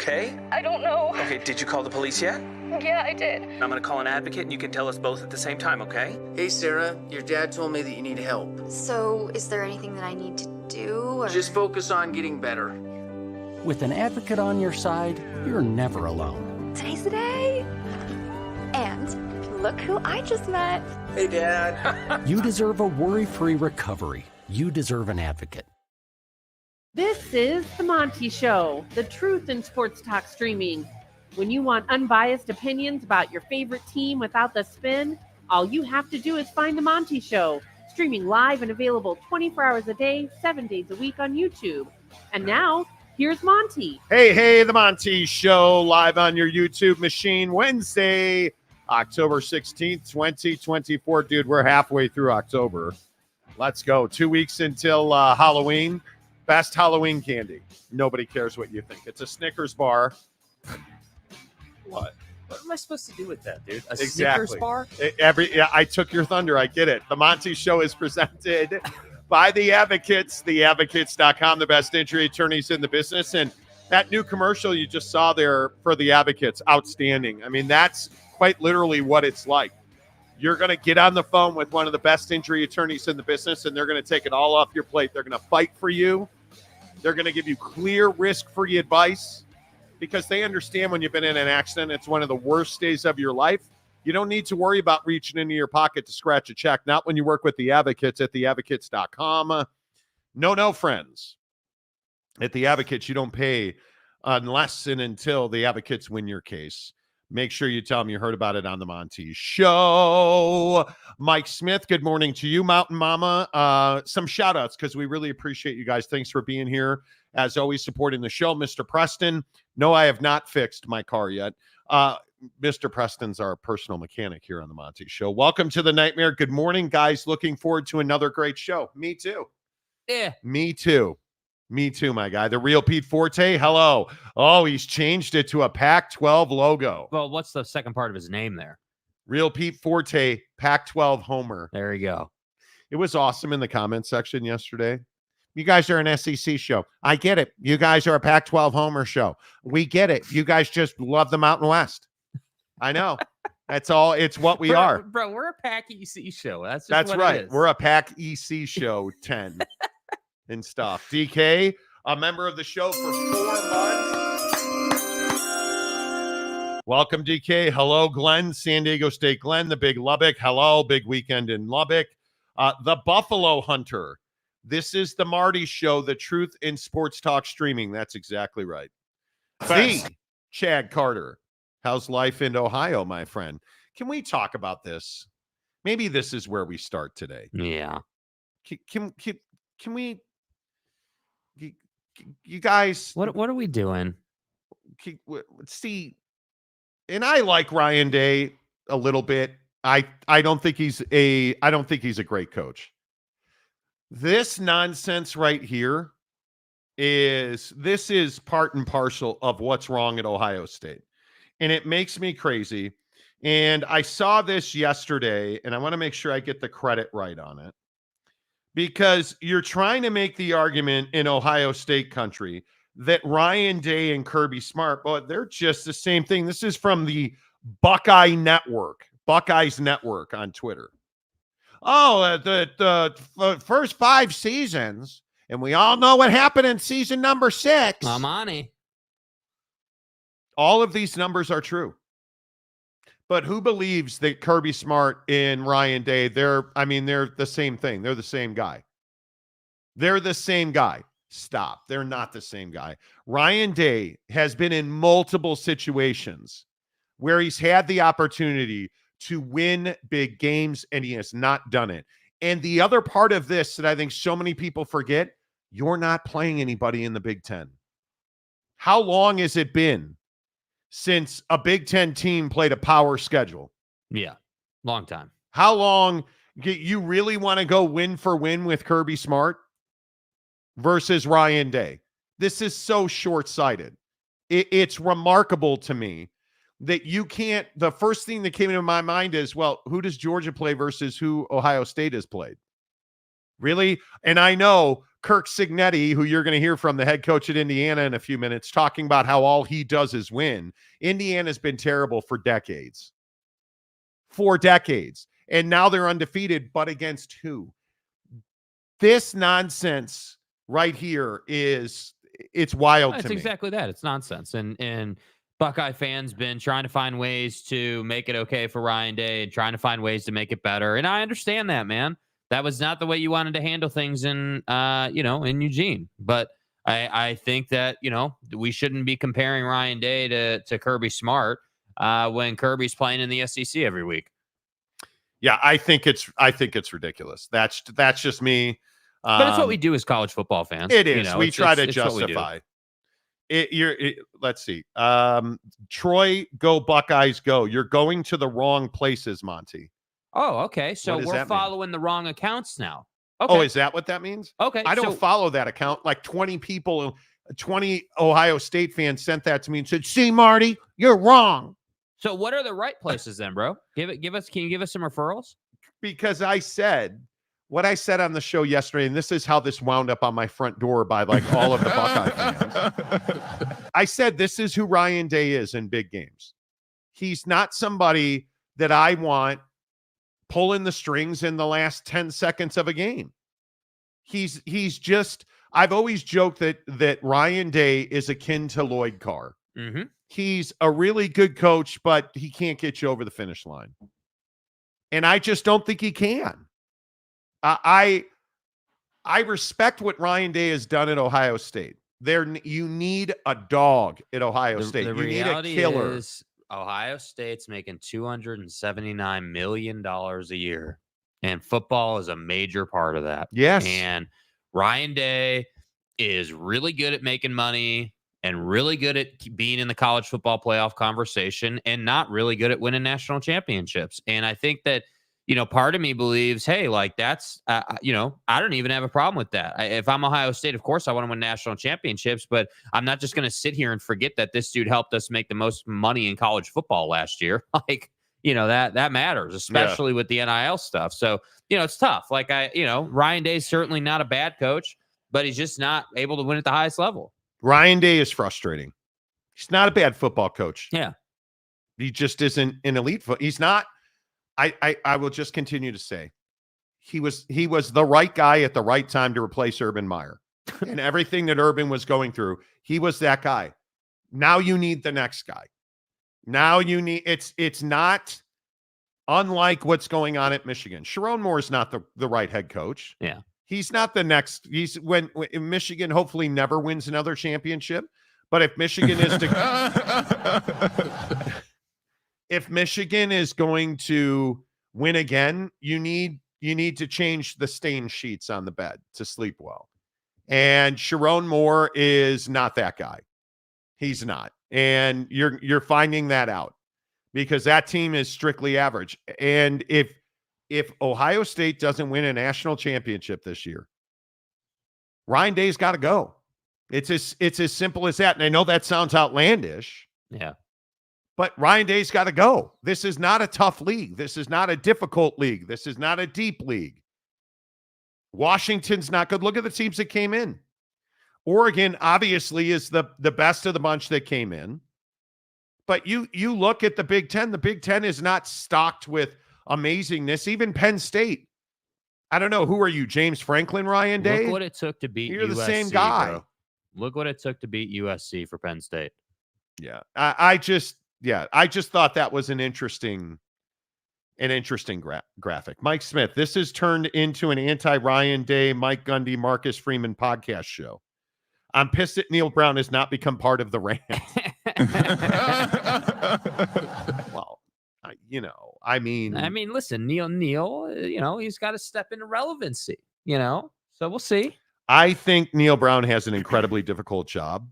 okay? I don't know. Okay, did you call the police yet? Yeah, I did. I'm gonna call an advocate and you can tell us both at the same time, okay? Hey, Sarah, your dad told me that you need help. So, is there anything that I need to do, or...? Just focus on getting better. With an advocate on your side, you're never alone. Today's the day! And look who I just met. Hey, Dad. You deserve a worry-free recovery. You deserve an advocate. This is The Monty Show, the truth in sports talk streaming. When you want unbiased opinions about your favorite team without the spin, all you have to do is find The Monty Show, streaming live and available 24 hours a day, 7 days a week on YouTube. And now, here's Monty. Hey, The Monty Show, live on your YouTube machine, Wednesday, October 16th, 2024. Dude, we're halfway through October. Let's go. 2 weeks until Halloween. Best Halloween candy. Nobody cares what you think. It's a Snickers bar. What am I supposed to do with that, dude? A Exactly. Snickers bar? I took your thunder. I get it. The Monty Show is presented by The Advocates, theadvocates.com, the best injury attorneys in the business. And that new commercial you just saw there for The Advocates, outstanding. I mean, that's quite literally what it's like. You're going to get on the phone with one of the best injury attorneys in the business, and they're going to take it all off your plate. They're going to fight for you. They're going to give you clear, risk-free advice because they understand when you've been in an accident, it's one of the worst days of your life. You don't need to worry about reaching into your pocket to scratch a check, not when you work with The Advocates at theadvocates.com. No, friends. At The Advocates, you don't pay unless and until The Advocates win your case. Make sure you tell them you heard about it on the Monty Show. Mike Smith, good morning to you, Mountain Mama. Some shout outs because we really appreciate you guys. Thanks for being here. As always, supporting the show. Mr. Preston. No, I have not fixed my car yet. Mr. Preston's our personal mechanic here on the Monty Show. Welcome to the nightmare. Good morning, guys. Looking forward to another great show. Me too. Yeah. Me too, my guy. The real Pete Forte. Hello. Oh, he's changed it to a Pac-12 logo. Well, what's the second part of his name there? Real Pete Forte, Pac-12 homer. There you go. It was awesome in the comment section yesterday. You guys are an SEC show. I get it. You guys are a Pac-12 homer show. We get it. You guys just love the Mountain West. I know. That's all. It's what we are. Bro, we're a Pac EC show. That's what right. It is. We're a Pac EC show 10 and stuff. DK, a member of the show for 4 months. Welcome, DK. Hello, Glenn, San Diego State Glenn, the big Lubbock. Hello, big weekend in Lubbock. The Buffalo Hunter. This is the Marty Show, the truth in sports talk streaming. That's exactly right. The Chad Carter. How's life in Ohio, my friend? Can we talk about this? Maybe this is where we start today. Yeah. Can we? You guys, What are we doing? See, and I like Ryan Day a little bit. I don't think he's a great coach. This nonsense right here is part and parcel of what's wrong at Ohio State. And it makes me crazy. And I saw this yesterday, and I want to make sure I get the credit right on it. Because you're trying to make the argument in Ohio State country that Ryan Day and Kirby Smart, but they're just the same thing. This is from the Buckeyes Network on Twitter. Oh, the first 5 seasons, and we all know what happened in season number 6. Mamani. All of these numbers are true. But who believes that Kirby Smart and Ryan Day, they're the same thing. They're the same guy. They're the same guy. Stop. They're not the same guy. Ryan Day has been in multiple situations where he's had the opportunity to win big games, and he has not done it. And the other part of this that I think so many people forget, you're not playing anybody in the Big Ten. How long has it been since a Big Ten team played a power schedule? Yeah, long time. How long? You really want to go win for win with Kirby Smart versus Ryan Day? This is so short-sighted. It's remarkable to me that you can't. The first thing that came into my mind is, well, who does Georgia play versus who Ohio State has played? Really? And I know Kirk Cignetti, who you're going to hear from, the head coach at Indiana in a few minutes, talking about how all he does is win. Indiana's been terrible for decades. And now they're undefeated, but against who? This nonsense right here it's wild to me. It's exactly that. It's nonsense. And Buckeye fans been trying to find ways to make it okay for Ryan Day and trying to find ways to make it better. And I understand that, man. That was not the way you wanted to handle things in Eugene. But I think that, we shouldn't be comparing Ryan Day to Kirby Smart when Kirby's playing in the SEC every week. Yeah, I think it's ridiculous. That's just me. But it's what we do as college football fans. It is. We try to justify. Let's see. Troy, go Buckeyes, go. You're going to the wrong places, Monty. Oh, okay. So we're following the wrong accounts now. Okay. Oh, is that what that means? Okay. I don't follow that account. Like 20 Ohio State fans sent that to me and said, "See, Marty, you're wrong." So what are the right places then, bro? Can you give us some referrals? Because I said what I said on the show yesterday, and this is how this wound up on my front door by like all of the Buckeye fans. I said, this is who Ryan Day is in big games. He's not somebody that I want pulling the strings in the last 10 seconds of a game. He's just, I've always joked that Ryan Day is akin to Lloyd Carr. Mm-hmm. He's a really good coach, but he can't get you over the finish line. And I just don't think he can. I respect what Ryan Day has done at Ohio State. You need a dog at Ohio State. You need a killer. Is Ohio State's making $279 million a year, and football is a major part of that. Yes. And Ryan Day is really good at making money and really good at being in the college football playoff conversation and not really good at winning national championships. And I think that, part of me believes, hey, like that's, I don't even have a problem with that. If I'm Ohio State, of course I want to win national championships, but I'm not just going to sit here and forget that this dude helped us make the most money in college football last year. Like, that matters, especially with the NIL stuff. So, it's tough. Like Ryan Day is certainly not a bad coach, but he's just not able to win at the highest level. Ryan Day is frustrating. He's not a bad football coach. Yeah. He just isn't an elite He's not. I will just continue to say he was the right guy at the right time to replace Urban Meyer. And everything that Urban was going through, he was that guy. Now you need the next guy. Now you need it's not unlike what's going on at Michigan. Sharon Moore is not the right head coach. Yeah. He's not the next. He's when Michigan hopefully never wins another championship. But if Michigan is to if Michigan is going to win again, you need to change the stain sheets on the bed to sleep well. And Sharon Moore is not that guy. He's not. And you're finding that out because that team is strictly average. And if Ohio State doesn't win a national championship this year, Ryan Day's got to go. It's as simple as that. And I know that sounds outlandish. Yeah. But Ryan Day's got to go. This is not a tough league. This is not a difficult league. This is not a deep league. Washington's not good. Look at the teams that came in. Oregon obviously is the best of the bunch that came in. But you look at the Big Ten. The Big Ten is not stocked with amazingness. Even Penn State. I don't know. Who are you, James Franklin, Ryan Day? Look what it took to beat You're USC, the same guy. bro. Look what it took to beat USC for Penn State. Yeah. I just thought that was an interesting graphic. Mike Smith, this has turned into an anti-Ryan Day, Mike Gundy, Marcus Freeman podcast show. I'm pissed that Neil Brown has not become part of the rant. Well, listen, Neil, he's got to step into relevancy, so we'll see. I think Neil Brown has an incredibly difficult job.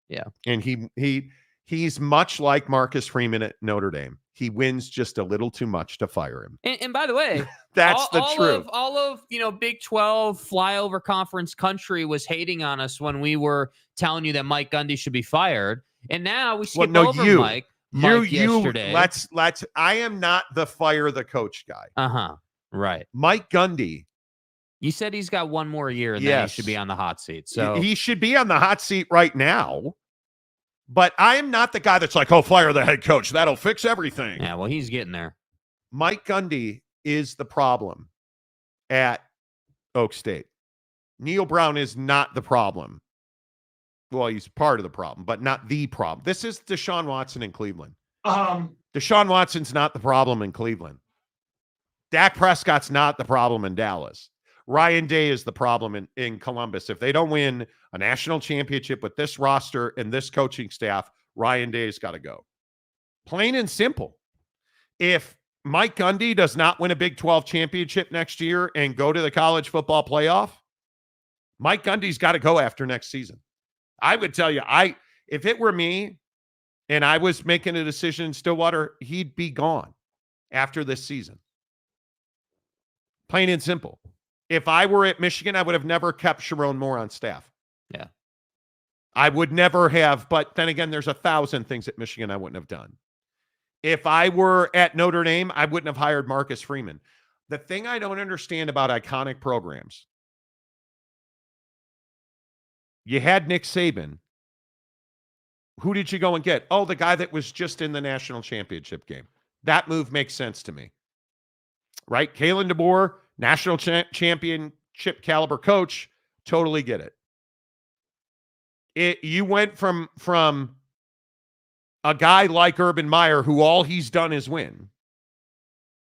Yeah. And he's much like Marcus Freeman at Notre Dame. He wins just a little too much to fire him. And by the way, that's the truth. All of Big 12 flyover conference country was hating on us when we were telling you that Mike Gundy should be fired. And now we skip over Mike yesterday. I am not the fire the coach guy. Uh-huh. Right. Mike Gundy You said he's got one more year and then he should be on the hot seat. So he should be on the hot seat right now. But I am not the guy that's like, oh, fire the head coach. That'll fix everything. yeah, well, he's getting there. Mike Gundy is the problem at Oak State. Neil Brown is not the problem. Well, he's part of the problem, but not the problem. This is Deshaun Watson in Cleveland. Deshaun Watson's not the problem in Cleveland. Dak Prescott's not the problem in Dallas. Ryan Day is the problem in Columbus. If they don't win a national championship with this roster and this coaching staff, Ryan Day's got to go. Plain and simple. If Mike Gundy does not win a Big 12 championship next year and go to the college football playoff, Mike Gundy's got to go after next season. I would tell you, if it were me and I was making a decision in Stillwater, he'd be gone after this season. Plain and simple. If I were at Michigan, I would have never kept Sharon Moore on staff. Yeah. I would never have, but then again, there's 1,000 things at Michigan I wouldn't have done. If I were at Notre Dame, I wouldn't have hired Marcus Freeman. The thing I don't understand about iconic programs, you had Nick Saban. Who did you go and get? Oh, the guy that was just in the national championship game. That move makes sense to me. Right? Kalen DeBoer, national championship caliber coach, totally get it. You went from a guy like Urban Meyer, who all he's done is win.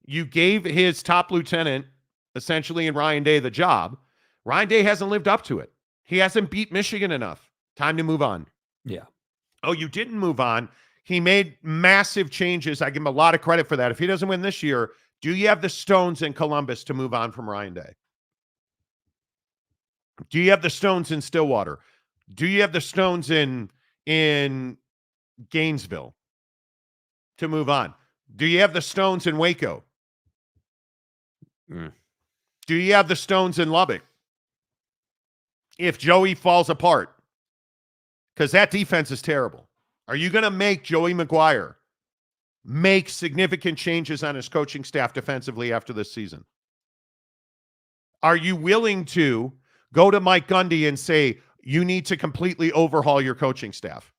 You gave his top lieutenant, essentially in Ryan Day, the job. Ryan Day hasn't lived up to it. He hasn't beat Michigan enough. Time to move on. Yeah. Oh, you didn't move on. He made massive changes. I give him a lot of credit for that. If he doesn't win this year, do you have the stones in Columbus to move on from Ryan Day? Do you have the stones in Stillwater? Do you have the stones in Gainesville to move on? Do you have the stones in Waco? Do you have the stones in Lubbock? If Joey falls apart, because that defense is terrible. Are you going to make Joey McGuire make significant changes on his coaching staff defensively after this season? Are you willing to go to Mike Gundy and say, you need to completely overhaul your coaching staff?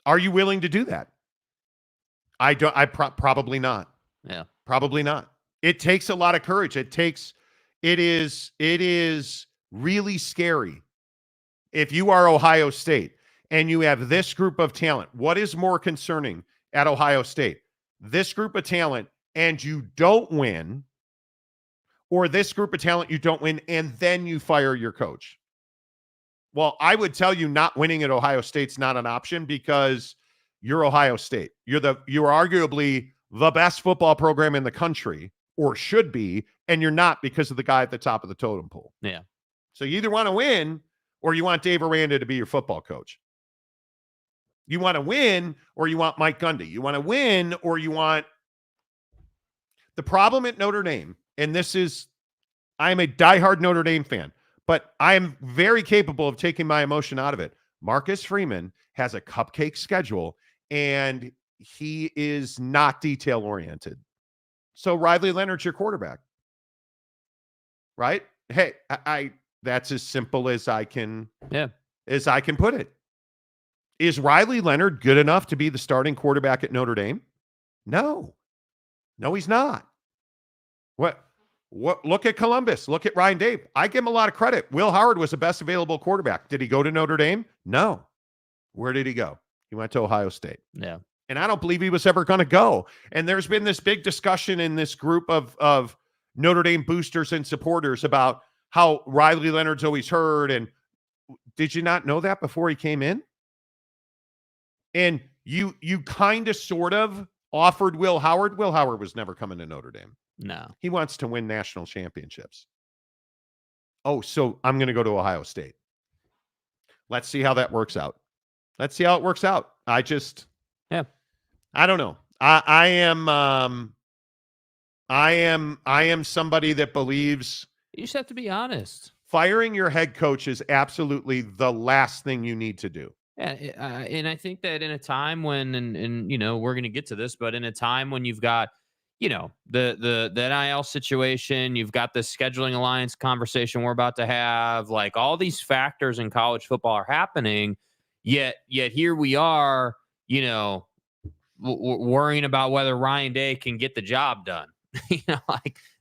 Are you willing to do that? Probably not. Yeah. Probably not. It takes a lot of courage. It is really scary. If you are Ohio State and you have this group of talent, what is more concerning at Ohio State? This group of talent and you don't win, or this group of talent you don't win and then you fire your coach? Well, I would tell you not winning at Ohio State's not an option because you're Ohio State. You're arguably the best football program in the country, or should be, and you're not because of the guy at the top of the totem pole. Yeah. So you either want to win or you want Dave Aranda to be your football coach. You want to win or you want Mike Gundy. You want to win or you want... The problem at Notre Dame, and I'm a diehard Notre Dame fan, but I am very capable of taking my emotion out of it. Marcus Freeman has a cupcake schedule, and he is not detail-oriented. So Riley Leonard's your quarterback. Right? Hey, that's as simple as I can put it. Is Riley Leonard good enough to be the starting quarterback at Notre Dame? No. No, he's not. What look at Columbus. Look at Ryan Day. I give him a lot of credit. Will Howard was the best available quarterback. Did he go to Notre Dame? No. Where did he go? He went to Ohio State. Yeah. And I don't believe he was ever going to go. And there's been this big discussion in this group of Notre Dame boosters and supporters about how Riley Leonard's always hurt. And did you not know that before he came in? And you kind of sort of offered Will Howard. Will Howard was never coming to Notre Dame. No. He wants to win national championships. Oh, so I'm going to go to Ohio State. Let's see how that works out. Let's see how it works out. I don't know. I am somebody that believes you just have to be honest. Firing your head coach is absolutely the last thing you need to do. Yeah, and I think that in a time when, and you know, we're going to get to this, but in a time when you've got, the NIL situation. You've got the scheduling alliance conversation we're about to have. Like all these factors in college football are happening. Yet here we are, worrying about whether Ryan Day can get the job done.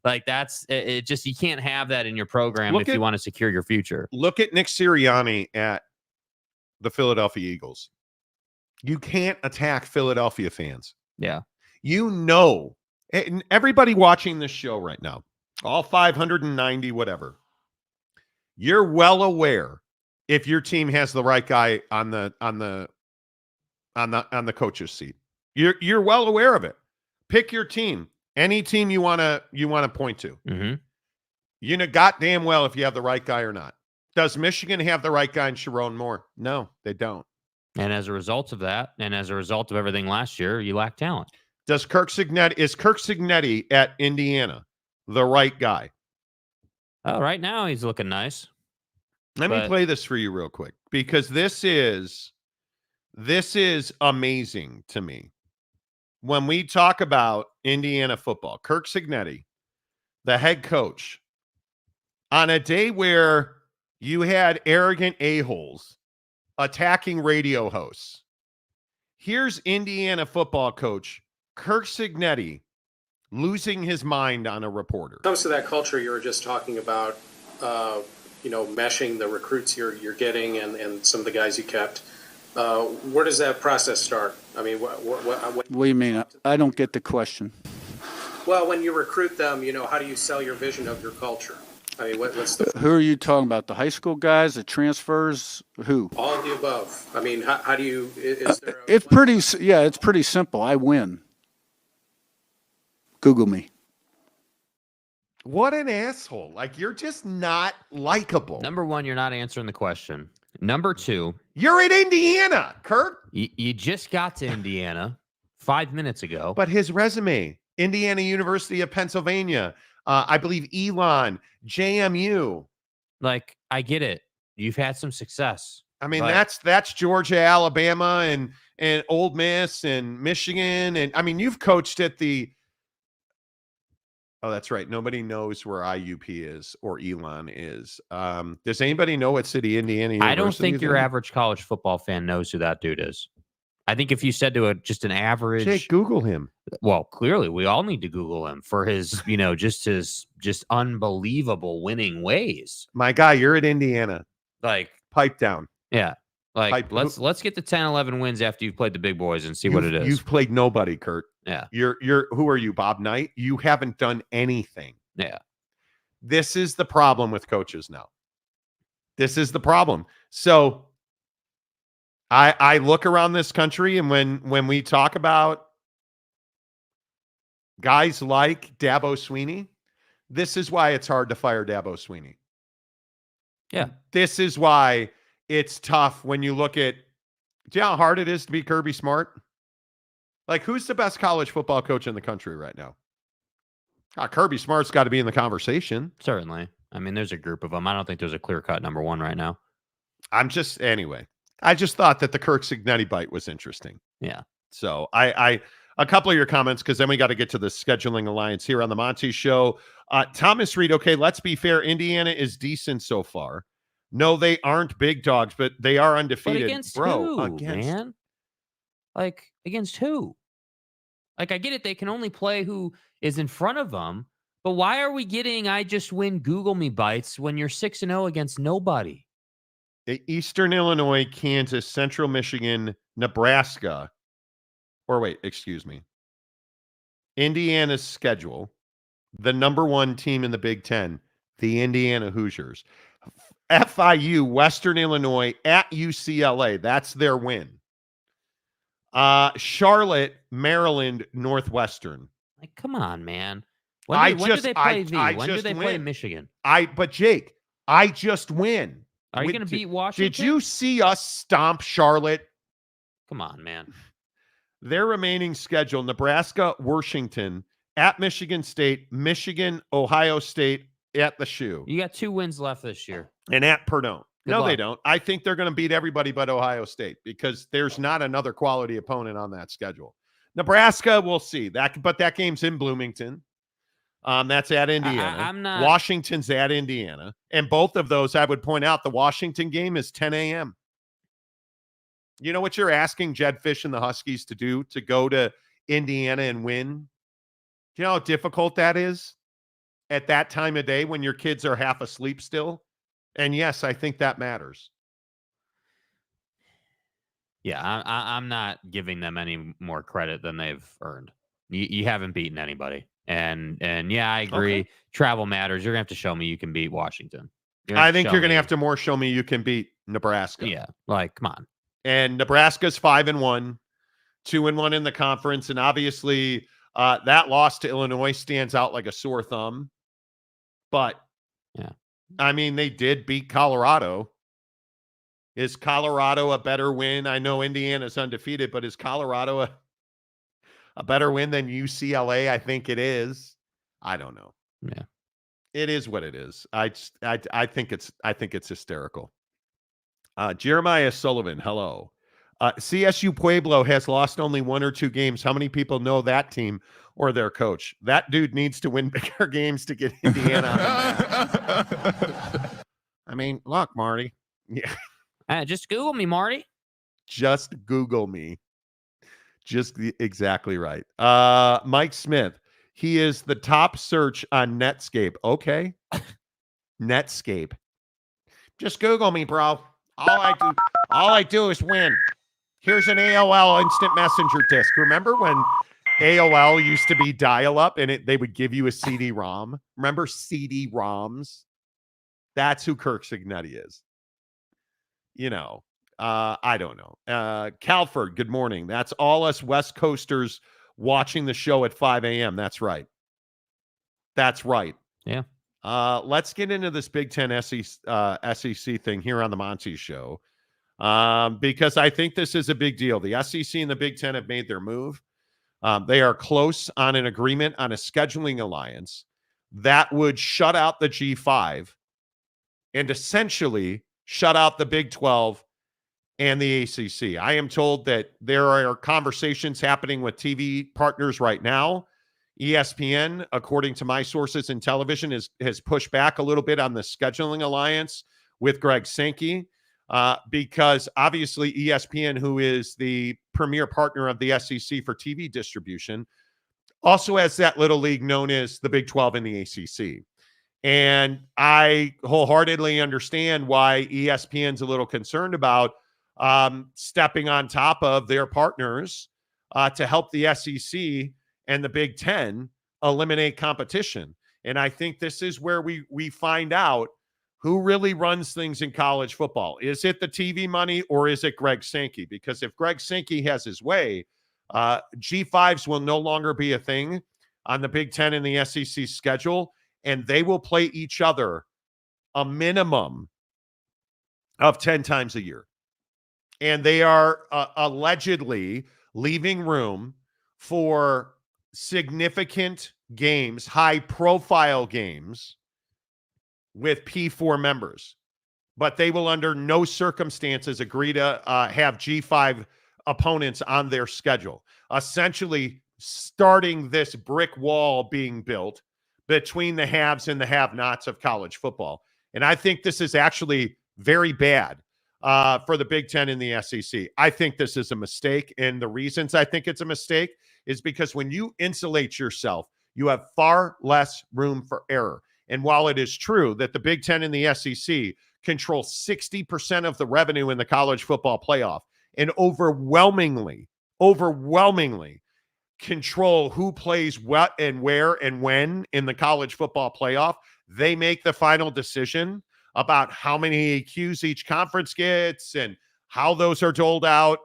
Like that's it. Just you can't have that in your program if you want to secure your future. Look at Nick Sirianni at the Philadelphia Eagles. You can't attack Philadelphia fans. Yeah. And everybody watching this show right now, all 590, whatever, you're well aware if your team has the right guy on the coach's seat. You're well aware of it. Pick your team, any team you want to point to. Mm-hmm. You know goddamn well if you have the right guy or not. Does Michigan have the right guy in Sharon Moore? No, they don't. And as a result of that, and as a result of everything last year, you lack talent. Is Kirk Cignetti at Indiana the right guy? Oh, right now he's looking nice. Let me play this for you real quick because this is amazing to me. When we talk about Indiana football, Kirk Cignetti, the head coach, on a day where you had arrogant a-holes attacking radio hosts, here's Indiana football coach Kirk Cignetti losing his mind on a reporter. When it comes to that culture you were just talking about, meshing the recruits you're getting and some of the guys you kept. Where does that process start? I mean, what do you mean? I don't get the question. Well, when you recruit them, how do you sell your vision of your culture? I mean, what's the... Who are you talking about? The high school guys, the transfers, who? All of the above. I mean, how do you... Is there it's pretty simple. I win. Google me. What an asshole. Like, you're just not likable. Number one, you're not answering the question. Number two, you're in Indiana, Kurt. You just got to Indiana 5 minutes ago. But his resume, Indiana University of Pennsylvania, I believe Elon, JMU. Like, I get it. You've had some success. I mean, that's Georgia, Alabama, and Ole Miss and Michigan. And I mean, you've coached at the... Oh, that's right. Nobody knows where IUP is or Elon is. Does anybody know what city Indiana University I don't think your average college football fan knows who that dude is. I think if you said to just an average... Jake, Google him. Well, clearly, we all need to Google him for his, just unbelievable winning ways. My guy, you're at Indiana. Like, pipe down. Yeah. Like, let's get to 10, 11 wins after you've played the big boys and see what it is. You've played nobody, Kurt. Yeah. Who are you, Bob Knight? You haven't done anything. Yeah. This is the problem with coaches now. This is the problem. So I look around this country, and when we talk about guys like Dabo Swinney, this is why it's hard to fire Dabo Swinney. Yeah. This is why it's tough when you look at, do you know how hard it is to be Kirby Smart? Like, who's the best college football coach in the country right now? Kirby Smart's got to be in the conversation. Certainly. I mean, there's a group of them. I don't think there's a clear-cut number one right now. Anyway, I just thought that the Kirk Cignetti bite was interesting. Yeah. So a couple of your comments, because then we got to get to the scheduling alliance here on the Monty Show. Thomas Reed, okay, let's be fair. Indiana is decent so far. No, they aren't big dogs, but they are undefeated. But against who, man? Like, against who? Like, I get it. They can only play who is in front of them. But why are we getting I just win Google me bites when you're 6-0 against nobody? Eastern Illinois, Kansas, Central Michigan, Nebraska. Or wait, excuse me. Indiana's schedule, the number one team in the Big Ten, the Indiana Hoosiers. FIU, Western Illinois, at UCLA. That's their win. Charlotte, Maryland, Northwestern. Like, come on, man. When do they play V? When do they play Michigan? But Jake, I just win. Are you going to beat Washington? Did you see us stomp Charlotte? Come on, man. Their remaining schedule, Nebraska, Washington, at Michigan State, Michigan, Ohio State, at the Shoe. You got 2 wins left this year. And at Purdue. Good no, luck. They don't. I think they're going to beat everybody but Ohio State because there's not another quality opponent on that schedule. Nebraska, we'll see. But that game's in Bloomington. That's at Indiana. I'm not. Washington's at Indiana. And both of those, I would point out, the Washington game is 10 a.m. You know what you're asking Jed Fish and the Huskies to do, to go to Indiana and win? Do you know how difficult that is at that time of day when your kids are half asleep still? And yes, I think that matters. Yeah, I'm not giving them any more credit than they've earned. You haven't beaten anybody. And yeah, I agree. Okay. Travel matters. You're going to have to show me you can beat Washington. I think you're going to have to show me you can beat Nebraska. Yeah, like, come on. And Nebraska's 5-1, 2-1 in the conference. And obviously that loss to Illinois stands out like a sore thumb. But, yeah, I mean, they did beat Colorado. Is Colorado a better win? I know Indiana's undefeated, but is Colorado a better win than UCLA? I think it is. I don't know. Yeah. It is what it is. I think it's hysterical. Jeremiah Sullivan, hello. CSU Pueblo has lost only 1 or 2 games. How many people know that team or their coach? That dude needs to win bigger games to get Indiana. I mean, look, Marty. Yeah. Just Google me, Marty. Just Google me. Exactly right. Mike Smith. He is the top search on Netscape. Okay. Netscape. Just Google me, bro. All I do is win. Here's an AOL instant messenger disk. Remember when AOL used to be dial-up and they would give you a CD-ROM? Remember CD-ROMs? That's who Kirk Cignetti is. You know, I don't know. Calford, good morning. That's all us West Coasters watching the show at 5 a.m. That's right. That's right. Yeah. Let's get into this Big Ten SEC thing here on the Monty Show, because I think this is a big deal. The SEC and the Big Ten have made their move. They are close on an agreement on a scheduling alliance that would shut out the G5 and essentially shut out the Big 12 and the ACC. I am told that there are conversations happening with TV partners right now. ESPN, according to my sources in television, has pushed back a little bit on the scheduling alliance with Greg Sankey, because obviously ESPN, who is the premier partner of the SEC for TV distribution, also has that little league known as the Big 12 and the ACC. And I wholeheartedly understand why ESPN's a little concerned about stepping on top of their partners to help the SEC and the Big Ten eliminate competition. And I think this is where we find out who really runs things in college football. Is it the TV money or is it Greg Sankey? Because if Greg Sankey has his way, G5s will no longer be a thing on the Big Ten and the SEC schedule, and they will play each other a minimum of 10 times a year. And they are allegedly leaving room for significant games, high-profile games with P4 members. But they will under no circumstances agree to have G5 opponents on their schedule, essentially starting this brick wall being built between the haves and the have-nots of college football. And I think this is actually very bad for the Big Ten and the SEC. I think this is a mistake. And the reasons I think it's a mistake is because when you insulate yourself, you have far less room for error. And while it is true that the Big Ten and the SEC control 60% of the revenue in the college football playoff and overwhelmingly control who plays what and where and when in the college football playoff, they make the final decision about how many AQs each conference gets and how those are doled out.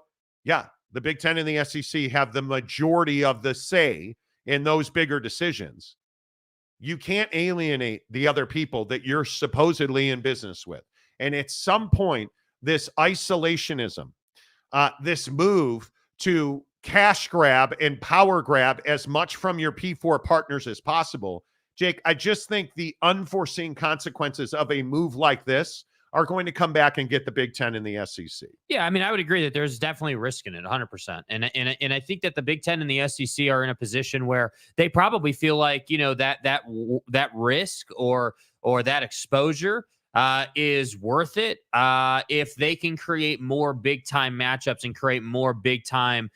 Yeah, the Big Ten and the SEC have the majority of the say in those bigger decisions. You can't alienate the other people that you're supposedly in business with. And at some point, this isolationism, this move to cash grab and power grab as much from your P4 partners as possible, Jake, I just think the unforeseen consequences of a move like this are going to come back and get the Big Ten and the SEC. Yeah, I mean, I would agree that there's definitely risk in it, 100%. And I think that the Big Ten and the SEC are in a position where they probably feel like, you know, that risk or that exposure is worth it if they can create more big time matchups and create more big time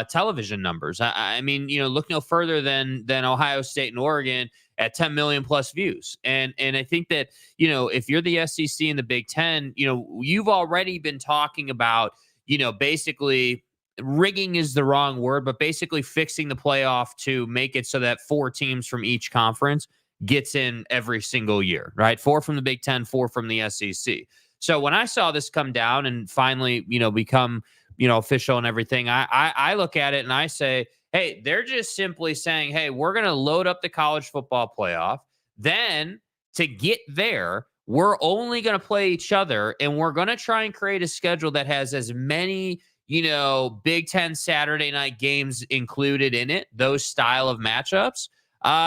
television numbers. I mean, you know, look no further than Ohio State and Oregon at 10 million plus views. And I think that, you know, if you're the SEC and the Big Ten, you know, you've already been talking about, you know, basically rigging is the wrong word, but basically fixing the playoff to make it so that 4 teams from each conference gets in every single year, right? 4 from the Big Ten, 4 from the SEC. So when I saw this come down and finally, you know, become, you know, official and everything, I look at it and I say, hey, they're just simply saying, hey, we're going to load up the college football playoff. Then to get there, we're only going to play each other, and we're going to try and create a schedule that has as many, you know, Big Ten Saturday night games included in it, those style of matchups,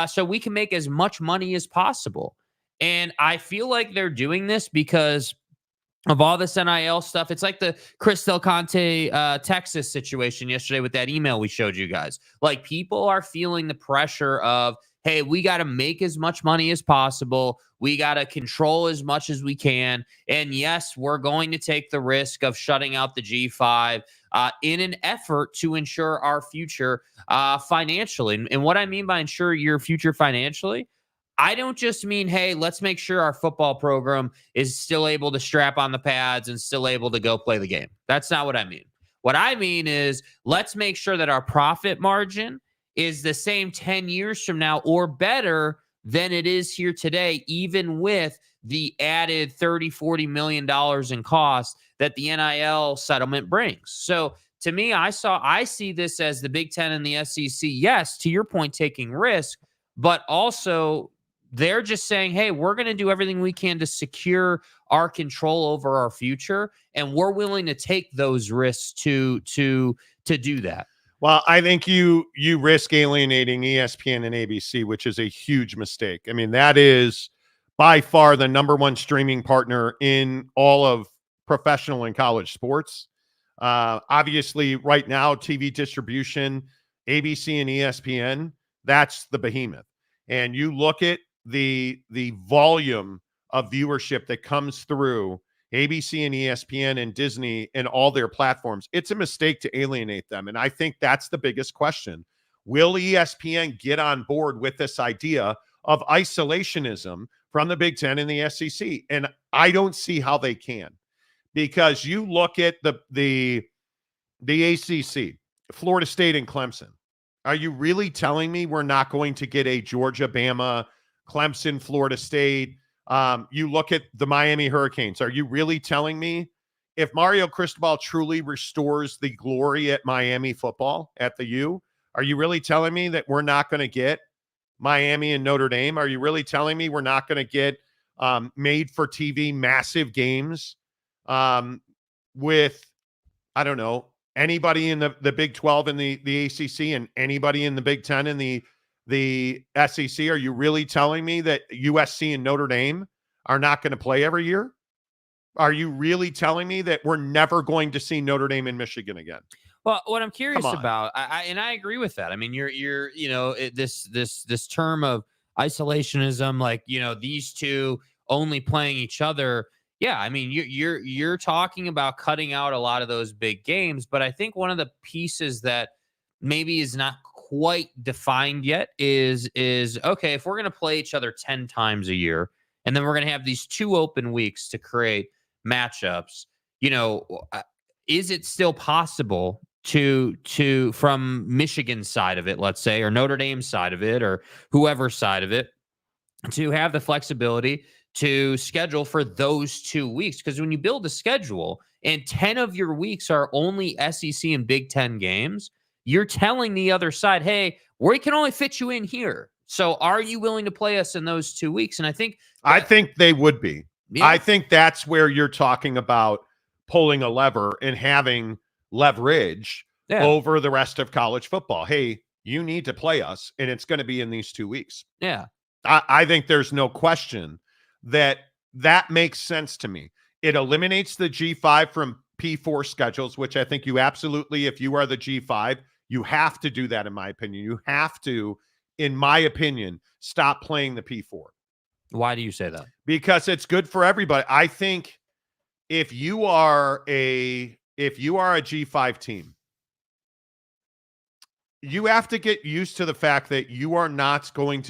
so we can make as much money as possible. And I feel like they're doing this because of all this NIL stuff. It's like the Chris Del Conte, Texas situation yesterday with that email we showed you guys. Like, people are feeling the pressure of, hey, we got to make as much money as possible. We got to control as much as we can. And yes, we're going to take the risk of shutting out the G5 in an effort to ensure our future financially. And what I mean by ensure your future financially, I don't just mean, hey, let's make sure our football program is still able to strap on the pads and still able to go play the game. That's not what I mean. What I mean is, let's make sure that our profit margin is the same 10 years from now or better than it is here today, even with the added $30-40 million in cost that the NIL settlement brings. So to me, I see this as the Big Ten and the SEC, yes, to your point, taking risk, but also they're just saying, hey, we're going to do everything we can to secure our control over our future, and we're willing to take those risks to do that. Well, I think you risk alienating ESPN and ABC, which is a huge mistake. I mean, that is by far the number one streaming partner in all of professional and college sports. Obviously, right now, TV distribution, ABC and ESPN, that's the behemoth. And you look at the volume of viewership that comes through ABC and ESPN and Disney and all their platforms, it's a mistake to alienate them. And I think that's the biggest question. Will ESPN get on board with this idea of isolationism from the Big Ten and the SEC? And I don't see how they can, because you look at the ACC, Florida State and Clemson. Are you really telling me we're not going to get a Georgia, Bama, Clemson, Florida State? You look at the Miami Hurricanes. Are you really telling me if Mario Cristobal truly restores the glory at Miami football at the U, are you really telling me that we're not going to get Miami and Notre Dame? Are you really telling me we're not going to get made for TV massive games with, I don't know, anybody in the Big 12 and the ACC and anybody in the Big 10 and the SEC? Are you really telling me that USC and Notre Dame are not going to play every year? Are you really telling me that we're never going to see Notre Dame and Michigan again? Well, what I'm curious about, I agree with that. I mean, you're this term of isolationism, like, you know, these two only playing each other. Yeah, I mean, you're talking about cutting out a lot of those big games, but I think one of the pieces that maybe is not quite defined yet is okay, if we're going to play each other 10 times a year, and then we're going to have these 2 open weeks to create matchups, you know, is it still possible to from Michigan's side of it, let's say, or Notre Dame's side of it, or whoever's side of it, to have the flexibility to schedule for those 2 weeks? Because when you build a schedule and 10 of your weeks are only SEC and Big Ten games, you're telling the other side, hey, we can only fit you in here. So are you willing to play us in those 2 weeks? And I think they would be. Yeah. I think that's where you're talking about pulling a lever and having leverage over the rest of college football. Hey, you need to play us, and it's going to be in these 2 weeks. Yeah. I think there's no question that makes sense to me. It eliminates the G5 from P4 schedules, which I think you absolutely, if you are the G5, you have to do that, in my opinion. You have to, in my opinion, stop playing the P4. Why do you say that? Because it's good for everybody. I think if you are a G5 team, you have to get used to the fact that you're not going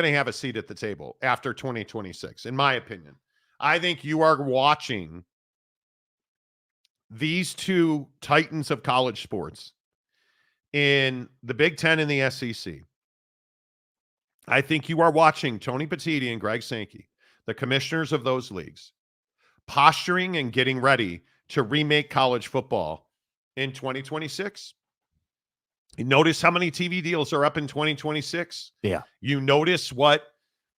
to have a seat at the table after 2026, in my opinion. I think you are watching these two titans of college sports in the Big Ten and the SEC. I think you are watching Tony Petitti and Greg Sankey, the commissioners of those leagues, posturing and getting ready to remake college football in 2026. You notice how many TV deals are up in 2026. Yeah. You notice what,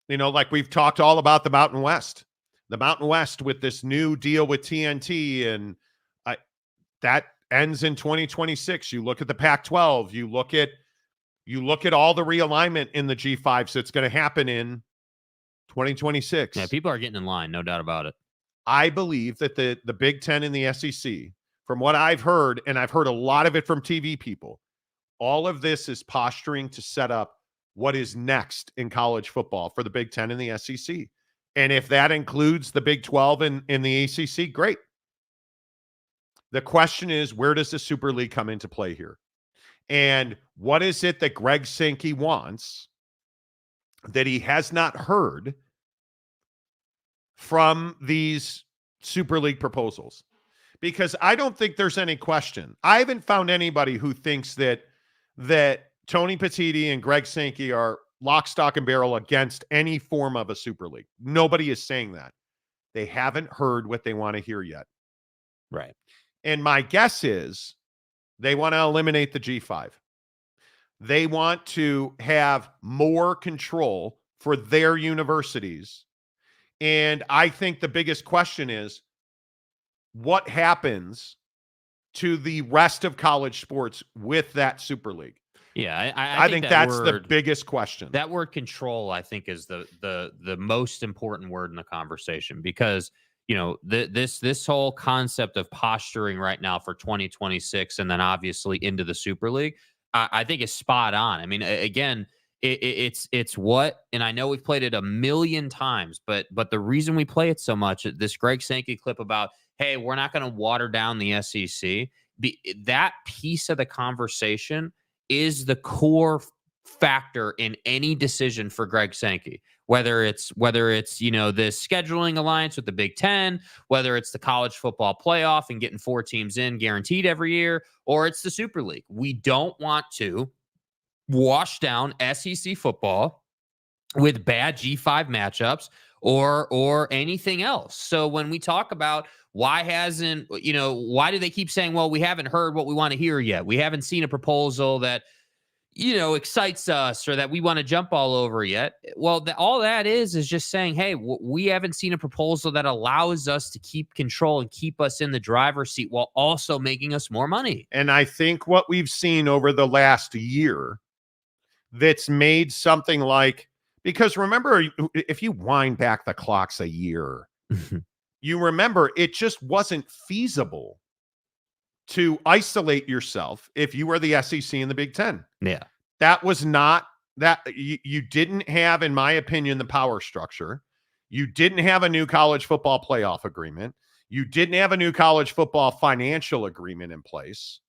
like we've talked all about the Mountain West. The Mountain West with this new deal with TNT, and that ends in 2026. You look at the Pac-12. You look at all the realignment in the G5. So it's going to happen in 2026. Yeah, people are getting in line, no doubt about it. I believe that the Big Ten and the SEC, from what I've heard, and I've heard a lot of it from TV people, all of this is posturing to set up what is next in college football for the Big Ten and the SEC. And if that includes the Big 12 and the ACC, great. The question is, where does the Super League come into play here? And what is it that Greg Sankey wants that he has not heard from these Super League proposals? Because I don't think there's any question. I haven't found anybody who thinks that Tony Petitti and Greg Sankey are lock, stock, and barrel against any form of a Super League. Nobody is saying that. They haven't heard what they want to hear yet. Right. And my guess is they want to eliminate the G5. They want to have more control for their universities. And I think the biggest question is, what happens to the rest of college sports with that Super League? Yeah, I think that's the biggest question. That word control, I think, is the most important word in the conversation, because this whole concept of posturing right now for 2026 and then obviously into the Super League, I think is spot on. I mean, again, it's what, and I know we've played it a million times, but the reason we play it so much, this Greg Sankey clip about, hey, we're not going to water down the SEC, that piece of the conversation is the core factor in any decision for Greg Sankey, whether it's this scheduling alliance with the Big Ten, whether it's the college football playoff and getting 4 teams in guaranteed every year, or it's the Super League. We don't want to wash down SEC football with bad G5 matchups or anything else. So when we talk about why do they keep saying, well, we haven't heard what we want to hear yet, we haven't seen a proposal that excites us or that we want to jump all over yet. Well, all that is just saying, hey, we haven't seen a proposal that allows us to keep control and keep us in the driver's seat while also making us more money. And I think what we've seen over the last year that's made something like, because remember, if you wind back the clocks a year, you remember it just wasn't feasible to isolate yourself if you were the SEC and the Big Ten. Yeah. That was not that you didn't have, in my opinion, the power structure. You didn't have a new college football playoff agreement. You didn't have a new college football financial agreement in place.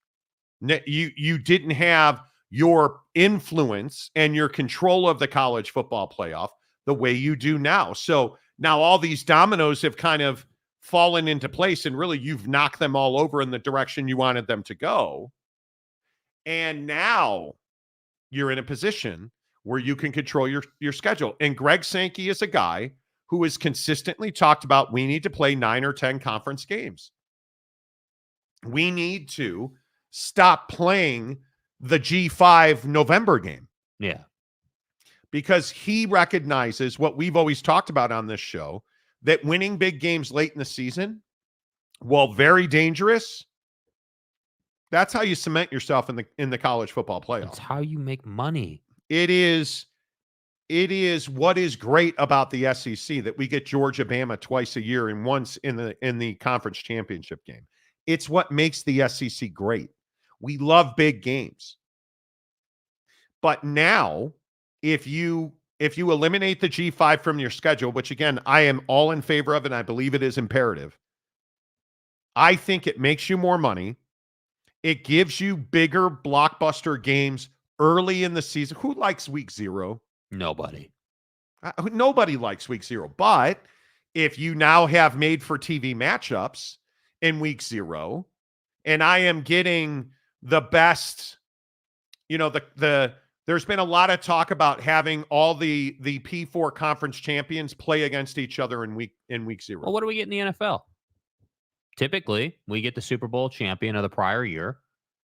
You didn't have your influence and your control of the college football playoff the way you do now. So now all these dominoes have kind of fallen into place, and really you've knocked them all over in the direction you wanted them to go. And now you're in a position where you can control your schedule. And Greg Sankey is a guy who has consistently talked about, we need to play 9 or 10 conference games. We need to stop playing the G5 November game. Yeah. Because he recognizes what we've always talked about on this show, that winning big games late in the season, while very dangerous, that's how you cement yourself in the college football playoff. That's how you make money. It is it is what is great about the SEC that we get Georgia, Bama twice a year and once in the conference championship game. It's what makes the SEC great. We love big games. But now, if you eliminate the G5 from your schedule, which again, I am all in favor of, and I believe it is imperative, I think it makes you more money. It gives you bigger blockbuster games early in the season. Who likes week 0? Nobody. Nobody likes week 0. But if you now have made for TV matchups in week 0, and I am getting the best, there's been a lot of talk about having all the P4 conference champions play against each other in week 0. Well, what do we get in the NFL? Typically, we get the Super Bowl champion of the prior year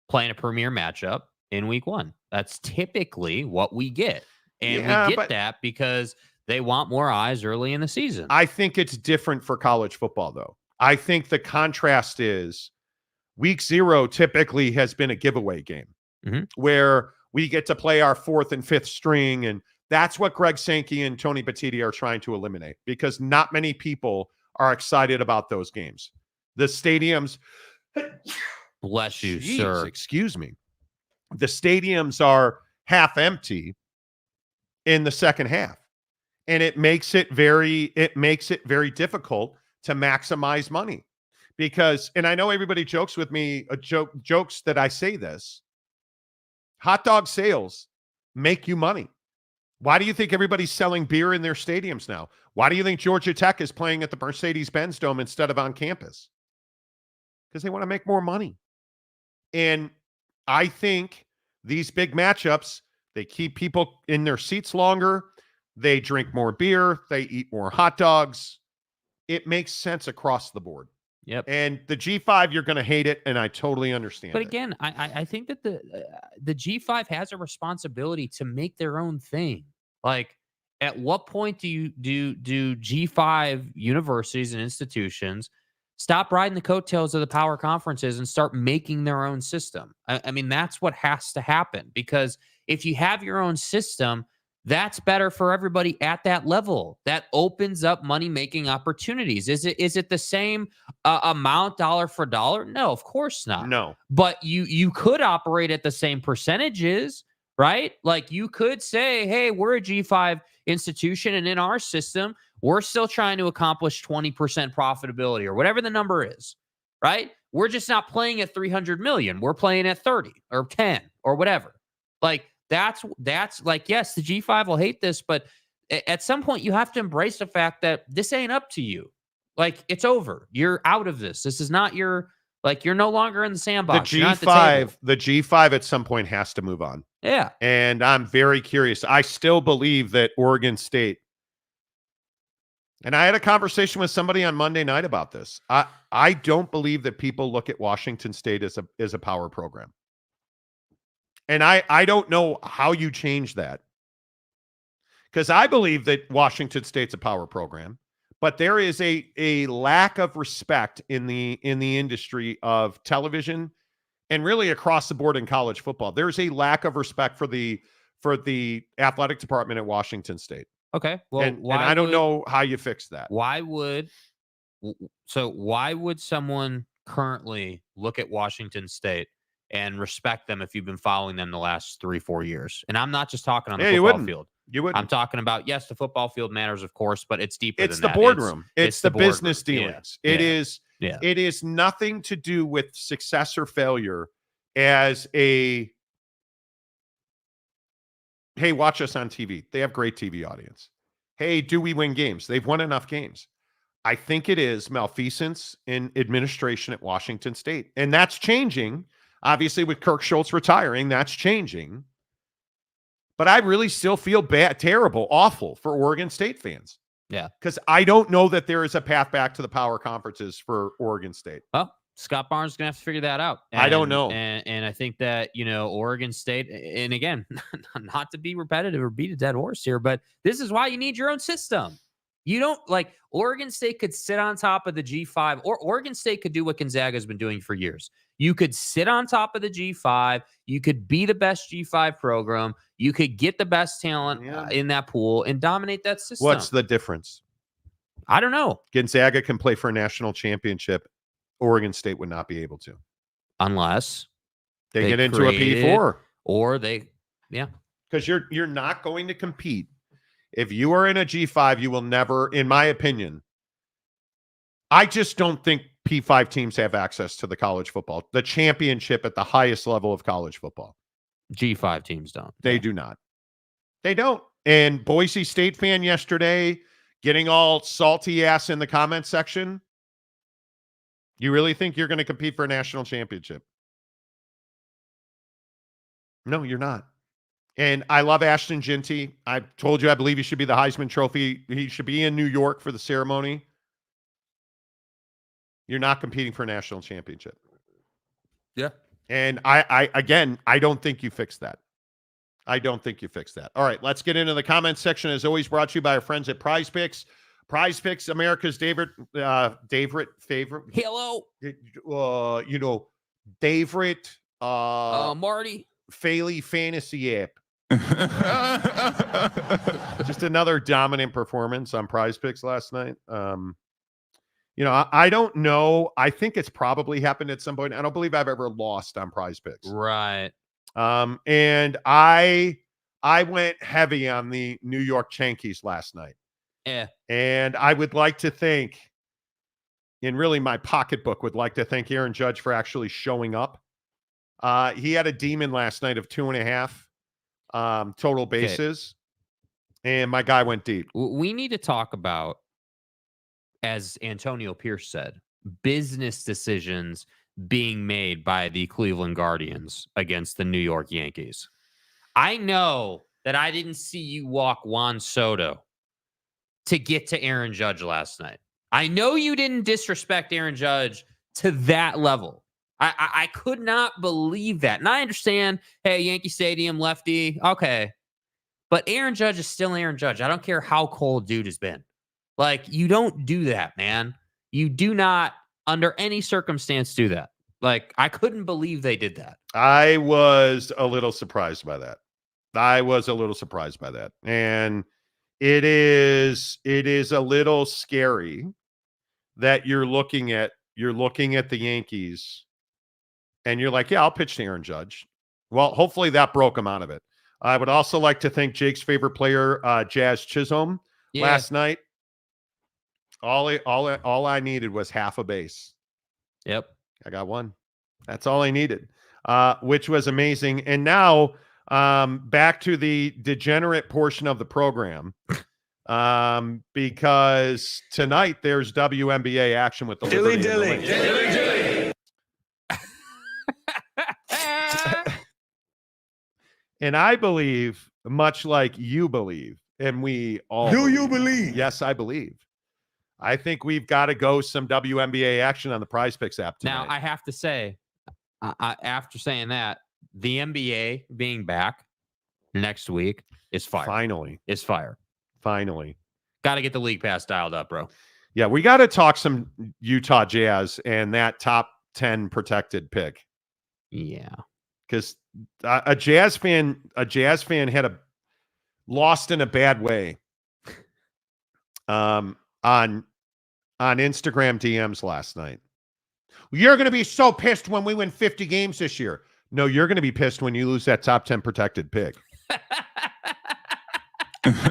playing a premier matchup in week 1. That's typically what we get. And we get that because they want more eyes early in the season. I think it's different for college football, though. I think the contrast is week 0 typically has been a giveaway game where we get to play our 4th and 5th string. And that's what Greg Sankey and Tony Petitti are trying to eliminate, because not many people are excited about those games. The stadiums, bless you, sir. Excuse me. The stadiums are half empty in the second half. And it makes it very difficult to maximize money. Because, and I know everybody jokes with me, jokes that I say this, hot dog sales make you money. Why do you think everybody's selling beer in their stadiums now? Why do you think Georgia Tech is playing at the Mercedes-Benz Dome instead of on campus? Because they want to make more money. And I think these big matchups, they keep people in their seats longer. They drink more beer. They eat more hot dogs. It makes sense across the board. Yep. And the G5, you're going to hate it, and I totally understand. But again, I think that the G5 has a responsibility to make their own thing. Like, at what point do G5 universities and institutions stop riding the coattails of the power conferences and start making their own system? I mean, that's what has to happen, because if you have your own system, that's better for everybody at that level. That opens up money-making opportunities. Is it the same amount dollar for dollar? No, of course not. No. But you could operate at the same percentages, right? Like, you could say, hey, we're a G5 institution, and in our system, we're still trying to accomplish 20% profitability or whatever the number is, right? We're just not playing at 300 million. We're playing at 30 or 10 or whatever. Like, that's like, yes, the G5 will hate this, but at some point you have to embrace the fact that this ain't up to you. Like, it's over. You're out of this. This is not your, like, you're no longer in the sandbox. The G5 at some point has to move on. Yeah. And I'm very curious. I still believe that Oregon State, and I had a conversation with somebody on Monday night about this. I don't believe that people look at Washington State as a power program. And I don't know how you change that, because I believe that Washington State's a power program, but there is a lack of respect in the industry of television and really across the board in college football. There's a lack of respect for the athletic department at Washington State. Okay. Well, and I don't know how you fix that. Why would someone currently look at Washington State and respect them if you've been following them the last 3-4 years? And I'm not just talking on the football field. You wouldn't. I'm talking about, yes, the football field matters, of course, but it's deeper It's than the that. boardroom. It's the boardroom. business dealings. Yeah. It is nothing to do with success or failure as a, hey, watch us on TV. They have great TV audience. Hey, do we win games? They've won enough games. I think it is malfeasance in administration at Washington State. And that's changing. Obviously, with Kirk Schultz retiring, that's changing. But I really still feel bad, terrible, awful for Oregon State fans. Yeah. Because I don't know that there is a path back to the power conferences for Oregon State. Well, Scott Barnes is going to have to figure that out. I don't know. And I think that, Oregon State, and again, not to be repetitive or beat a dead horse here, but this is why you need your own system. You don't, like, Oregon State could sit on top of the G5, or Oregon State could do what Gonzaga has been doing for years. You could sit on top of the G5. You could be the best G5 program. You could get the best talent in that pool and dominate that system. What's the difference? I don't know. Gonzaga can play for a national championship. Oregon State would not be able to. Unless they get into a P4. Or they, Because you're not going to compete. If you are in a G5, you will never, in my opinion, I just don't think P5 teams have access to the college football, the championship at the highest level of college football. G5 teams don't. They do not. They don't. And Boise State fan yesterday getting all salty ass in the comment section. You really think you're going to compete for a national championship? No, you're not. And I love Ashton Ginty. I told you I believe he should be the Heisman Trophy. He should be in New York for the ceremony. You're not competing for a national championship. Yeah. And I don't think you fix that. I don't think you fix that. All right, let's get into the comments section. As always, brought to you by our friends at Prize Picks. Prize Picks, America's favorite. Hello. Favorite. Marty. Faley fantasy app. Just another dominant performance on Prize Picks last night. I don't know. I think it's probably happened at some point. I don't believe I've ever lost on Prize Picks. Right. And I went heavy on the New York Yankees last night. Yeah. And I would like to thank, and really my pocketbook would like to thank Aaron Judge for actually showing up. He had a demon last night of 2.5 total bases. Okay. And my guy went deep. We need to talk about, as Antonio Pierce said, business decisions being made by the Cleveland Guardians against the New York Yankees. I know that I didn't see you walk Juan Soto to get to Aaron Judge last night. I know you didn't disrespect Aaron Judge to that level. I could not believe that. And I understand, hey, Yankee Stadium, lefty, okay. But Aaron Judge is still Aaron Judge. I don't care how cold dude has been. Like, you don't do that, man. You do not, under any circumstance, do that. Like, I couldn't believe they did that. I was a little surprised by that. And it is a little scary that you're looking at the Yankees and you're like, yeah, I'll pitch to Aaron Judge. Well, hopefully that broke him out of it. I would also like to thank Jake's favorite player, Jazz Chisholm, last night. All I needed was half a base. Yep. I got one. That's all I needed, which was amazing. And now back to the degenerate portion of the program, because tonight there's WNBA action with the Dilly. And I believe, much like you believe, and we all you believe? Yes, I believe. I think we've got to go some WNBA action on the Prize Picks app tonight. Now, I have to say, after saying that, the NBA being back next week is fire. Finally. Got to get the league pass dialed up, bro. Yeah, we got to talk some Utah Jazz and that top 10 protected pick. Yeah. Because a Jazz fan had lost in a bad way on Instagram DMs last night. You're going to be so pissed when we win 50 games this year. No, you're going to be pissed when you lose that top 10 protected pick. Because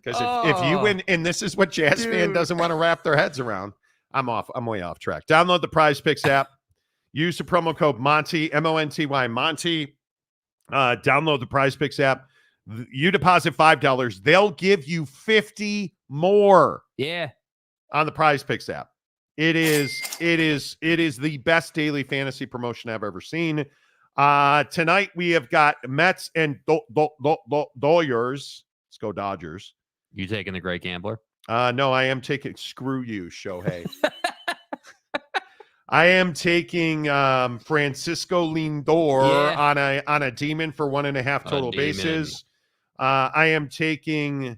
if you win, and this is what Jazz fan doesn't want to wrap their heads around. I'm way off track. Download the Prize Picks app. Use the promo code Monty, MONTY, Monty. Download the Prize Picks app. You deposit $5, they'll give you 50 more. Yeah. On the Prize Picks app. It is the best daily fantasy promotion I've ever seen. Tonight we have got Mets and Dodgers. Let's go Dodgers. You taking the Great Gambler? No, I am taking screw you, Shohei. I am taking Francisco Lindor on a demon for 1.5 total bases. I am taking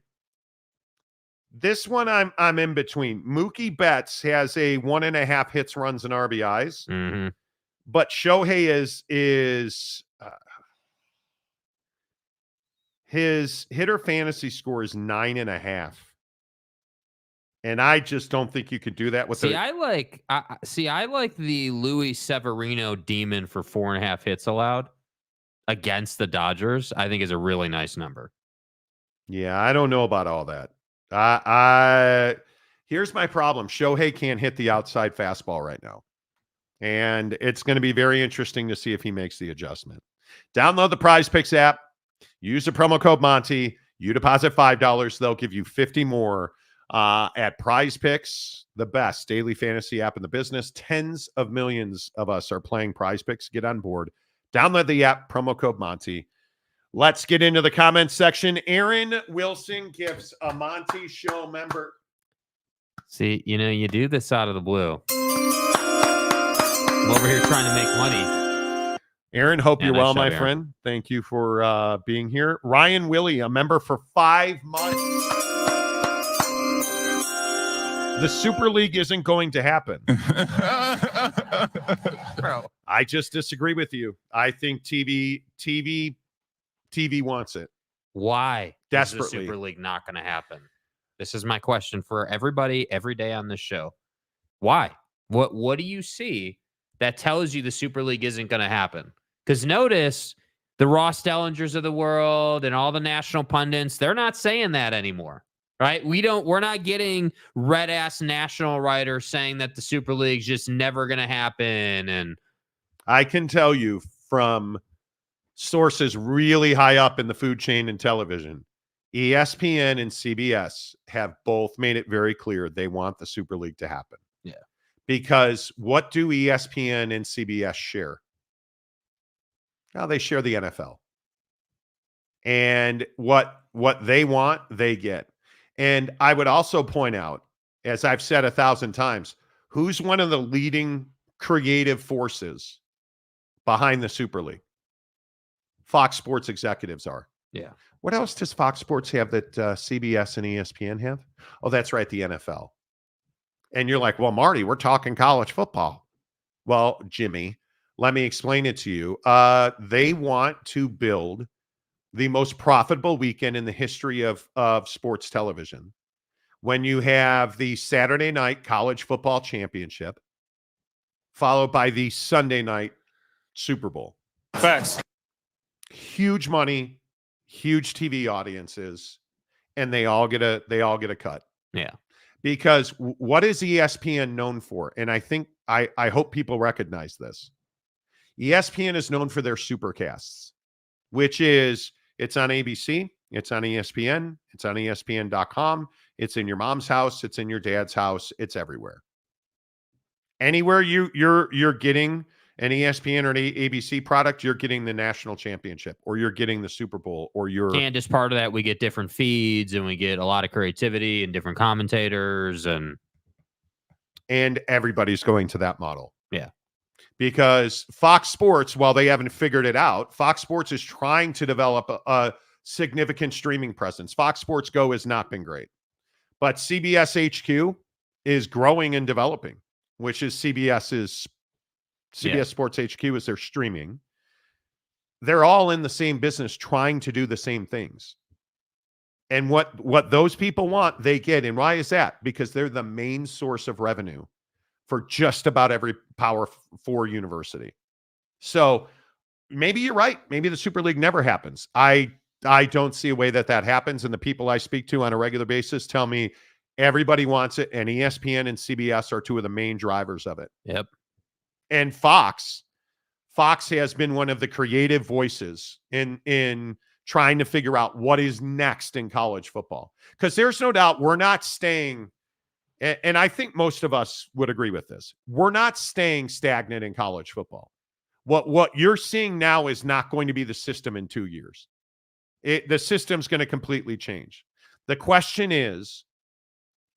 This one I'm in between. Mookie Betts has a 1.5 hits, runs, and RBIs, Mm-hmm. but Shohei is his hitter fantasy score is 9.5. And I just don't think you could do that with I like the Luis Severino demon for 4.5 hits allowed against the Dodgers. I think is a really nice number. Yeah, I don't know about all that. Here's my problem. Shohei can't hit the outside fastball right now. And it's going to be very interesting to see if he makes the adjustment. Download the Prize Picks app. Use the promo code Monty. You deposit $5. They'll give you 50 more at Prize Picks, the best daily fantasy app in the business. Tens of millions of us are playing Prize Picks. Get on board. Download the app, promo code Monty. Let's get into the comments section. Aaron Wilson gives a Monty Show member. See, you do this out of the blue. I'm over here trying to make money. Aaron, hope you're well, my Aaron. friend. Thank you for being here. Ryan Willie, a member for 5 months. The Super League isn't going to happen. Bro. I just disagree with you. I think TV wants it. Why Desperately. is the Super League not going to happen? This is my question for everybody every day on this show. Why? What do you see that tells you the Super League isn't going to happen? Because notice the Ross Dellingers of the world and all the national pundits, they're not saying that anymore. Right? We're not getting red ass national writers saying that the Super League's just never going to happen. And I can tell you from sources really high up in the food chain and television, ESPN and CBS have both made it very clear they want the Super League to happen. Yeah. Because what do ESPN and CBS share? Now they share the NFL. And what they want, they get. And I would also point out, as I've said 1,000 times, who's one of the leading creative forces behind the Super League? Fox Sports executives are. Yeah. What else does Fox Sports have that CBS and ESPN have? Oh, that's right, the NFL. And you're like, well, Marty, we're talking college football. Well, Jimmy, let me explain it to you. They want to build the most profitable weekend in the history of sports television. When you have the Saturday night college football championship, followed by the Sunday night Super Bowl. Facts. Huge money, huge TV audiences, and they all get a cut. Yeah. Because what is ESPN known for? And I think I hope people recognize this. ESPN is known for their supercasts, which is it's on ABC, it's on ESPN, it's on ESPN.com, it's in your mom's house, it's in your dad's house, it's everywhere. Anywhere you're getting an ESPN or an ABC product, you're getting the national championship, or you're getting the Super Bowl, or you're. And as part of that, we get different feeds, and we get a lot of creativity and different commentators, and everybody's going to that model. Yeah. Because Fox Sports, while they haven't figured it out, Fox Sports is trying to develop a significant streaming presence. Fox Sports Go has not been great. But CBS HQ is growing and developing, which is CBS Sports HQ is their streaming. They're all in the same business trying to do the same things. And what those people want, they get. And why is that? Because they're the main source of revenue for just about every Power 4 university. So maybe you're right. Maybe the Super League never happens. I don't see a way that happens. And the people I speak to on a regular basis tell me everybody wants it. And ESPN and CBS are two of the main drivers of it. Yep. And Fox has been one of the creative voices in trying to figure out what is next in college football. Because there's no doubt we're not staying, and I think most of us would agree with this, we're not staying stagnant in college football. What you're seeing now is not going to be the system in 2 years. The system's going to completely change. The question is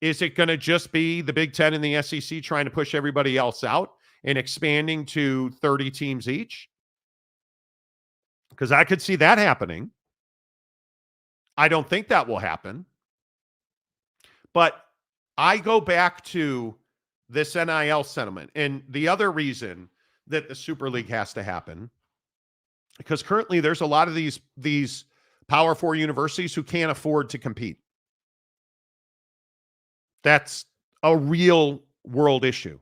it going to just be the Big Ten and the SEC trying to push everybody else out and expanding to 30 teams each? Because I could see that happening. I don't think that will happen. But I go back to this NIL settlement. And the other reason that the Super League has to happen, because currently there's a lot of these Power 4 universities who can't afford to compete. That's a real world issue.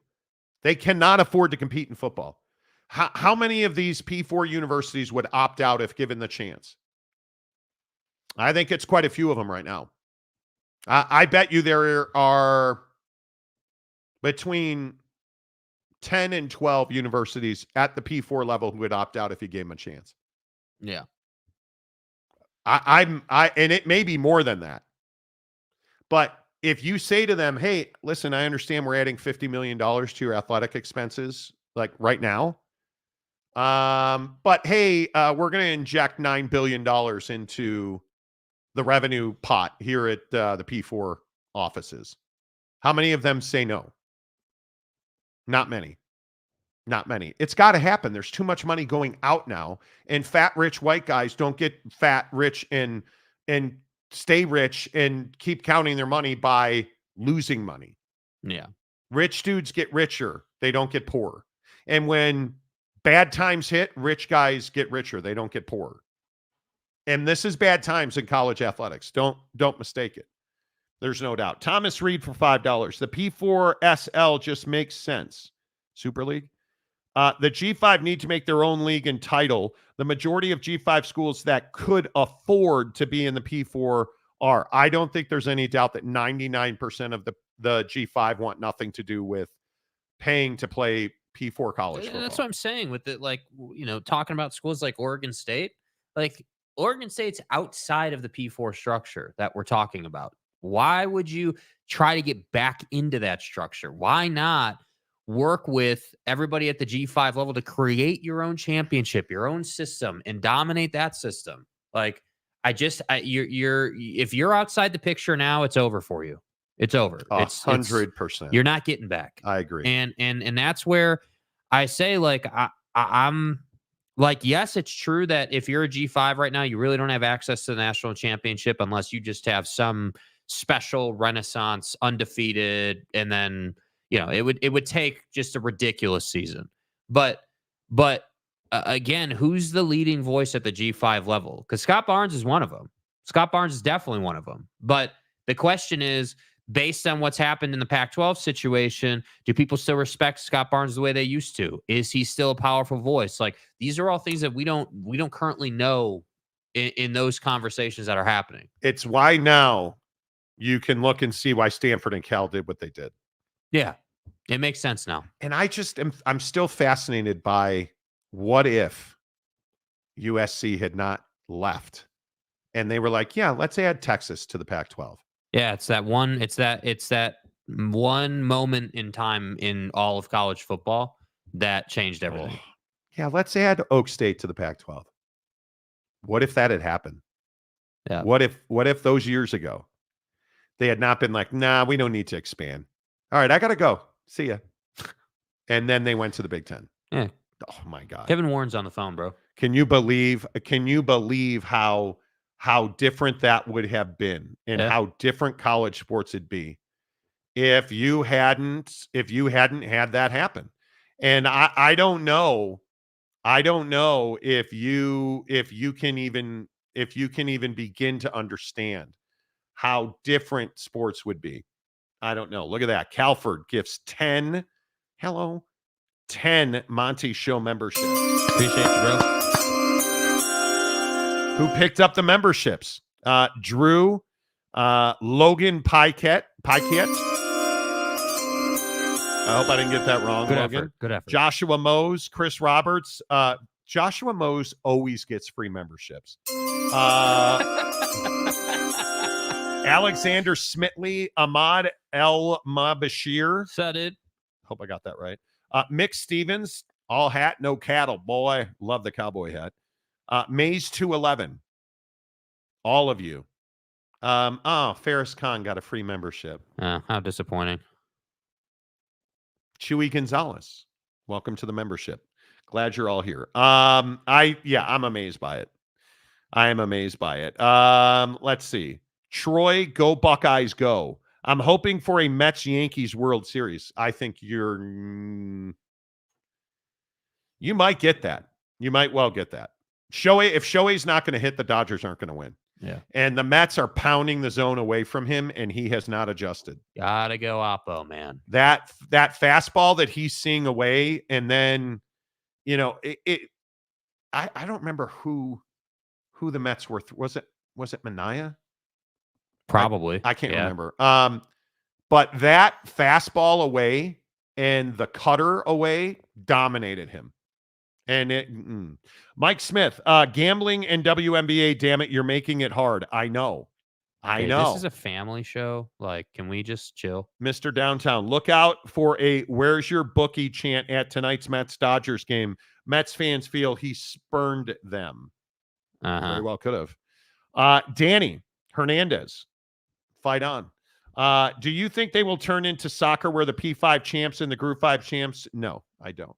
They cannot afford to compete in football. How many of these P4 universities would opt out if given the chance? I think it's quite a few of them right now. I bet you there are between 10 and 12 universities at the P4 level who would opt out if you gave them a chance. Yeah. And it may be more than that. But if you say to them, hey, listen, I understand we're adding $50 million to your athletic expenses, like right now. But hey, we're going to inject $9 billion into the revenue pot here at the P4 offices. How many of them say no? Not many. Not many. It's got to happen. There's too much money going out now. And fat, rich white guys don't get fat, rich, and stay rich and keep counting their money by losing money. Yeah. Rich dudes get richer. They don't get poorer. And when bad times hit, rich guys get richer. They don't get poorer. And this is bad times in college athletics. Don't mistake it. There's no doubt. Thomas Reed for $5. The P4SL just makes sense. Super League. The G5 need to make their own league and title. The majority of G5 schools that could afford to be in the P4 are. I don't think there's any doubt that 99% of the G5 want nothing to do with paying to play P4 college football. That's what I'm saying with it. Like, talking about schools like Oregon State, like Oregon State's outside of the P4 structure that we're talking about. Why would you try to get back into that structure? Why not work with everybody at the G5 level to create your own championship, your own system, and dominate that system? Like, if you're outside the picture now, it's over for you. It's over. It's 100%. You're not getting back. I agree. And that's where I say, like, I'm like, yes, it's true that if you're a G5 right now, you really don't have access to the national championship unless you just have some special renaissance undefeated, and then it would take just a ridiculous season. But again, who's the leading voice at the G5 level? Because Scott Barnes is one of them. Scott Barnes is definitely one of them. But the question is, based on what's happened in the Pac-12 situation, do people still respect Scott Barnes the way they used to? Is he still a powerful voice? Like, these are all things that we don't currently know in those conversations that are happening. It's why now you can look and see why Stanford and Cal did what they did. Yeah, it makes sense now. And I'm still fascinated by what if USC had not left and they were like, yeah, let's add Texas to the Pac-12. Yeah, it's that one moment in time in all of college football that changed everything. Yeah, let's add Oak State to the Pac-12. What if that had happened? Yeah. What if those years ago they had not been like, nah, we don't need to expand. All right, I got to go. See ya. And then they went to the Big Ten. Yeah. Oh my God. Kevin Warren's on the phone, bro. Can you believe how different that would have been and how different college sports would be if you hadn't had that happen? And I don't know if you can even begin to understand how different sports would be. I don't know. Look at that. Calford gifts 10 Monty Show memberships. Appreciate you, bro. Who picked up the memberships? Drew, Logan Piquet. I hope I didn't get that wrong. Good Logan. effort. Good effort. Joshua Mose, Chris Roberts. Joshua Mose always gets free memberships. Alexander Smitley, Ahmad El Mabashir. Said it. Hope I got that right. Mick Stevens, all hat, no cattle. Boy, love the cowboy hat. Mays 211. All of you. Ferris Khan got a free membership. How disappointing. Chewy Gonzalez, welcome to the membership. Glad you're all here. I'm amazed by it. I am amazed by it. Let's see. Troy, go Buckeyes, go. I'm hoping for a Mets-Yankees World Series. I think you might get that. You might well get that. If Shohei's not going to hit, the Dodgers aren't going to win. Yeah. And the Mets are pounding the zone away from him, and he has not adjusted. Gotta go Oppo, man. That fastball that he's seeing away, and then, I don't remember who the Mets were. Was it Mania? Probably. I can't remember. But that fastball away and the cutter away dominated him. And Mike Smith, gambling and WNBA, damn it, you're making it hard. I know. I know. This is a family show. Like, can we just chill? Mr. Downtown, look out for a "Where's your bookie" chant at tonight's Mets-Dodgers game. Mets fans feel he spurned them. Very well could have. Danny Hernandez, fight on. Do you think they will turn into soccer where the P5 champs and the Group 5 champs? No, I don't.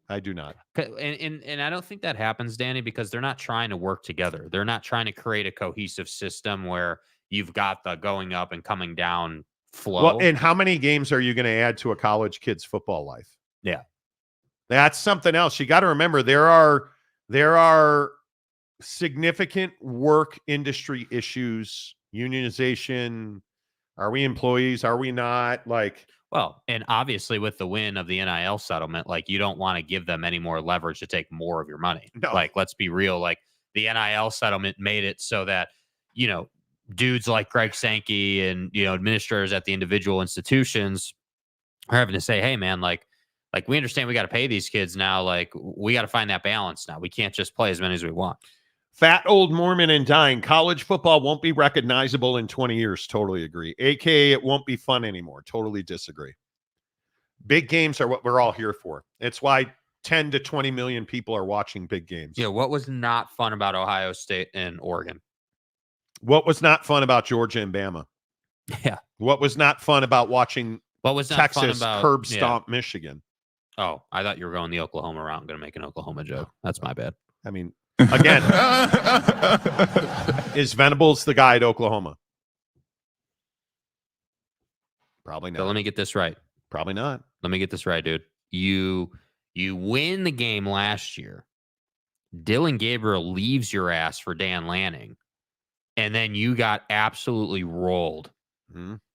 I do not. And I don't think that happens, Danny, because they're not trying to work together. They're not trying to create a cohesive system where you've got the going up and coming down flow. Well, and how many games are you going to add to a college kid's football life? Yeah. That's something else. You got to remember there are significant work industry issues, unionization. Are we employees? Are we not? Well, and obviously with the win of the NIL settlement, you don't want to give them any more leverage to take more of your money. No. Let's be real. The NIL settlement made it so that, dudes like Greg Sankey and, administrators at the individual institutions are having to say, hey, man, we understand we got to pay these kids now. We got to find that balance now. We can't just play as many as we want. Fat old Mormon and dying. College football won't be recognizable in 20 years. Totally agree. AKA it won't be fun anymore. Totally disagree. Big games are what we're all here for. It's why 10 to 20 million people are watching big games. Yeah. What was not fun about Ohio State and Oregon? What was not fun about Georgia and Bama? Yeah. What was not fun about watching Texas curb stomp Michigan? Oh, I thought you were going the Oklahoma route. I'm going to make an Oklahoma joke. That's my bad. I mean, again, is Venables the guy at Oklahoma? Probably not. So let me get this right. Probably not. Let me get this right, dude. You win the game last year. Dylan Gabriel leaves your ass for Dan Lanning. And then you got absolutely rolled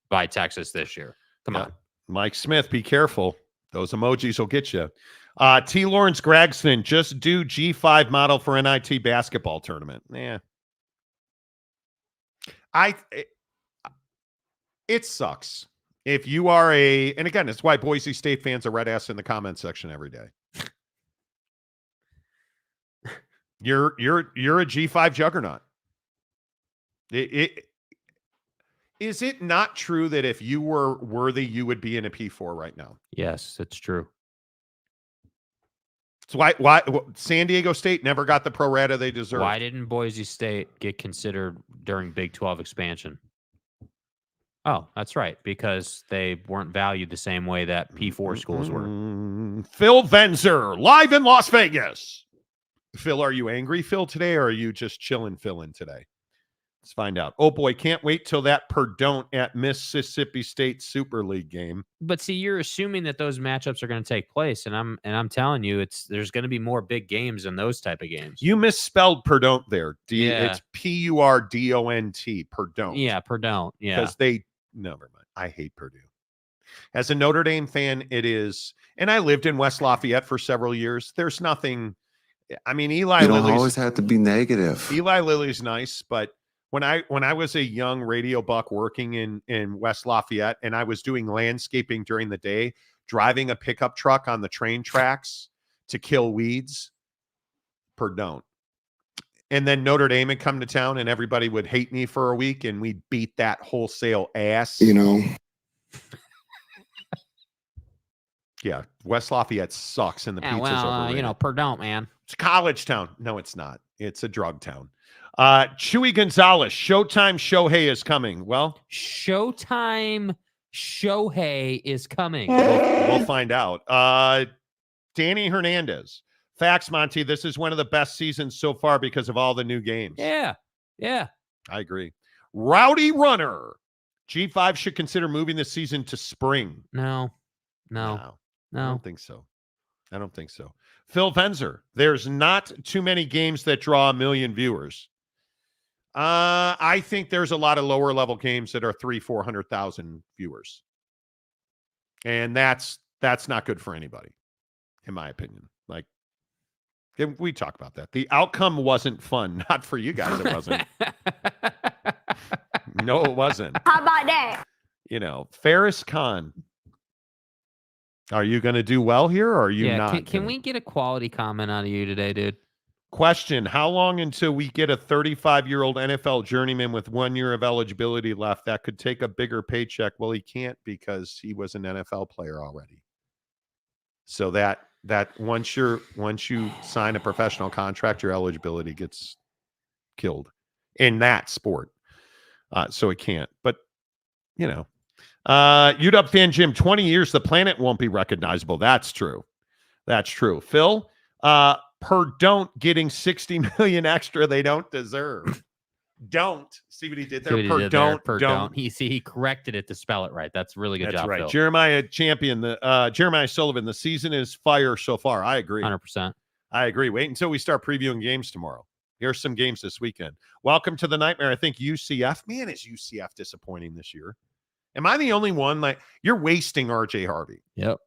by Texas this year. Come on. Mike Smith, be careful. Those emojis will get you. T. Lawrence Gregson, just do G5 model for NIT basketball tournament. Yeah. It sucks. If you are and again, it's why Boise State fans are red ass in the comment section every day. You're a G5 juggernaut. Is it not true that if you were worthy, you would be in a P4 right now? Yes, it's true. So why San Diego State never got the pro rata they deserve? Why didn't Boise State get considered during Big 12 expansion? Oh, that's right, because they weren't valued the same way that P4 schools were. Phil Venzer, live in Las Vegas. Phil, are you angry, Phil, today, or are you just chilling, Phil, in today? Let's find out. Oh, boy, can't wait till that Perdon't at Mississippi State Super League game. But see, you're assuming that those matchups are going to take place, and I'm telling you, there's going to be more big games in those type of games. You misspelled Perdon't there. It's Purdont. Perdon't. Yeah, Perdon't. Yeah, because never mind. I hate Purdue. As a Notre Dame fan, it is, and I lived in West Lafayette for several years. There's nothing. I mean, Eli Lilly's. You don't always have to be negative. Eli Lilly's nice, but. When I was a young radio buck working in West Lafayette and I was doing landscaping during the day, driving a pickup truck on the train tracks to kill weeds, Perdon't. And then Notre Dame had come to town and everybody would hate me for a week and we'd beat that wholesale ass. Yeah, West Lafayette sucks and the pizza's overrated. Perdon't, man. It's a college town. No, it's not. It's a drug town. Chewy Gonzalez, Showtime Shohei is coming. Well, Showtime Shohei is coming. We'll find out. Danny Hernandez, facts, Monty. This is one of the best seasons so far because of all the new games. Yeah. I agree. Rowdy Runner, G5 should consider moving the season to spring. No. I don't think so. Phil Venzer, there's not too many games that draw 1 million viewers. I think there's a lot of lower level games that are 300,000-400,000 viewers. And that's not good for anybody, in my opinion. Like, we talk about that. The outcome wasn't fun. Not for you guys, it wasn't. No, it wasn't. How about that? Ferris Khan. Are you going to do well here, or are you not? Can we get a quality comment out of you today, dude? Question: how long until we get a 35-year-old NFL journeyman with 1 year of eligibility left that could take a bigger paycheck? Well, he can't because he was an NFL player already. So that once you sign a professional contract, your eligibility gets killed in that sport. So it can't. But UW fan Jim, 20 years, the planet won't be recognizable. That's true. Phil, per don't getting 60 million extra they don't deserve. Don't. See what he did there? Per don't. He corrected it to spell it right. That's a really good job, right. Phil. Jeremiah Sullivan, the season is fire so far. I agree. 100%. I agree. Wait until we start previewing games tomorrow. Here's some games this weekend. Welcome to the nightmare. I think UCF. Man, is UCF disappointing this year? Am I the only one? Like, you're wasting RJ Harvey. Yep.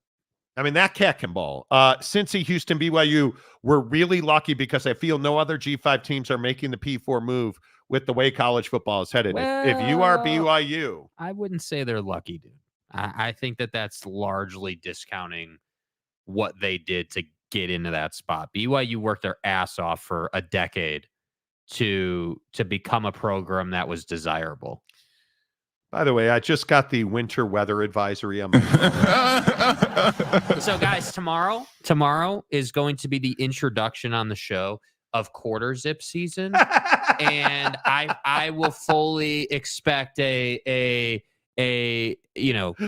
I mean, that cat can ball. Cincy, Houston, BYU, we're really lucky because I feel no other G5 teams are making the P4 move with the way college football is headed. Well, if you are BYU. I wouldn't say they're lucky, dude. I think that's largely discounting what they did to get into that spot. BYU worked their ass off for a decade to become a program that was desirable. By the way, I just got the winter weather advisory. So, guys, tomorrow is going to be the introduction on the show of quarter zip season, and I will fully expect a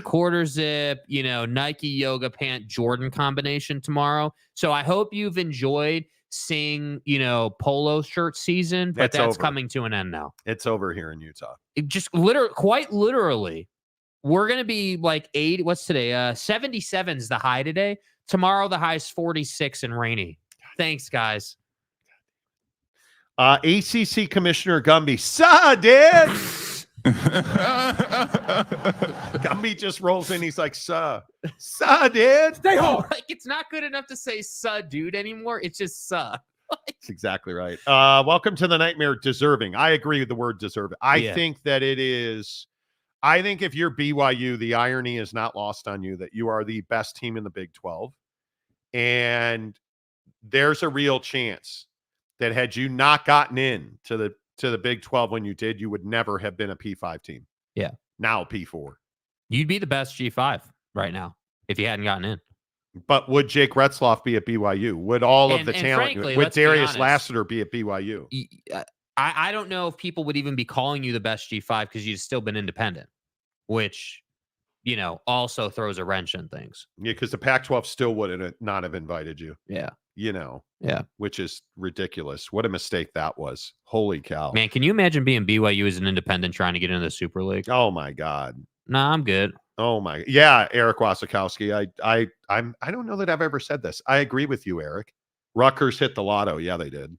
quarter zip, Nike yoga pant Jordan combination tomorrow. So I hope you've enjoyed seeing, polo shirt season, but that's coming to an end now. It's over here in Utah. It just quite literally, we're going to be like 80. What's today? 77 is the high today. Tomorrow, the high is 46 and rainy. Thanks, guys. ACC Commissioner Gumby. Dude. Gumby just rolls in. He's like, dude. Stay home. Like, it's not good enough to say dude anymore. It's just That's exactly right. Welcome to the nightmare. Deserving. I agree with the word deserving. I think that it is. I think if you're BYU, the irony is not lost on you that you are the best team in the Big 12. And there's a real chance that had you not gotten in to the Big 12 when you did, you would never have been a P5 team. Yeah. Now P4. You'd be the best G5 right now if you hadn't gotten in. But would Jake Retzloff be at BYU? Would all of the talent, frankly, would Darius Lassiter be at BYU? I don't know if people would even be calling you the best G5 because you'd still been independent, which, also throws a wrench in things. Yeah, because the Pac-12 still would not have invited you. Yeah. Yeah. Which is ridiculous. What a mistake that was. Holy cow. Man, can you imagine being BYU as an independent trying to get into the Super League? Oh, my God. Nah, I'm good. Oh, my. Yeah, Eric Wasikowski. I don't know that I've ever said this. I agree with you, Eric. Rutgers hit the lotto. Yeah, they did.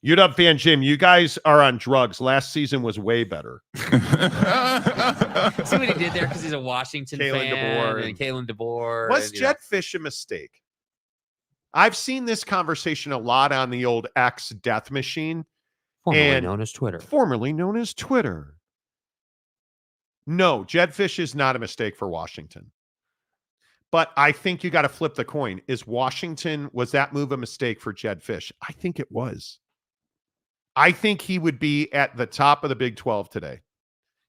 UW fan Jim, you guys are on drugs. Last season was way better. See what he did there? Because he's a Washington fan. Kalen DeBoer. Was Jetfish a mistake? I've seen this conversation a lot on the old X death machine. Formerly known as Twitter. No, Jetfish is not a mistake for Washington. But I think you got to flip the coin. Was that move a mistake for Jetfish? I think it was. I think he would be at the top of the Big 12 today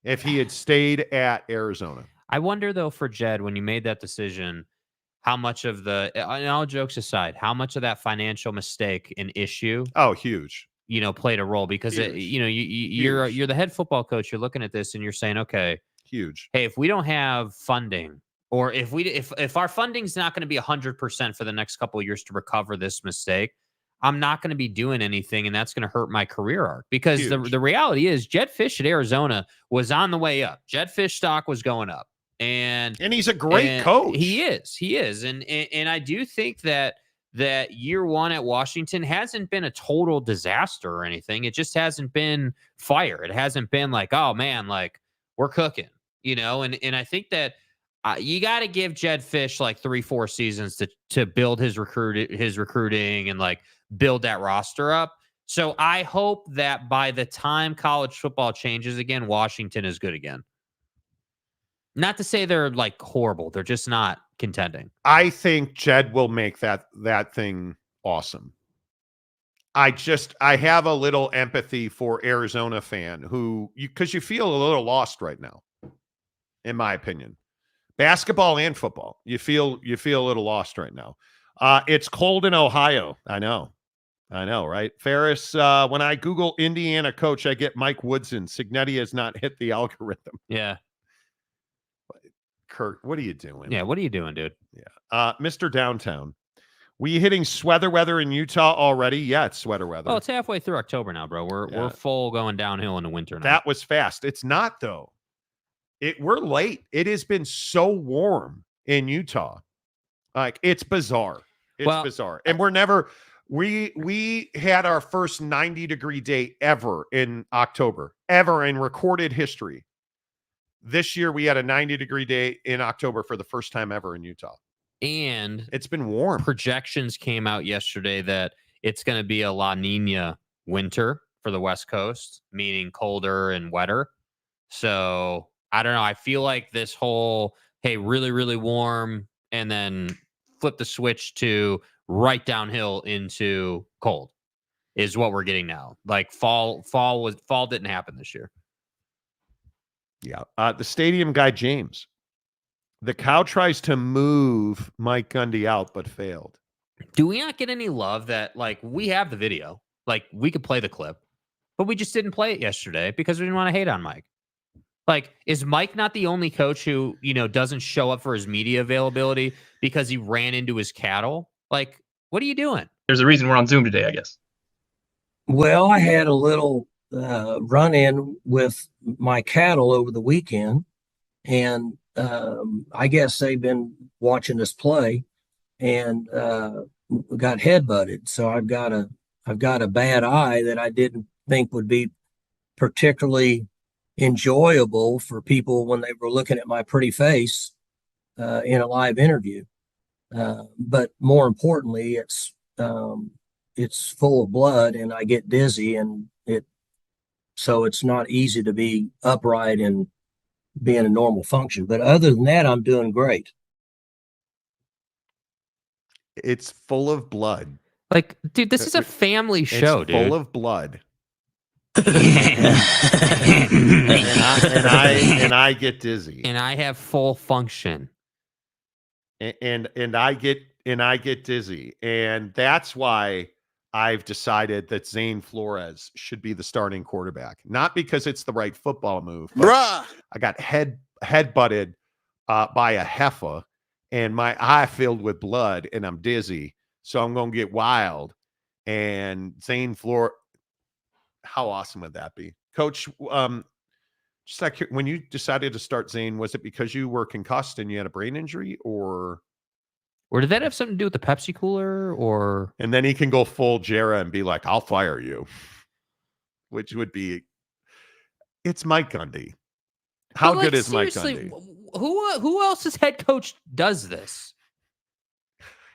if he had stayed at Arizona. I wonder, though, for Jed, when you made that decision, how much of and all jokes aside, how much of that financial mistake and issue? Oh, huge. Played a role because you're the head football coach. You're looking at this and you're saying, okay, huge. Hey, if we don't have funding, or if our funding's not going to be 100% for the next couple of years to recover this mistake, I'm not going to be doing anything, and that's going to hurt my career arc. Because the reality is, Jedd Fisch at Arizona was on the way up. Jedd Fisch stock was going up, and he's a great coach. He is, and I do think that year one at Washington hasn't been a total disaster or anything. It just hasn't been fire. It hasn't been like, oh man, like we're cooking, you know. And I think that you got to give Jedd Fisch like 3-4 seasons to build his recruiting and like build that roster up. So I hope that by the time college football changes again, Washington is good again. Not to say they're like horrible. They're just not contending. I think Jed will make that thing awesome. I have a little empathy for Arizona fan because you feel a little lost right now, in my opinion. Basketball and football. You feel a little lost right now. It's cold in Ohio. I know, right? Ferris, when I Google Indiana coach, I get Mike Woodson. Cignetti has not hit the algorithm. Yeah. Kurt, what are you doing? Yeah, what are you doing, dude? Yeah. Mr. Downtown. Were you hitting sweater weather in Utah already? Yeah, it's sweater weather. Oh, it's halfway through October now, bro. We're full going downhill into winter now. That was fast. It's not, though. We're late. It has been so warm in Utah. Like, it's bizarre. It's bizarre. And we had our first 90-degree day ever in October, ever in recorded history. This year, we had a 90-degree day in October for the first time ever in Utah. And it's been warm. Projections came out yesterday that it's going to be a La Nina winter for the West Coast, meaning colder and wetter. So, I don't know. I feel like this whole, hey, really, really warm, and then flip the switch to right downhill into cold is what we're getting now. Like fall didn't happen this year. Yeah. The stadium guy, James. The Cow tries to move Mike Gundy out, but failed. Do we not get any love that, like, we have the video? Like, we could play the clip, but we just didn't play it yesterday because we didn't want to hate on Mike. Like, is Mike not the only coach who, doesn't show up for his media availability because he ran into his cattle? Like, what are you doing? There's a reason we're on Zoom today, I guess. Well, I had a little run-in with my cattle over the weekend, and I guess they've been watching us play and got headbutted. So I've got a bad eye that I didn't think would be particularly enjoyable for people when they were looking at my pretty face in a live interview. But more importantly, it's full of blood and I get dizzy, and so it's not easy to be upright and be in a normal function. But other than that, I'm doing great. It's full of blood. Like, dude, this is a family show, it's dude. Full of blood. and I get dizzy. And I have full function. And I get dizzy. And that's why I've decided that Zane Flores should be the starting quarterback. Not because it's the right football move. But I got headbutted by a heifer, and my eye filled with blood, and I'm dizzy. So I'm going to get wild. And Zane Flores, how awesome would that be? Coach, just like when you decided to start Zane, was it because you were concussed and you had a brain injury, or did that have something to do with the Pepsi cooler? Or and then he can go full Jera and be like, "I'll fire you," which would be, it's Mike Gundy. How good is Mike Gundy? Who else's head coach does this?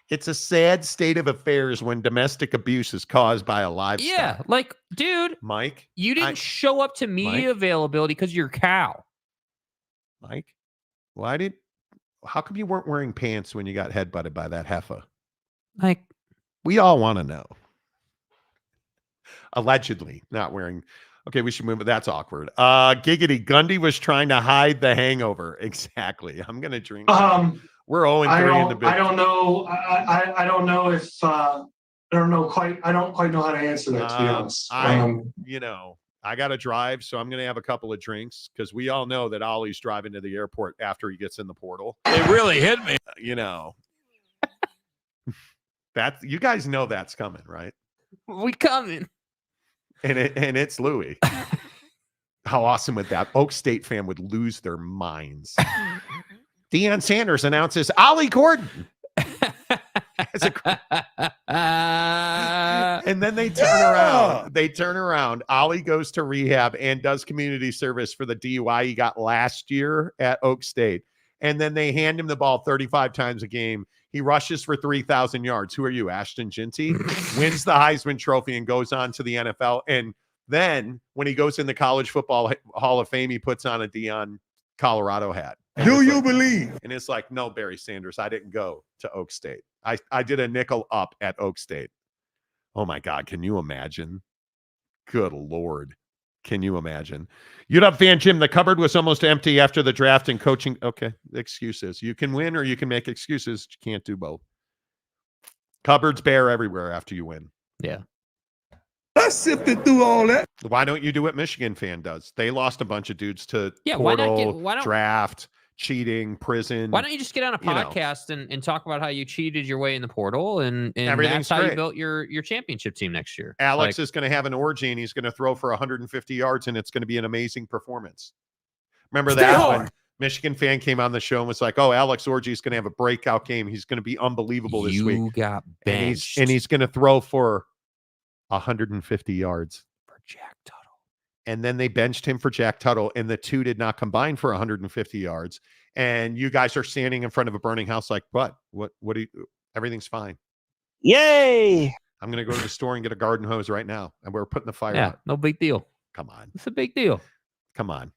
It's a sad state of affairs when domestic abuse is caused by a livestock. Yeah, like, dude, Mike, you didn't show up to media availability because you're a cow. Mike, how come you weren't wearing pants when you got headbutted by that heifer? Like, we all want to know. Allegedly not wearing. Okay, we should move. That's awkward. Giggity, Gundy was trying to hide the hangover. Exactly. I'm gonna drink. We're 0-3 in the big. I don't know. I don't know if I don't quite know how to answer that, to be honest. I got to drive, so I'm going to have a couple of drinks because we all know that Ollie's driving to the airport after he gets in the portal. It really hit me. That you guys know that's coming, right? We coming. And it's Louis. How awesome would that? Oak State fan would lose their minds. Deion Sanders announces Ollie Gordon. And then they turn around. They turn around. Ollie goes to rehab and does community service for the DUI he got last year at Oak State. And then they hand him the ball 35 times a game. He rushes for 3,000 yards. Who are you, Ashton Jinty? Wins the Heisman Trophy and goes on to the NFL. And then when he goes in the College Football Hall of Fame, he puts on a Deion Colorado hat. Do you believe? And it's like, no, Barry Sanders, I didn't go to Oak State. I did a nickel up at Oak State. Oh, my God. Can you imagine? Good Lord. Can you imagine? UW fan Jim, the cupboard was almost empty after the draft and coaching. Okay, excuses. You can win or you can make excuses. You can't do both. Cupboards bare everywhere after you win. Yeah. I sifted through all that. Why don't you do what Michigan fan does? They lost a bunch of dudes to portal, draft, cheating, prison. Why don't you just get on a podcast and talk about how you cheated your way in the portal and that's how you built your championship team next year? Alex is going to have an orgy and he's going to throw for 150 yards and it's going to be an amazing performance. Remember that when Michigan fan came on the show and was like, oh, Alex Orgy is going to have a breakout game. He's going to be unbelievable this week. You got benched. And he's going to throw for 150 yards. For Jack Tuttle. And then they benched him for Jack Tuttle, and the two did not combine for 150 yards. And you guys are standing in front of a burning house like, what do you, everything's fine. Yay. I'm going to go to the store and get a garden hose right now. And we're putting the fire out. No big deal. Come on. It's a big deal. Come on.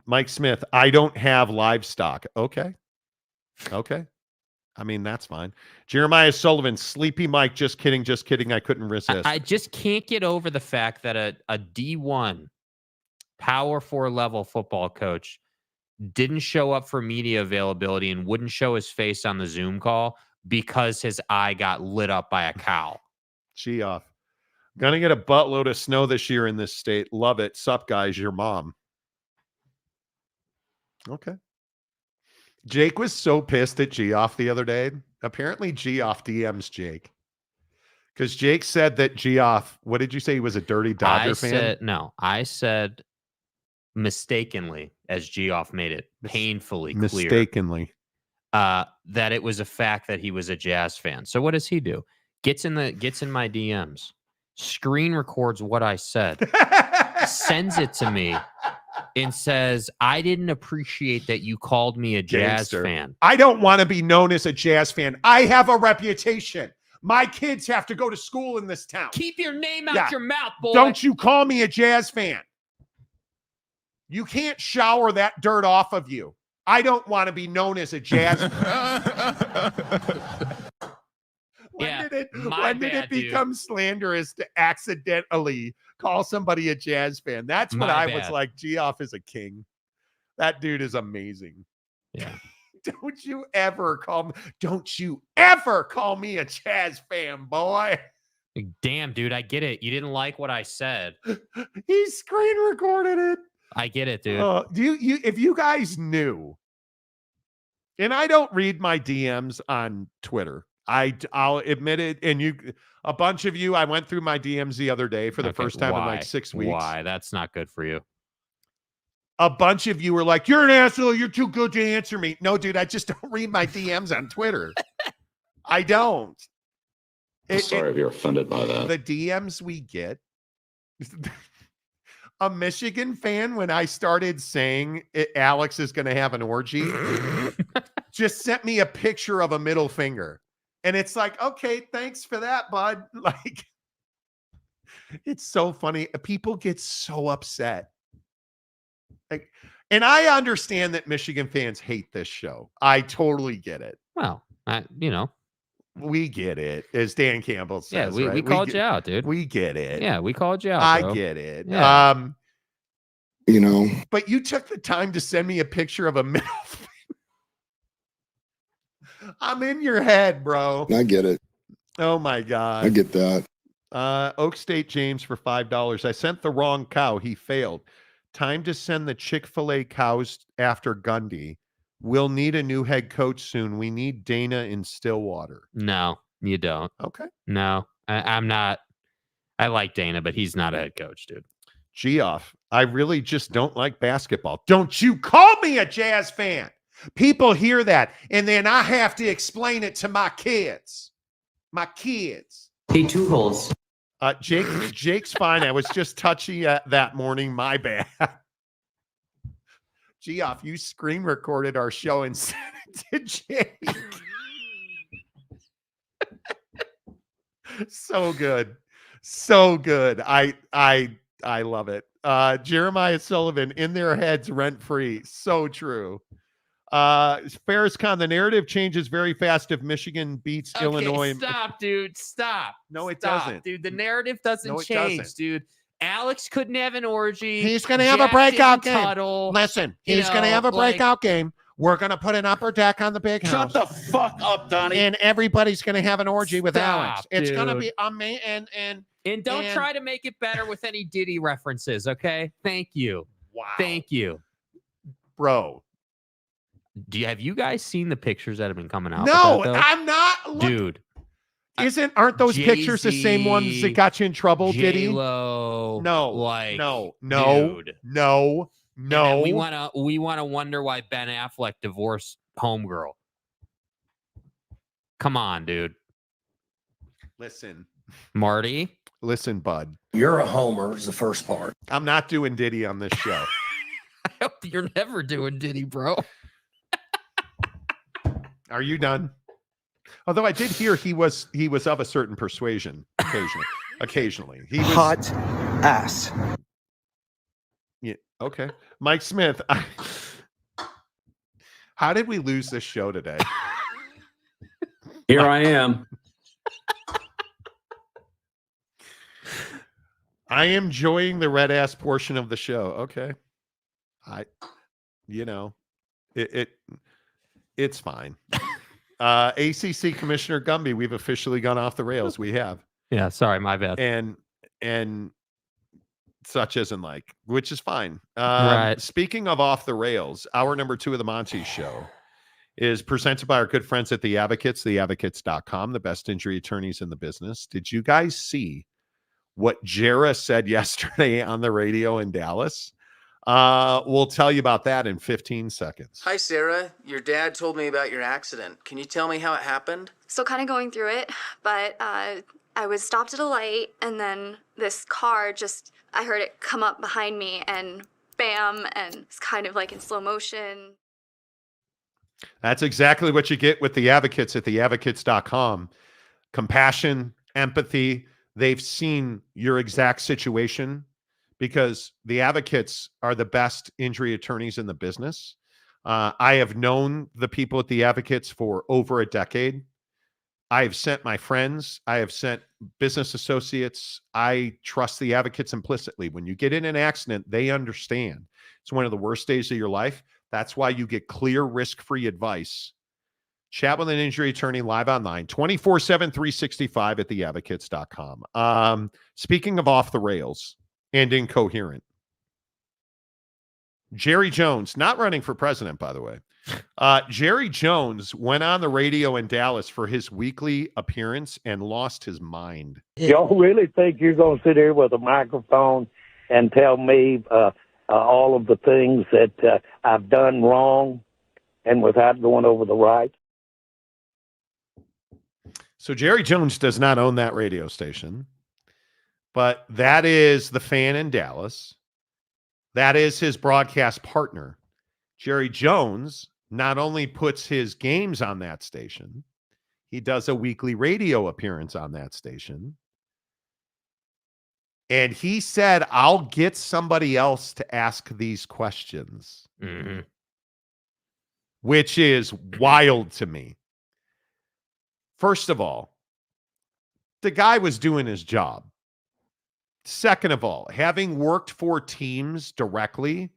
Mike Smith, I don't have livestock. Okay. I mean, that's fine. Jeremiah Sullivan, Sleepy Mike, just kidding. I couldn't resist. I just can't get over the fact that a D1 Power 4 level football coach didn't show up for media availability and wouldn't show his face on the Zoom call because his eye got lit up by a cow. Gee off. Gonna get a buttload of snow this year in this state. Love it. Sup, guys? Your mom. Okay. Jake was so pissed at Geoff the other day. Apparently, Geoff DMs Jake. Because Jake said that Geoff, what did you say? He was a dirty Dodger fan? I said mistakenly, as Geoff made it painfully clear. Mistakenly. That it was a fact that he was a Jazz fan. So what does he do? Gets in my DMs, screen records what I said, sends it to me, and says, I didn't appreciate that you called me a Jazz fan. I don't want to be known as a Jazz fan. I have a reputation. My kids have to go to school in this town. Keep your name out your mouth, boy. Don't you call me a Jazz fan. You can't shower that dirt off of you. I don't want to be known as a Jazz fan. When did it become slanderous to accidentally call somebody a Jazz fan? That's what I was like. Geoff is a king. That dude is amazing. Yeah. Don't you ever call me a Jazz fan, boy. Damn, dude, I get it. You didn't like what I said. He screen recorded it. I get it, dude. If you guys knew, and I don't read my DMs on Twitter. I'll admit it. And a bunch of you, I went through my DMs the other day for the first time in like 6 weeks. Why? That's not good for you. A bunch of you were like, you're an asshole. You're too good to answer me. No, dude, I just don't read my DMs on Twitter. I don't. I'm sorry if you're offended by that. The DMs we get. A Michigan fan, when I started saying Alex is going to have an orgy, just sent me a picture of a middle finger. And it's like, okay, thanks for that, bud. Like, it's so funny. People get so upset. Like, and I understand that Michigan fans hate this show. I totally get it. Well, we get it, as Dan Campbell says. Yeah, we called you out, dude. We get it. Yeah, we called you out. I get it. Yeah. But you took the time to send me a picture of a middle finger. I'm in your head, bro. I get it. Oh my God. I get that. Oak State James for $5. I sent the wrong cow. He failed. Time to send the Chick-fil-A cows after Gundy. We'll need a new head coach soon. We need Dana in Stillwater. No, you don't. Okay. No, I'm not. I like Dana, but he's not a head coach, dude. Geoff, I really just don't like basketball. Don't you call me a Jazz fan. People hear that, and then I have to explain it to my kids. My kids. Hey, 2 holes. Jake's fine. I was just touchy that morning. My bad. Geoff, you screen recorded our show and sent it to Jake. So good. So good. I love it. Jeremiah Sullivan, in their heads, rent free. So true. Ferriscon, the narrative changes very fast if Michigan beats Illinois. Stop, dude. Stop. No, it Stop, doesn't. dude. The narrative doesn't change, dude. Alex couldn't have an orgy. He's going to have a breakout game. Tuddle, Listen, he's going to have a breakout game. We're going to put an upper deck on the big house. Shut the fuck up, Donnie. And everybody's going to have an orgy with Alex. It's going to dude. be amazing. And don't try to make it better with any Diddy references, okay? Thank you. Wow. Thank you. Bro. Have you guys seen the pictures that have been coming out? No, with that, I'm not. Dude. Aren't those Jay-Z, pictures the same ones that got you in trouble, Diddy? J-Lo, No, no. We want to wonder why Ben Affleck divorced Homegirl. Come on, dude. Listen, Marty. Listen, bud. You're a homer is the first part. I'm not doing Diddy on this show. I hope you're never doing Diddy, bro. Are you done? Although I did hear he was of a certain persuasion occasionally. He was hot ass. Yeah, okay. Mike Smith, how did we lose this show today? Here I am. I am enjoying the red ass portion of the show. Okay. It's fine. ACC Commissioner Gumby, we've officially gone off the rails. We have. Yeah, sorry, my bad. And such as in like, which is fine. Right. Speaking of off the rails, hour number 2 of the Monty Show is presented by our good friends at The Advocates, theadvocates.com, the best injury attorneys in the business. Did you guys see what Jera said yesterday on the radio in Dallas? We'll tell you about that in 15 seconds. Hi, Sarah. Your dad told me about your accident. Can you tell me how it happened? Still kind of going through it, but I was stopped at a light, and then this car I heard it come up behind me, and bam, and it's kind of like in slow motion. That's exactly what you get with The Advocates at theadvocates.com. Compassion, empathy. They've seen your exact situation because The Advocates are the best injury attorneys in the business. I have known the people at The Advocates for over a decade. I have sent my friends. I have sent business associates. I trust The Advocates implicitly. When you get in an accident, they understand. It's one of the worst days of your life. That's why you get clear, risk-free advice. Chat with an injury attorney live online, 24/7, 365 at theadvocates.com. Speaking of off the rails and incoherent, Jerry Jones, not running for president, by the way. Jerry Jones went on the radio in Dallas for his weekly appearance and lost his mind. Y'all really think you're going to sit here with a microphone and tell me all of the things that I've done wrong and without going over the right? So Jerry Jones does not own that radio station, but that is the Fan in Dallas. That is his broadcast partner. Jerry Jones not only puts his games on that station, he does a weekly radio appearance on that station. And he said, I'll get somebody else to ask these questions, which is wild to me. First of all, the guy was doing his job. Second of all, having worked for teams directly,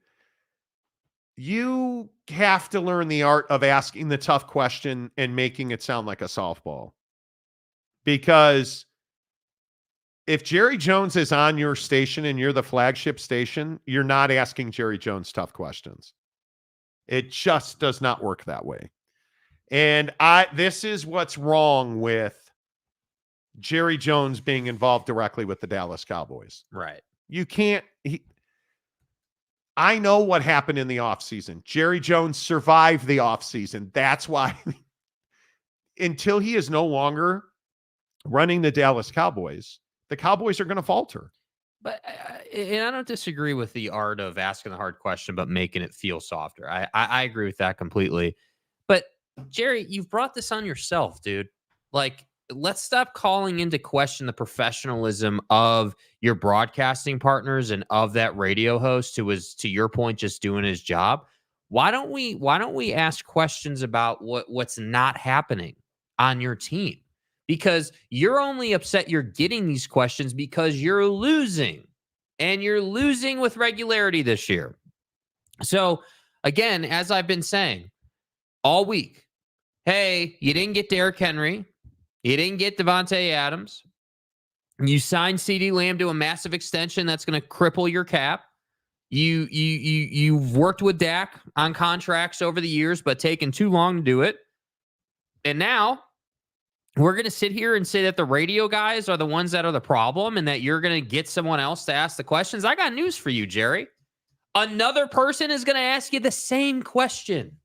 you have to learn the art of asking the tough question and making it sound like a softball. Because if Jerry Jones is on your station and you're the flagship station, you're not asking Jerry Jones tough questions. It just does not work that way. And this is what's wrong with Jerry Jones being involved directly with the Dallas Cowboys. Right. You can't. I know what happened in the offseason. Jerry Jones survived the offseason. That's why until he is no longer running the Dallas Cowboys, the Cowboys are going to falter. But and I don't disagree with the art of asking the hard question, but making it feel softer. I agree with that completely. But Jerry, you've brought this on yourself, dude. Like, let's stop calling into question the professionalism of your broadcasting partners and of that radio host who was, to your point, just doing his job. Why don't we ask questions about what's not happening on your team? Because you're only upset you're getting these questions because you're losing, and you're losing with regularity this year. So again, as I've been saying all week, hey, you didn't get Derrick Henry. You didn't get Devontae Adams. You signed CeeDee Lamb to a massive extension that's going to cripple your cap. You've worked with Dak on contracts over the years, but taken too long to do it. And now we're going to sit here and say that the radio guys are the ones that are the problem and that you're going to get someone else to ask the questions. I got news for you, Jerry. Another person is going to ask you the same question.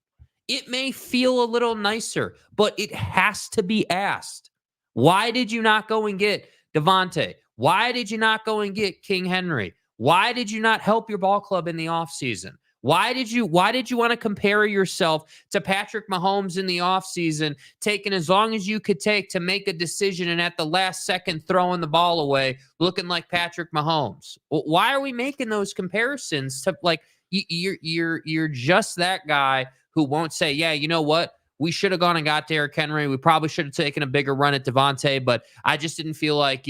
It may feel a little nicer, but it has to be asked. Why did you not go and get Devontae? Why did you not go and get King Henry? Why did you not help your ball club in the offseason? Why did you want to compare yourself to Patrick Mahomes in the offseason, taking as long as you could take to make a decision and at the last second throwing the ball away, looking like Patrick Mahomes? Why are we making those comparisons to, like, you're just that guy who won't say, yeah, you know what? We should have gone and got Derrick Henry. We probably should have taken a bigger run at Devontae, but I just didn't feel like,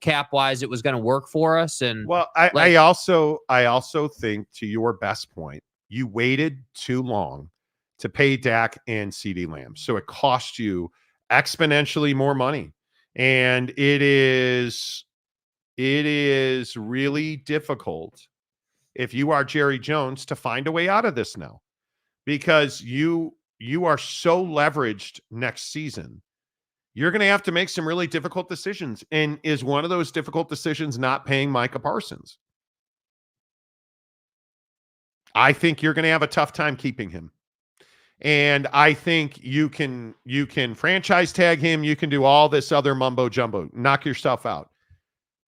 cap-wise, it was going to work for us. And well, I also think, to your best point, you waited too long to pay Dak and CeeDee Lamb. So it cost you exponentially more money. And it is really difficult if you are Jerry Jones to find a way out of this now, because you are so leveraged next season. You're going to have to make some really difficult decisions. And is one of those difficult decisions not paying Micah Parsons? I think you're going to have a tough time keeping him. And I think you can franchise tag him. You can do all this other mumbo jumbo. Knock yourself out.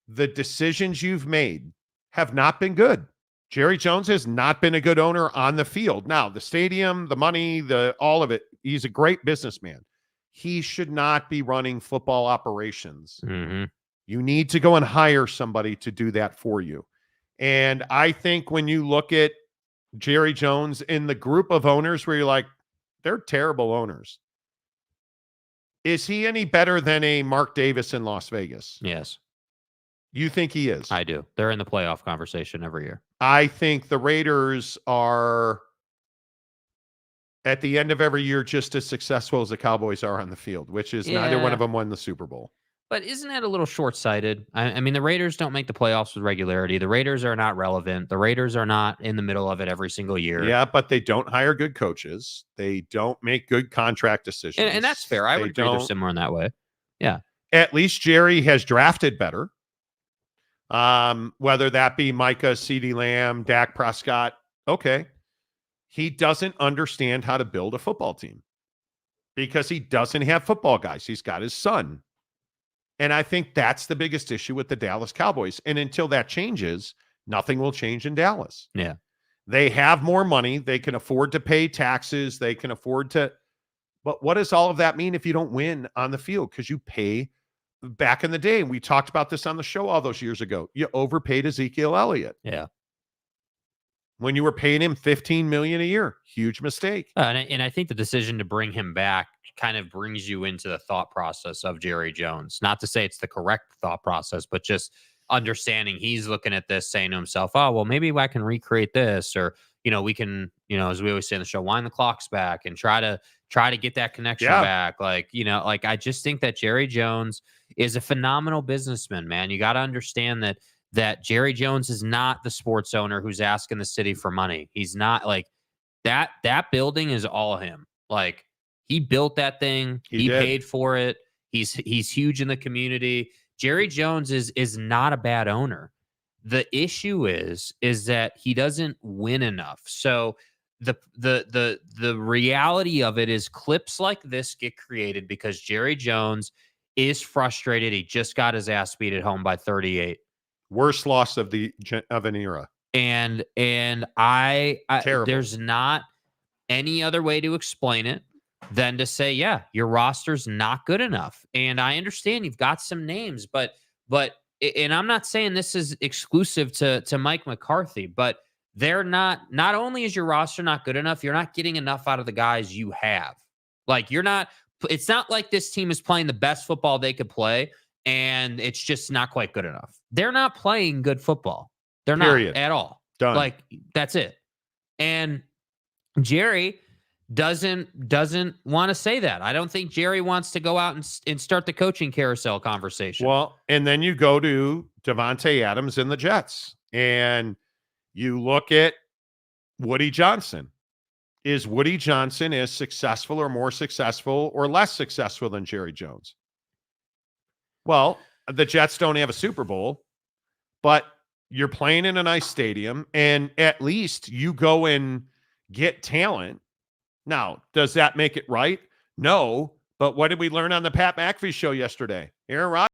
The decisions you've made have not been good. Jerry Jones has not been a good owner on the field. Now, the stadium, the money, all of it, he's a great businessman. He should not be running football operations. Mm-hmm. You need to go and hire somebody to do that for you. And I think when you look at Jerry Jones in the group of owners where you're like, they're terrible owners. Is he any better than a Mark Davis in Las Vegas? Yes. You think he is? I do. They're in the playoff conversation every year. I think the Raiders are, at the end of every year, just as successful as the Cowboys are on the field, which is neither one of them won the Super Bowl. But isn't that a little short-sighted? I mean, the Raiders don't make the playoffs with regularity. The Raiders are not relevant. The Raiders are not in the middle of it every single year. Yeah, but they don't hire good coaches. They don't make good contract decisions. And that's fair. I would agree they're similar in that way. Yeah. At least Jerry has drafted better. Whether that be Micah, CeeDee Lamb, Dak Prescott. Okay. He doesn't understand how to build a football team because he doesn't have football guys. He's got his son. And I think that's the biggest issue with the Dallas Cowboys. And until that changes, nothing will change in Dallas. Yeah. They have more money. They can afford to pay taxes. They can afford to. But what does all of that mean if you don't win on the field? Because you pay. Back in the day, we talked about this on the show all those years ago. You overpaid Ezekiel Elliott. Yeah. When you were paying him $15 million a year, huge mistake. And I think the decision to bring him back kind of brings you into the thought process of Jerry Jones. Not to say it's the correct thought process, but just understanding he's looking at this saying to himself, oh, well, maybe I can recreate this, or, we can, as we always say in the show, wind the clocks back and try to get that connection back. I just think that Jerry Jones is a phenomenal businessman, man. You got to understand that Jerry Jones is not the sports owner who's asking the city for money. He's not like that building is all him. Like, he built that thing. He paid for it. He's huge in the community. Jerry Jones is not a bad owner. The issue is that he doesn't win enough. So the reality of it is clips like this get created because Jerry Jones is frustrated. He just got his ass beat at home by 38. Worst loss of an era. And I Terrible. There's not any other way to explain it than to say, yeah, your roster's not good enough. And I understand you've got some names, but and I'm not saying this is exclusive to Mike McCarthy, but they're not only is your roster not good enough, you're not getting enough out of the guys you have. Like it's not like this team is playing the best football they could play and it's just not quite good enough. They're not playing good football. They're not at all. Done. Like that's it. And Jerry doesn't want to say that. I don't think Jerry wants to go out and start the coaching carousel conversation. Well, and then you go to Davante Adams and the Jets, and you look at Woody Johnson. Is Woody Johnson as successful or more successful or less successful than Jerry Jones? Well, the Jets don't have a Super Bowl, but you're playing in a nice stadium, and at least you go and get talent. Now, does that make it right? No. But what did we learn on the Pat McAfee show yesterday? Aaron Rodgers.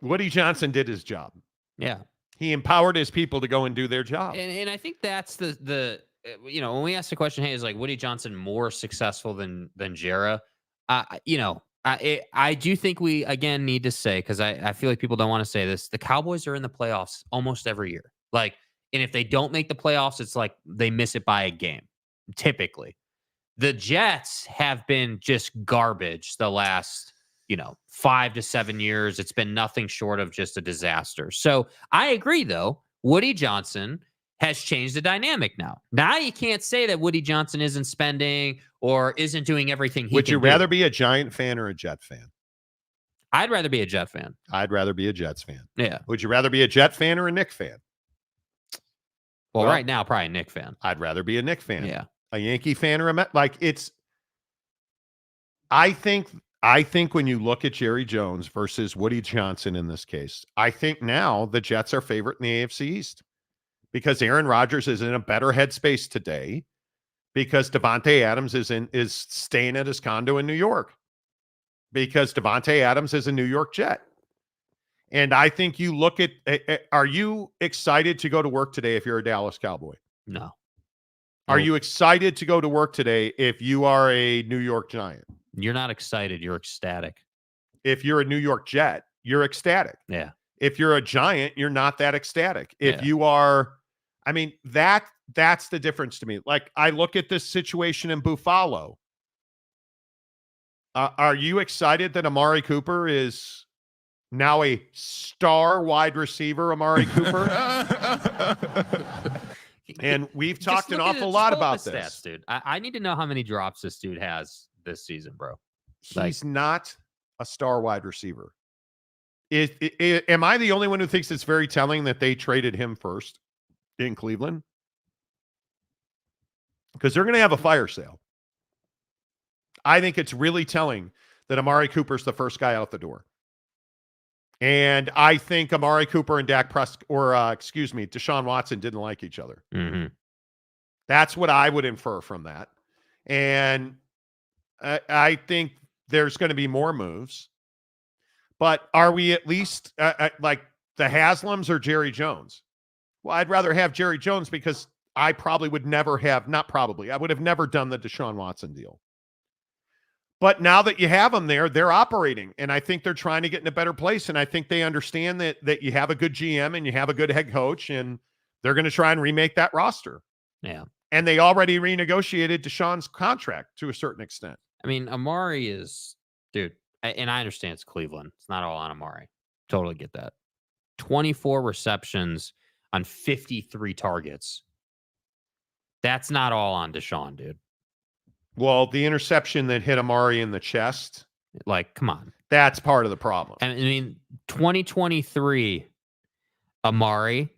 Woody Johnson did his job. Yeah. He empowered his people to go and do their job. And I think that's the when we ask the question, hey, is like Woody Johnson more successful than Jera? I do think we, again, need to say, because I feel like people don't want to say this, the Cowboys are in the playoffs almost every year. Like, and if they don't make the playoffs, it's like they miss it by a game, typically. The Jets have been just garbage the last, 5 to 7 years. It's been nothing short of just a disaster. So I agree, though. Woody Johnson has changed the dynamic now. Now you can't say that Woody Johnson isn't spending or isn't doing everything he Would can you do. rather be a Giant fan or a Jet fan? I'd rather be a Jet fan. I'd rather be a Jets fan. Yeah. Would you rather be a Jet fan or a Nick fan? Well, right now, probably a Nick fan. I'd rather be a Nick fan. Yeah. A Yankee fan or a Met. Like, it's, I think when you look at Jerry Jones versus Woody Johnson in this case, I think now the Jets are favorite in the AFC East because Aaron Rodgers is in a better headspace today because Davante Adams is staying at his condo in New York because Davante Adams is a New York Jet. And I think you look at, are you excited to go to work today if you're a Dallas Cowboy? No. Are you excited to go to work today if you are a New York Giant? You're not excited. You're ecstatic. If you're a New York Jet, you're ecstatic. Yeah. If you're a Giant, you're not that ecstatic. If Yeah. you are, I mean, that's the difference to me. Like, I look at this situation in Buffalo. Are you excited that Amari Cooper is now a star wide receiver, Amari Cooper? And we've talked an awful lot about this. Stats, dude. I need to know how many drops this dude has this season, bro. He's not a star wide receiver. Am I the only one who thinks it's very telling that they traded him first in Cleveland? Because they're going to have a fire sale. I think it's really telling that Amari Cooper's the first guy out the door. And I think Amari Cooper and Deshaun Watson didn't like each other. Mm-hmm. That's what I would infer from that. And I think there's going to be more moves. But are we at least like the Haslams or Jerry Jones? Well, I'd rather have Jerry Jones because I probably would never have, I would have never done the Deshaun Watson deal. But now that you have them there, they're operating. And I think they're trying to get in a better place. And I think they understand that you have a good GM and you have a good head coach, and they're going to try and remake that roster. Yeah. And they already renegotiated Deshaun's contract to a certain extent. I mean, Amari is, dude, and I understand it's Cleveland. It's not all on Amari. Totally get that. 24 receptions on 53 targets. That's not all on Deshaun, dude. Well, the interception that hit Amari in the chest, like, come on. That's part of the problem. I mean, 2023, Amari,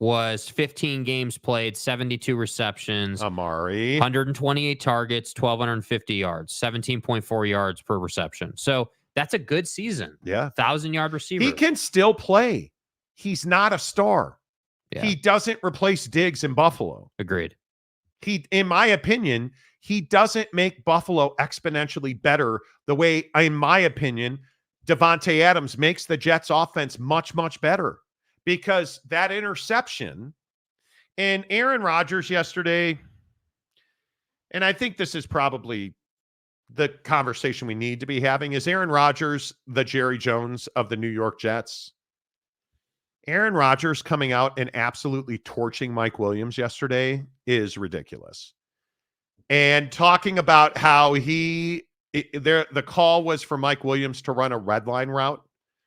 was 15 games played, 72 receptions, Amari, 128 targets, 1,250 yards, 17.4 yards per reception. So that's a good season. Yeah. 1,000-yard receiver. He can still play. He's not a star. Yeah. He doesn't replace Diggs in Buffalo. Agreed. He, in my opinion, he doesn't make Buffalo exponentially better the way, in my opinion, Davante Adams makes the Jets offense much, much better. Because that interception and Aaron Rodgers yesterday, and I think this is probably the conversation we need to be having, is Aaron Rodgers the Jerry Jones of the New York Jets? Aaron Rodgers coming out and absolutely torching Mike Williams yesterday is ridiculous. And talking about how the call was for Mike Williams to run a red line route.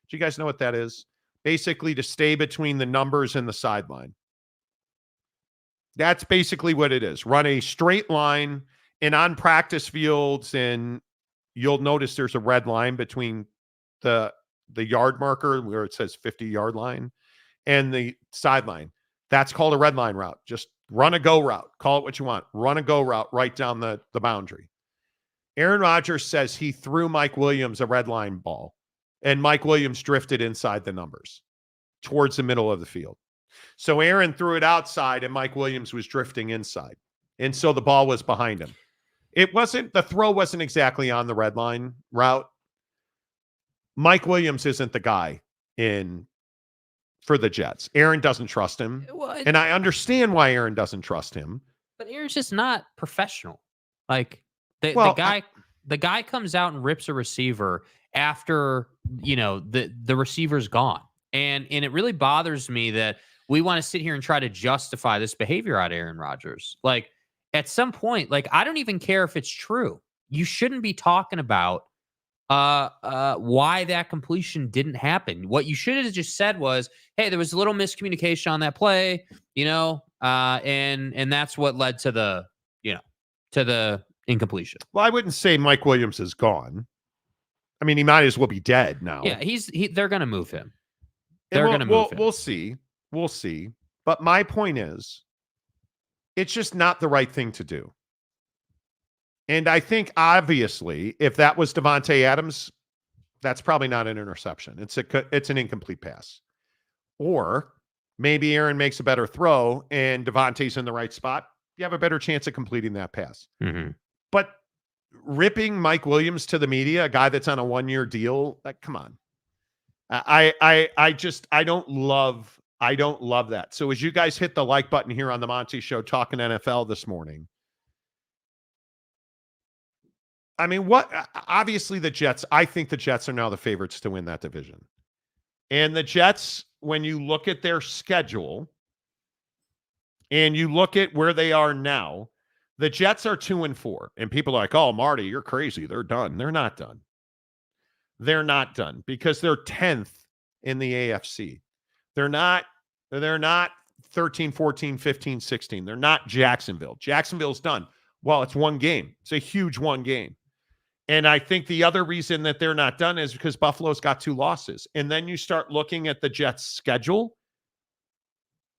Do you guys know what that is? Basically to stay between the numbers and the sideline. That's basically what it is. Run a straight line, and on practice fields, and you'll notice there's a red line between the yard marker where it says 50-yard line and the sideline. That's called a red line route. Just run a go route. Call it what you want. Run a go route right down the boundary. Aaron Rodgers says he threw Mike Williams a red line ball, and Mike Williams drifted inside the numbers towards the middle of the field. So Aaron threw it outside, and Mike Williams was drifting inside. And so the ball was behind him. The throw wasn't exactly on the red line route. Mike Williams isn't the guy for the Jets. Aaron doesn't trust him. And I understand why Aaron doesn't trust him. But Aaron's just not professional. Like the guy comes out and rips a receiver after, the receiver's gone. And it really bothers me that we want to sit here and try to justify this behavior out of Aaron Rodgers. Like, at some point, I don't even care if it's true. You shouldn't be talking about why that completion didn't happen. What you should have just said was, hey, there was a little miscommunication on that play, and that's what led to the incompletion. Well, I wouldn't say Mike Williams is gone. I mean, he might as well be dead now. Yeah, they're going to move him. They're going to move him. We'll see. We'll see. But my point is, it's just not the right thing to do. And I think, obviously, if that was Davante Adams, that's probably not an interception. It's an incomplete pass. Or maybe Aaron makes a better throw and Davante's in the right spot. You have a better chance of completing that pass. Mm-hmm. But ripping Mike Williams to the media, a guy that's on a 1-year deal, come on. I don't love that. So as you guys hit the like button here on the Monty Show talking NFL this morning, I mean, obviously the Jets, I think the Jets are now the favorites to win that division. And the Jets, when you look at their schedule and you look at where they are now, the Jets are 2-4. And people are like, oh, Marty, you're crazy. They're done. They're not done. They're not done because they're 10th in the AFC. They're not 13, 14, 15, 16. They're not Jacksonville. Jacksonville's done. Well, it's one game. It's a huge one game. And I think the other reason that they're not done is because Buffalo's got 2 losses. And then you start looking at the Jets' schedule.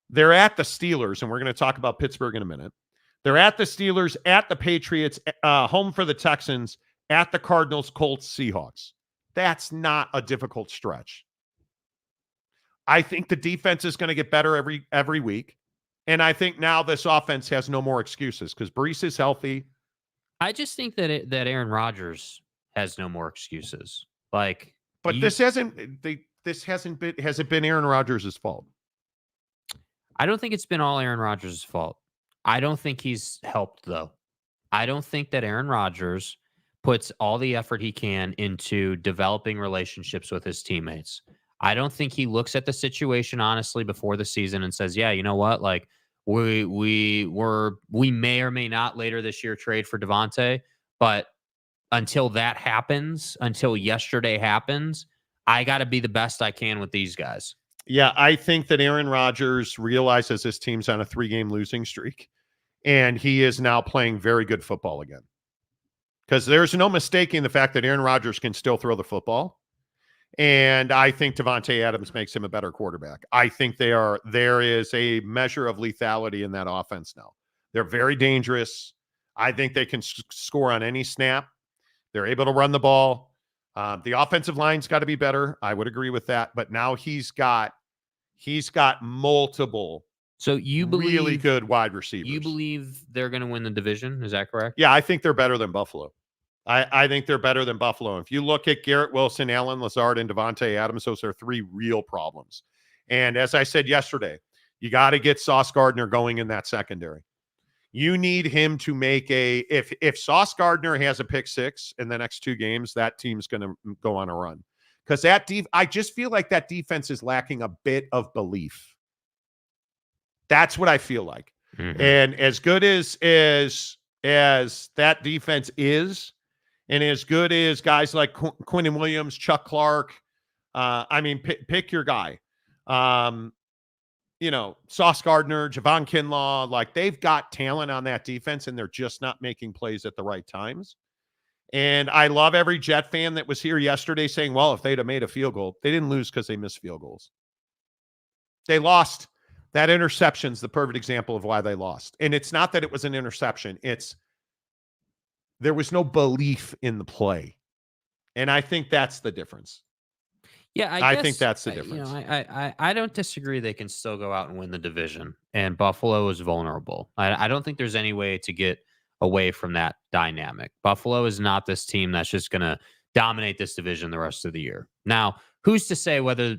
They're at the Steelers, and we're going to talk about Pittsburgh in a minute. They're at the Steelers, at the Patriots, home for the Texans, at the Cardinals, Colts, Seahawks. That's not a difficult stretch. I think the defense is going to get better every week. And I think now this offense has no more excuses because Breece is healthy. I just think that Aaron Rodgers has no more excuses. Has it been Aaron Rodgers' fault? I don't think it's been all Aaron Rodgers' fault. I don't think he's helped, though. I don't think that Aaron Rodgers puts all the effort he can into developing relationships with his teammates. I don't think he looks at the situation honestly before the season and says, yeah, you know what? Like we may or may not later this year trade for Davante, but until that happens, until yesterday happens, I got to be the best I can with these guys. Yeah, I think that Aaron Rodgers realizes his team's on a 3-game losing streak, and he is now playing very good football again. Because there's no mistaking the fact that Aaron Rodgers can still throw the football. And I think Davante Adams makes him a better quarterback. I think there is a measure of lethality in that offense now. They're very dangerous. I think they can score on any snap. They're able to run the ball. The offensive line's got to be better. I would agree with that. But now he's got multiple really good wide receivers. You believe they're going to win the division? Is that correct? Yeah, I think they're better than Buffalo. I think they're better than Buffalo. If you look at Garrett Wilson, Allen Lazard, and Davante Adams, those are three real problems. And as I said yesterday, you got to get Sauce Gardner going in that secondary. You need him to make if Sauce Gardner has a pick six in the next 2 games, that team's going to go on a run. Because I just feel like that defense is lacking a bit of belief. That's what I feel like. Mm-hmm. And as good as that defense is, and as good as guys like Quinnen Williams, Chuck Clark, pick your guy. Sauce Gardner, Javon Kinlaw, like they've got talent on that defense, and they're just not making plays at the right times. And I love every Jet fan that was here yesterday saying, well, if they'd have made a field goal, they didn't lose because they missed field goals. They lost. That interception's the perfect example of why they lost. And it's not that it was an interception. There was no belief in the play. And I think that's the difference. Yeah, I think that's the difference. I don't disagree. They can still go out and win the division, and Buffalo is vulnerable. I don't think there's any way to get away from that dynamic. Buffalo is not this team that's just going to dominate this division the rest of the year. Now, who's to say whether,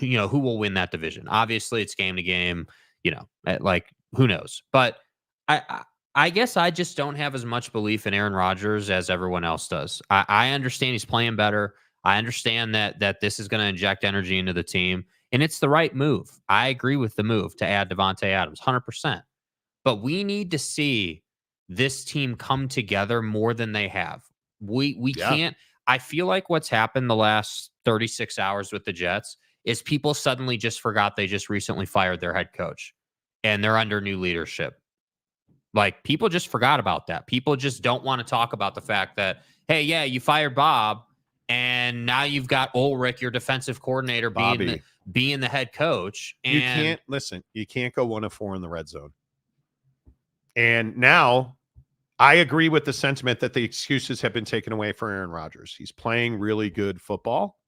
who will win that division? Obviously, it's game to game, who knows? But I guess I just don't have as much belief in Aaron Rodgers as everyone else does. I understand he's playing better. I understand that this is going to inject energy into the team, and it's the right move. I agree with the move to add Davante Adams, 100%. But we need to see this team come together more than they have. We can't. I feel like what's happened the last 36 hours with the Jets is people suddenly just forgot they just recently fired their head coach, and they're under new leadership. Like, people just forgot about that. People just don't want to talk about the fact that, hey, yeah, you fired Bob, and now you've got Ulrich, your defensive coordinator, being the head coach. And you can't go 1 of 4 in the red zone. And now I agree with the sentiment that the excuses have been taken away for Aaron Rodgers. He's playing really good football.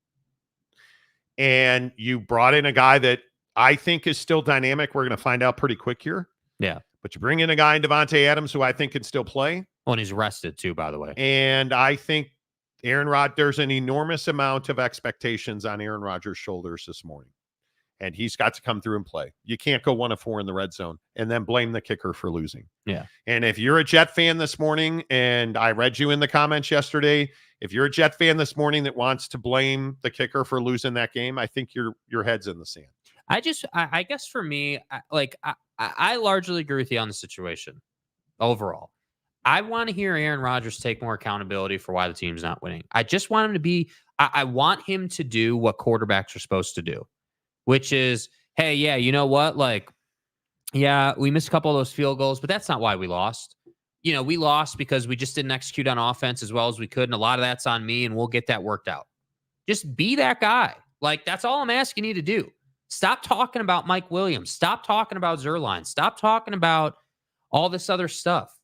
And you brought in a guy that I think is still dynamic. We're going to find out pretty quick here. Yeah. But you bring in a guy in Davante Adams who I think can still play. Well, and he's rested too, by the way. And I think there's an enormous amount of expectations on Aaron Rodgers' shoulders this morning. And he's got to come through and play. You can't go 1 of 4 in the red zone and then blame the kicker for losing. Yeah. And if you're a Jet fan this morning, and I read you in the comments yesterday, if you're a Jet fan this morning that wants to blame the kicker for losing that game, I think your head's in the sand. I guess for me, I largely agree with you on the situation overall. I want to hear Aaron Rodgers take more accountability for why the team's not winning. I just want him to be, I want him to do what quarterbacks are supposed to do, which is, hey, yeah, you know what? We missed a couple of those field goals, but that's not why we lost. We lost because we just didn't execute on offense as well as we could. And a lot of that's on me, and we'll get that worked out. Just be that guy. That's all I'm asking you to do. Stop talking about Mike Williams. Stop talking about Zerline. Stop talking about all this other stuff.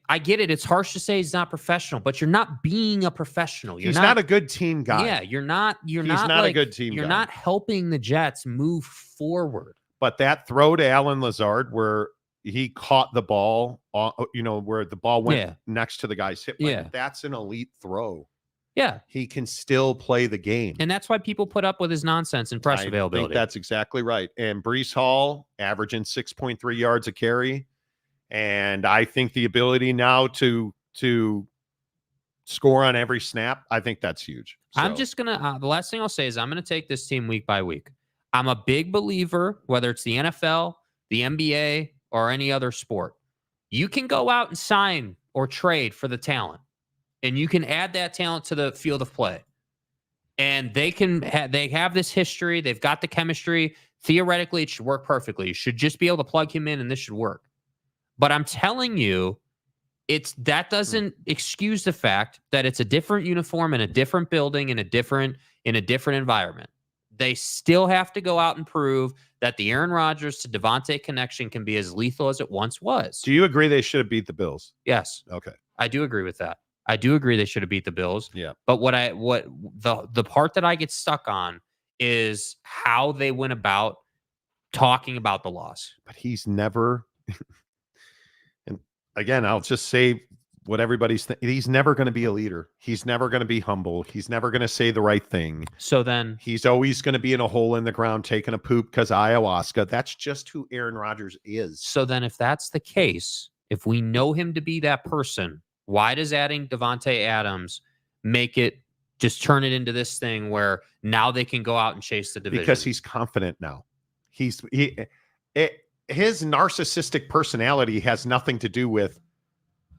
I get it. It's harsh to say he's not professional, but you're not being a professional. He's not a good team guy. Yeah, he's not a good team guy. You're not helping the Jets move forward. But that throw to Allen Lazard where he caught the ball, where the ball went next to the guy's hip, that's an elite throw. Yeah. He can still play the game. And that's why people put up with his nonsense and press availability. I think that's exactly right. And Breece Hall averaging 6.3 yards a carry. And I think the ability now to score on every snap, I think that's huge. So. I'm just going to, the last thing I'll say is I'm going to take this team week by week. I'm a big believer, whether it's the NFL, the NBA, or any other sport. You can go out and sign or trade for the talent, and you can add that talent to the field of play. And they have this history. They've got the chemistry. Theoretically, it should work perfectly. You should just be able to plug him in, and this should work. But I'm telling you, that doesn't excuse the fact that it's a different uniform in a different building in a different in a different environment. They still have to go out and prove that the Aaron Rodgers to Devontae connection can be as lethal as it once was. Do you agree they should have beat the Bills? Yes. Okay. I do agree with that. I do agree they should have beat the Bills. Yeah. But the part that I get stuck on is how they went about talking about the loss. But he's never, and again, I'll just say what everybody's he's never going to be a leader. He's never going to be humble. He's never going to say the right thing. So then he's always going to be in a hole in the ground taking a poop because ayahuasca. That's just who Aaron Rodgers is. So then if that's the case, if we know him to be that person, why does adding Devontae Adams make it just turn it into this thing where now they can go out and chase the division? Because he's confident now. His narcissistic personality has nothing to do with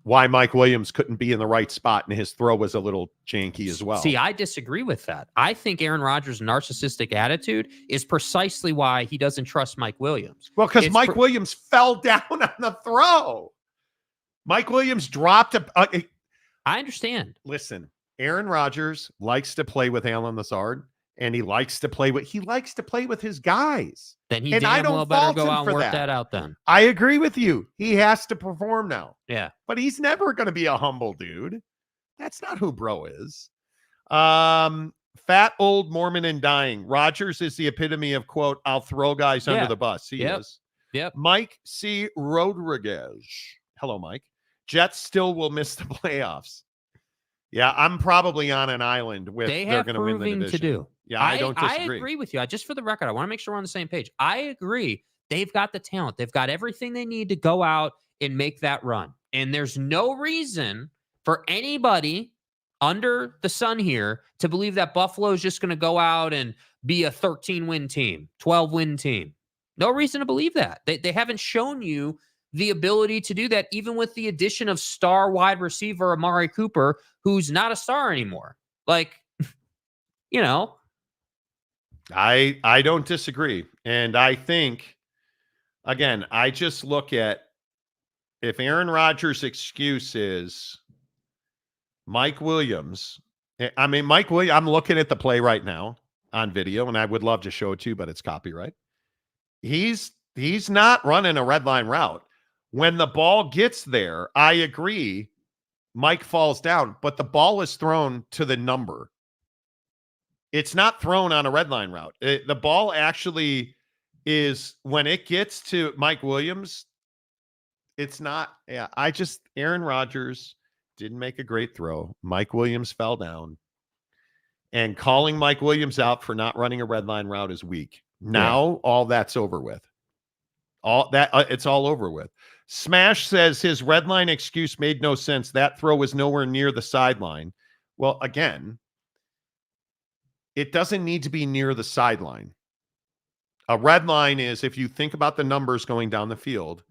why Mike Williams couldn't be in the right spot and his throw was a little janky as well. See, I disagree with that. I think Aaron Rodgers' narcissistic attitude is precisely why he doesn't trust Mike Williams. Well, because Mike Williams fell down on the throw. Mike Williams dropped I understand. Listen, Aaron Rodgers likes to play with Alan Lazard, and he likes to play with his guys. Then he and damn I don't well better fault go him out and for work that out then. I agree with you. He has to perform now. Yeah. But he's never going to be a humble dude. That's not who bro is. Fat old Mormon and dying. Rodgers is the epitome of, quote, I'll throw guys under the bus. He is. Yep. Mike C. Rodriguez. Hello, Mike. Jets still will miss the playoffs. Yeah, I'm probably on an island with they're going to win the division. To do. Yeah, I don't disagree. I agree with you. Just for the record, I want to make sure we're on the same page. I agree. They've got the talent. They've got everything they need to go out and make that run. And there's no reason for anybody under the sun here to believe that Buffalo is just going to go out and be a 13-win team, 12-win team. No reason to believe that. They haven't shown you the ability to do that, even with the addition of star wide receiver Amari Cooper, who's not a star anymore. Like, you know. I don't disagree. And I think, again, I just look at if Aaron Rodgers' excuse is Mike Williams. I mean, Mike Williams, I'm looking at the play right now on video, and I would love to show it to you, but it's copyright. He's not running a red line route. When the ball gets there, I agree, Mike falls down, but the ball is thrown to the number. It's not thrown on a red line route. The ball actually is, when it gets to Mike Williams, it's not. Yeah, Aaron Rodgers didn't make a great throw. Mike Williams fell down. And calling Mike Williams out for not running a red line route is weak. Now, all that's over with. It's all over with. Smash says his red line excuse made no sense. That throw was nowhere near the sideline. Well, again, it doesn't need to be near the sideline. A red line is, if you think about the numbers going down the field,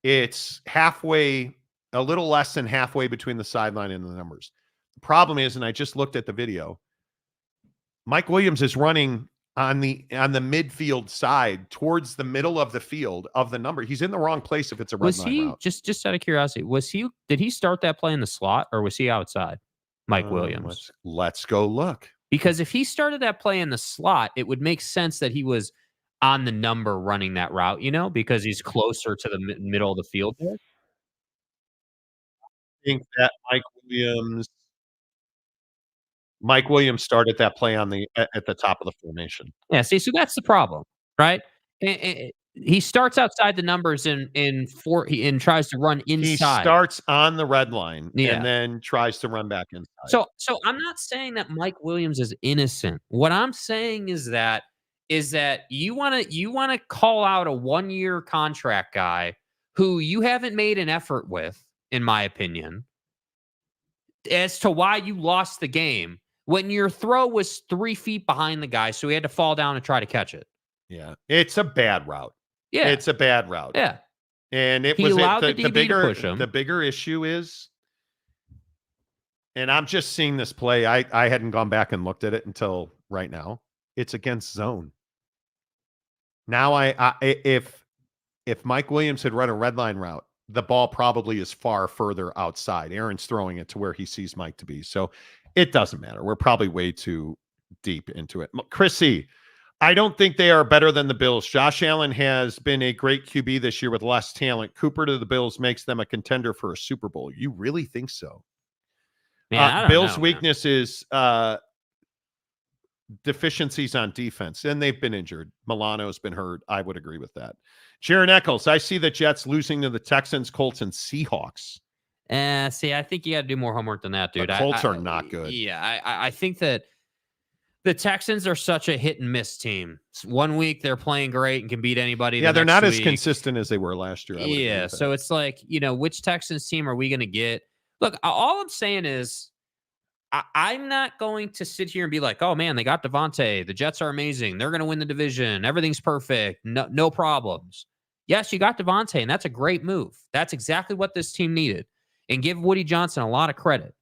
it's halfway, a little less than halfway between the sideline and the numbers. The problem is, and I just looked at the video, Mike Williams is running on the midfield side towards the middle of the field of the number. He's in the wrong place if it's a red line route. Just out of curiosity, did he start that play in the slot or was he outside? Mike Williams. Let's go look. Because if he started that play in the slot, it would make sense that he was on the number running that route, because he's closer to the middle of the field there. I think that Mike Williams started that play at the top of the formation. Yeah, see, so that's the problem, right? He starts outside the numbers and tries to run inside. He starts on the red line and then tries to run back inside. So I'm not saying that Mike Williams is innocent. What I'm saying is that you want to call out a 1-year contract guy who you haven't made an effort with, in my opinion, as to why you lost the game when your throw was 3 feet behind the guy, so he had to fall down and try to catch it. Yeah, it's a bad route. Yeah, it's a bad route. Yeah, and he allowed the DB to push him. The bigger issue is, and I'm just seeing this play. I hadn't gone back and looked at it until right now. It's against zone. Now, if Mike Williams had run a red line route, the ball probably is far further outside. Aaron's throwing it to where he sees Mike to be. So it doesn't matter. We're probably way too deep into it. Chrissy, I don't think they are better than the Bills. Josh Allen has been a great QB this year with less talent. Cooper to the Bills makes them a contender for a Super Bowl. You really think so? Man, Bills' weakness is deficiencies on defense, and they've been injured. Milano's been hurt. I would agree with that. Jaron Eccles, I see the Jets losing to the Texans, Colts, and Seahawks. See, I think you got to do more homework than that, dude. The Colts are not good. Yeah, I think that the Texans are such a hit and miss team. One week they're playing great and can beat anybody. Yeah, they're not as week. consistent as they were last year. Yeah, so it's like, which Texans team are we going to get? Look, all I'm saying is I'm not going to sit here and be like, oh, man, they got Devontae. The Jets are amazing. They're going to win the division. Everything's perfect. No problems. Yes, you got Devontae, and that's a great move. That's exactly what this team needed. And give Woody Johnson a lot of credit.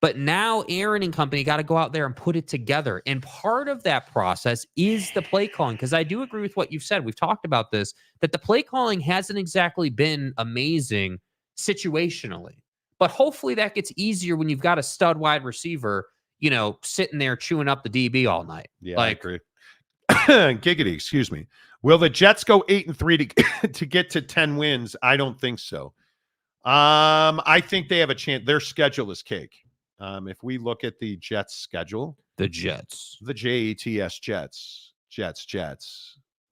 But now Aaron and company got to go out there and put it together. And part of that process is the play calling, because I do agree with what you've said. We've talked about this, that the play calling hasn't exactly been amazing situationally. But hopefully that gets easier when you've got a stud wide receiver, sitting there chewing up the DB all night. Yeah, I agree. Giggity, excuse me. Will the Jets go 8-3 to get to 10 wins? I don't think so. I think they have a chance. Their schedule is cake. If we look at the Jets schedule, the Jets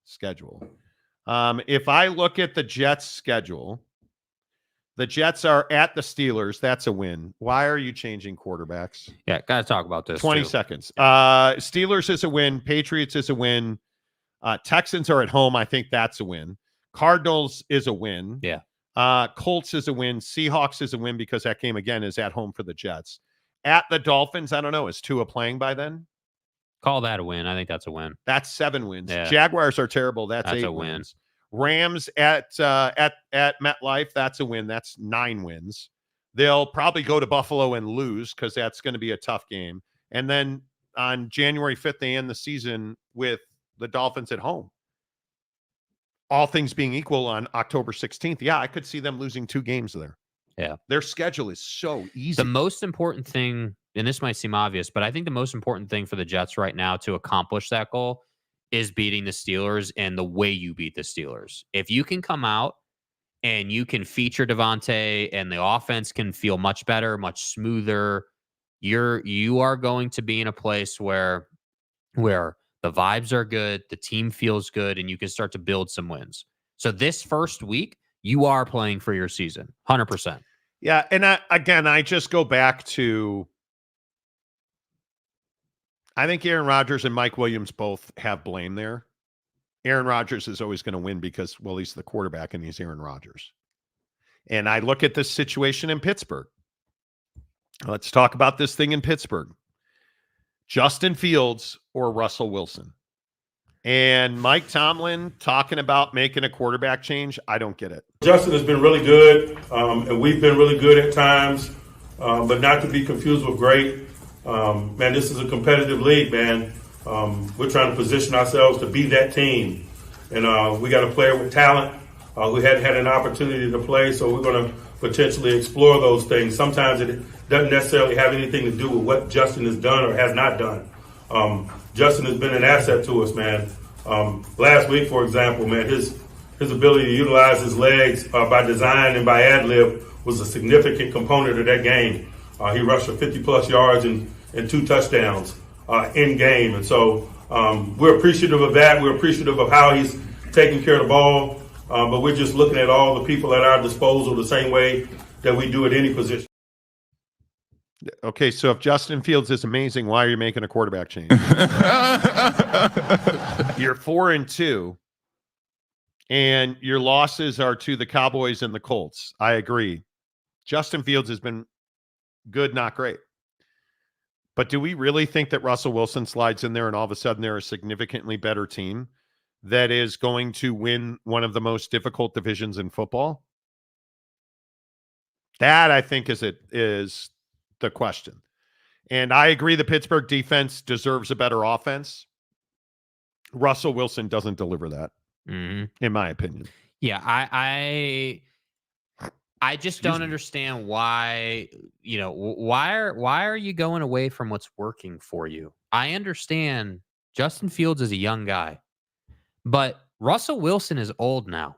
schedule. If I look at the Jets schedule, the Jets are at the Steelers. That's a win. Why are you changing quarterbacks? Yeah, got to talk about this. 20 seconds. Steelers is a win. Patriots is a win. Texans are at home. I think that's a win. Cardinals is a win. Yeah. Colts is a win. Seahawks is a win because that game, again, is at home for the Jets. At the Dolphins, I don't know. Is Tua playing by then? Call that a win. I think that's a win. That's 7 wins. Yeah. Jaguars are terrible. That's 8 a win. wins. Rams at MetLife, that's a win. That's 9 wins. They'll probably go to Buffalo and lose because that's going to be a tough game. And then on January 5th, they end the season with the Dolphins at home. All things being equal on October 16th. Yeah, I could see them losing 2 games there. Yeah. Their schedule is so easy. The most important thing, and this might seem obvious, but I think the most important thing for the Jets right now to accomplish that goal is beating the Steelers and the way you beat the Steelers. If you can come out and you can feature Devontae and the offense can feel much better, much smoother, you are going to be in a place where the vibes are good, the team feels good, and you can start to build some wins. So this first week, you are playing for your season, 100%. Yeah, and I just go back to, I think Aaron Rodgers and Mike Williams both have blame there. Aaron Rodgers is always going to win because, well, he's the quarterback and he's Aaron Rodgers. And I look at this situation in Pittsburgh. Let's talk about this thing in Pittsburgh. Justin Fields or Russell Wilson. And Mike Tomlin talking about making a quarterback change. I don't get it. Justin has been really good, and we've been really good at times, but not to be confused with great. Man, this is a competitive league, man. We're trying to position ourselves to be that team. And we got a player with talent who hadn't had an opportunity to play, so we're going to potentially explore those things. Sometimes it doesn't necessarily have anything to do with what Justin has done or has not done. Justin has been an asset to us, man. Last week, for example, man, his ability to utilize his legs by design and by ad-lib was a significant component of that game. He rushed for 50-plus yards and 2 touchdowns in game. And so we're appreciative of that. We're appreciative of how he's taking care of the ball. But we're just looking at all the people at our disposal the same way that we do at any position. Okay, so if Justin Fields is amazing, why are you making a quarterback change? You're 4-2, and your losses are to the Cowboys and the Colts. I agree. Justin Fields has been good, not great. But do we really think that Russell Wilson slides in there and all of a sudden they're a significantly better team that is going to win one of the most difficult divisions in football? That, I think, is the question. And I agree the Pittsburgh defense deserves a better offense. Russell Wilson doesn't deliver that, in my opinion. Yeah, I just don't understand why, why are you going away from what's working for you? I understand Justin Fields is a young guy, but Russell Wilson is old now.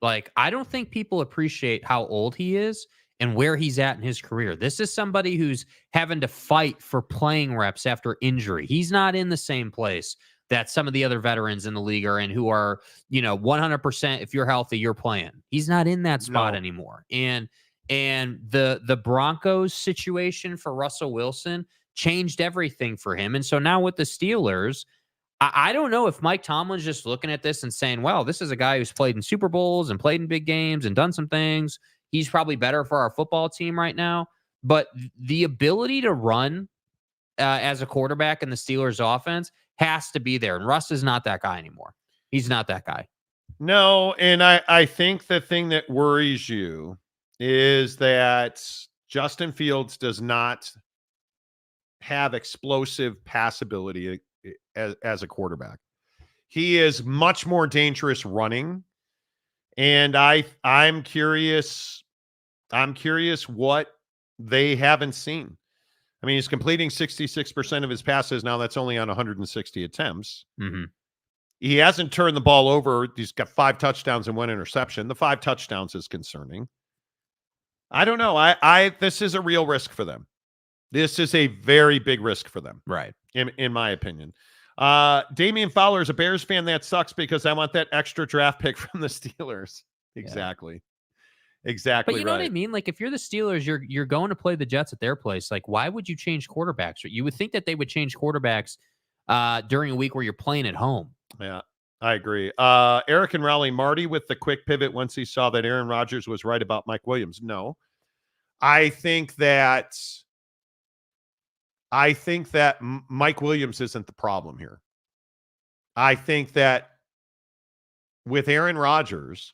Like, I don't think people appreciate how old he is and where he's at in his career. This is somebody who's having to fight for playing reps after injury. He's not in the same place that some of the other veterans in the league are in, who are, 100%, if you're healthy, you're playing. He's not in that spot anymore. And the Broncos situation for Russell Wilson changed everything for him. And so now with the Steelers, I don't know if Mike Tomlin's just looking at this and saying, well, this is a guy who's played in Super Bowls and played in big games and done some things. He's probably better for our football team right now. But the ability to run as a quarterback in the Steelers offense has to be there. And Russ is not that guy anymore. He's not that guy. No, and I think the thing that worries you is that Justin Fields does not have explosive pass ability as a quarterback. He is much more dangerous running. And I'm curious what they haven't seen. I mean, he's completing 66% of his passes. Now that's only on 160 attempts. Mm-hmm. He hasn't turned the ball over. He's got 5 touchdowns and 1 interception. The 5 touchdowns is concerning. I don't know. This is a real risk for them. This is a very big risk for them. Right. In my opinion. Damian Fowler is a Bears fan. That sucks because I want that extra draft pick from the Steelers. Exactly. Yeah. Exactly. But you know what I mean? Like, if you're the Steelers, you're going to play the Jets at their place. Like, why would you change quarterbacks? You would think that they would change quarterbacks during a week where you're playing at home. Yeah, I agree. Eric and Raleigh, Marty with the quick pivot once he saw that Aaron Rodgers was right about Mike Williams. No, I think that Mike Williams isn't the problem here. I think that with Aaron Rodgers,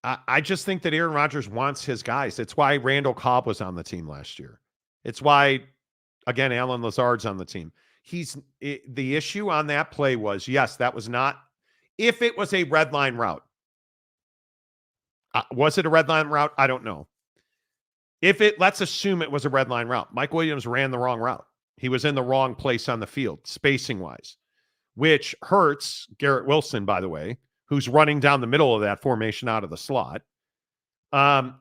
I just think that Aaron Rodgers wants his guys. It's why Randall Cobb was on the team last year. It's why, again, Alan Lazard's on the team. The issue on that play was, yes, that was not, if it was a red line route. Was it a red line route? I don't know. Let's assume it was a red line route. Mike Williams ran the wrong route. He was in the wrong place on the field, spacing wise, which hurts Garrett Wilson, by the way, who's running down the middle of that formation out of the slot. And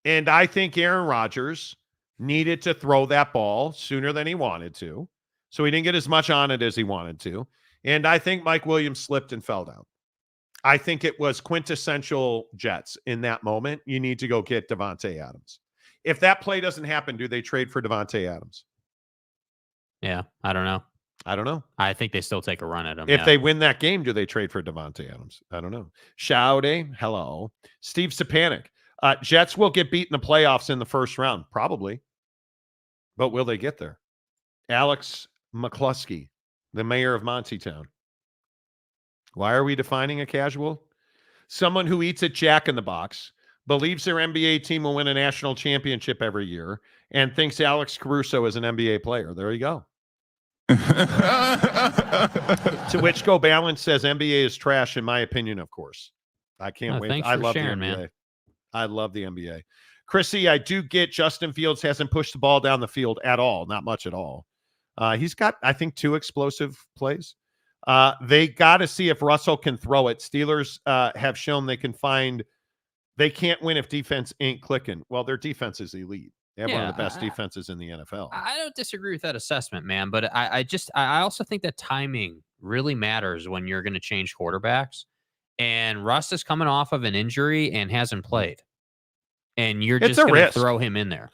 I think Aaron Rodgers needed to throw that ball sooner than he wanted to. So he didn't get as much on it as he wanted to. And I think Mike Williams slipped and fell down. I think it was quintessential Jets in that moment. You need to go get Davante Adams. If that play doesn't happen, do they trade for Davante Adams? Yeah, I don't know. I think they still take a run at him. If they win that game, do they trade for Davante Adams? I don't know. Shoude, hello. Steve Stepanek. Jets will get beat in the playoffs in the first round, probably. But will they get there? Alex McCluskey, the mayor of Montytown. Why are we defining a casual? Someone who eats at Jack in the Box, believes their NBA team will win a national championship every year, and thinks Alex Caruso is an NBA player. There you go. To which Go Balance says NBA is trash, in my opinion, of course. I can't wait. I love sharing, the NBA. Man. I love the NBA. Chrissy, I do get Justin Fields hasn't pushed the ball down the field at all. Not much at all. He's got, I think, 2 explosive plays. They got to see if Russell can throw it. Steelers have shown they can't win if defense ain't clicking. Well, their defense is elite. They have one of the best defenses in the NFL. I don't disagree with that assessment, man. But I also think that timing really matters when you're going to change quarterbacks. And Russ is coming off of an injury and hasn't played. And you're just going to throw him in there.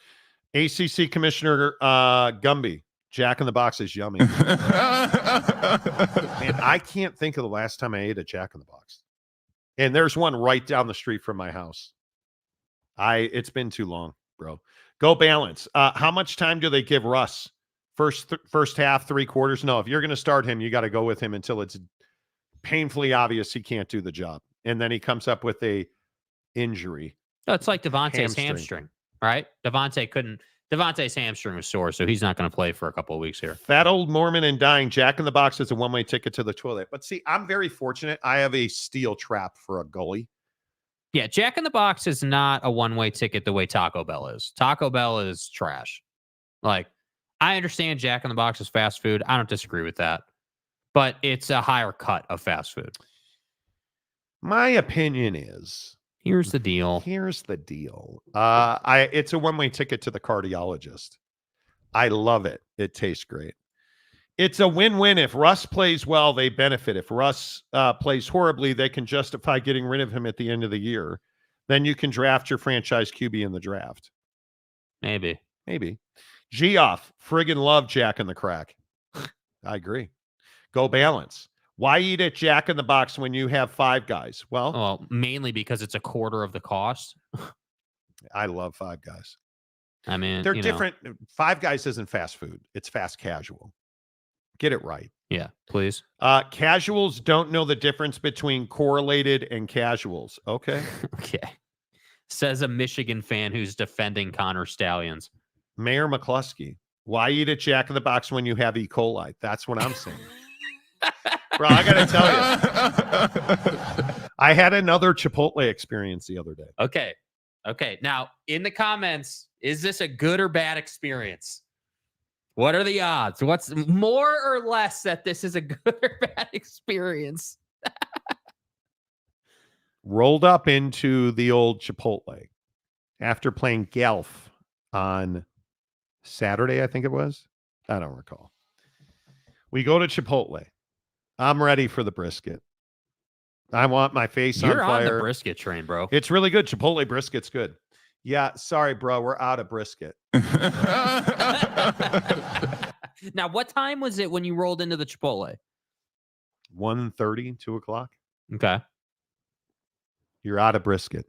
ACC Commissioner Gumby, Jack in the Box is yummy. Man, I can't think of the last time I ate a Jack in the Box. And there's one right down the street from my house. It's been too long, bro. Go Balance. How much time do they give Russ? First half, 3 quarters? No, if you're going to start him, you got to go with him until it's painfully obvious he can't do the job. And then he comes up with a injury. No, it's like Devontae's hamstring, right? Devontae's hamstring was sore, so he's not going to play for a couple of weeks here. Fat old Mormon and dying. Jack in the Box is a one-way ticket to the toilet. But see, I'm very fortunate. I have a steel trap for a goalie. Yeah, Jack in the Box is not a one-way ticket the way Taco Bell is. Taco Bell is trash. Like, I understand Jack in the Box is fast food. I don't disagree with that. But it's a higher cut of fast food. My opinion is, here's the deal. It's a one-way ticket to the cardiologist. I love it. It tastes great. It's a win-win. If Russ plays well, they benefit. If Russ plays horribly, they can justify getting rid of him at the end of the year. Then you can draft your franchise QB in the draft. Maybe. Geoff, friggin' love Jack in the Crack. I agree. Go Balance. Why eat at Jack in the Box when you have Five Guys? Well, mainly because it's a quarter of the cost. I love Five Guys. I mean, they're different. Five Guys isn't fast food. It's fast casual. Get it right. Yeah, please. Casuals don't know the difference between correlated and casuals. Okay. Okay. Says a Michigan fan who's defending Connor Stallions. Mayor McCluskey. Why eat at Jack in the Box when you have E. coli? That's what I'm saying. Bro, I got to tell you. I had another Chipotle experience the other day. Okay. Now, in the comments, is this a good or bad experience? What are the odds? What's more or less that this is a good or bad experience? Rolled up into the old Chipotle after playing golf on Saturday, I think it was. I don't recall. We go to Chipotle. I'm ready for the brisket. I want my face on fire. You're on the brisket train, bro. It's really good. Chipotle brisket's good. Yeah, sorry, bro. We're out of brisket. Now, what time was it when you rolled into the Chipotle? 1:30, 2 o'clock. Okay. You're out of brisket.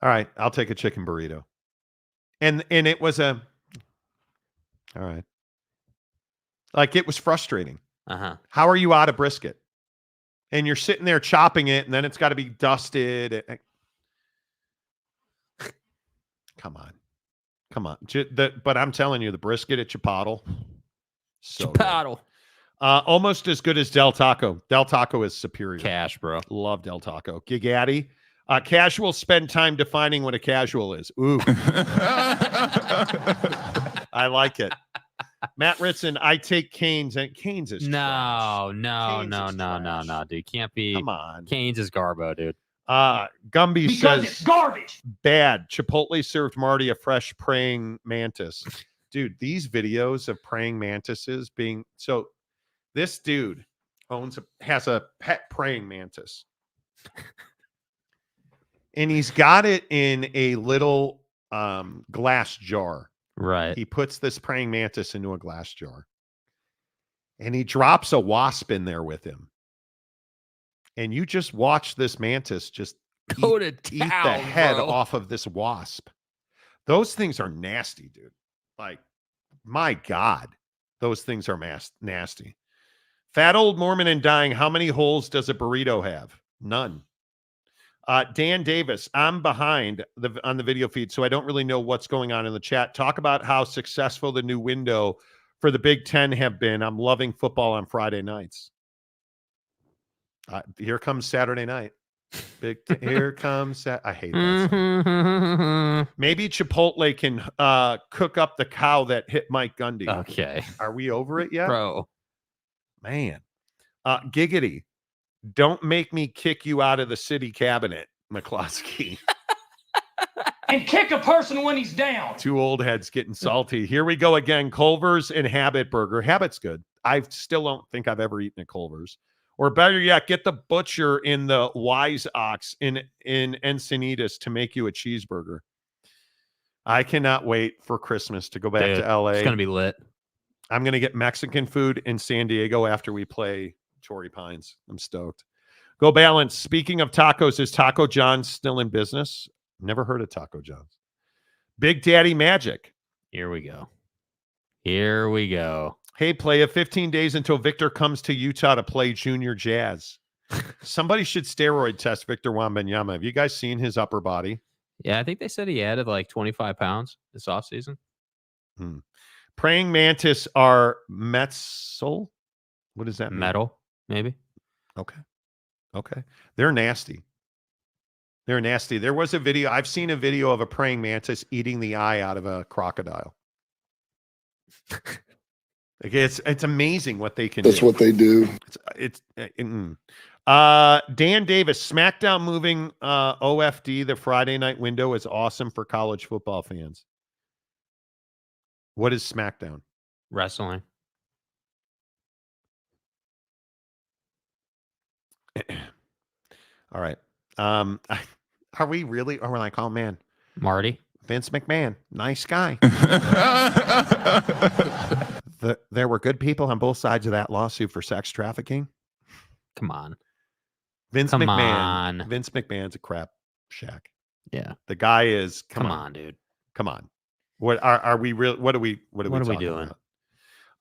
All right, I'll take a chicken burrito. And it was all right. Like, it was frustrating. Uh-huh. How are you out of brisket? And you're sitting there chopping it, and then it's got to be dusted. Come on. But I'm telling you, the brisket at Chipotle. So Chipotle. Almost as good as Del Taco. Del Taco is superior. Cash, bro. Love Del Taco. Gigatti. Casuals spend time defining what a casual is. Ooh. I like it. Matt Ritson, I take Canes, and Canes is no, dude. Can't be. Come on. Canes is garbo, dude. Gumby Because says it's garbage. bad. Chipotle served Marty a fresh praying mantis. Dude, these videos of praying mantises being so this dude has a pet praying mantis. And he's got it in a little glass jar. Right. He puts this praying mantis into a glass jar. And he drops a wasp in there with him. And you just watch this mantis just eat the head off of this wasp. Those things are nasty, dude. Like, my God, those things are nasty. Fat old Mormon and dying. How many holes does a burrito have? None. Dan Davis, I'm behind on the video feed, so I don't really know what's going on in the chat. Talk about how successful the new window for the Big Ten have been. I'm loving football on Friday nights. Here comes Saturday night. Here comes I hate that song. Maybe Chipotle can cook up the cow that hit Mike Gundy. Okay. Are we over it yet? Bro. Man. Giggity. Don't make me kick you out of the city cabinet, McCloskey. And kick a person when he's down. Two old heads getting salty. Here we go again. Culver's and Habit Burger. Habit's good. I still don't think I've ever eaten at Culver's. Or better yet, get the butcher in the Wise Ox in Encinitas to make you a cheeseburger. I cannot wait for Christmas to go back to LA. It's going to be lit. I'm going to get Mexican food in San Diego after we play Torrey Pines. I'm stoked. Go Balance. Speaking of tacos, is Taco John's still in business? Never heard of Taco John's. Big Daddy Magic. Here we go. Hey, playa, 15 days until Victor comes to Utah to play junior jazz. Somebody should steroid test Victor Wembanyama. Have you guys seen his upper body? Yeah, I think they said he added like 25 pounds this offseason. Praying mantis are Metzl. What does that mean? Metal, maybe. Okay. They're nasty. They're nasty. There was a video. I've seen a video of a praying mantis eating the eye out of a crocodile. Like it's amazing what they can do. That's what they do. Dan Davis, SmackDown moving OFD, the Friday night window, is awesome for college football fans. What is SmackDown? Wrestling. All right. Are we really? Or we're like, oh man, Marty, Vince McMahon, nice guy. There were good people on both sides of that lawsuit for sex trafficking. Come on, Vince McMahon's a crap shack. Yeah, the guy is. Come on, dude. Come on. What are we real? What are we doing?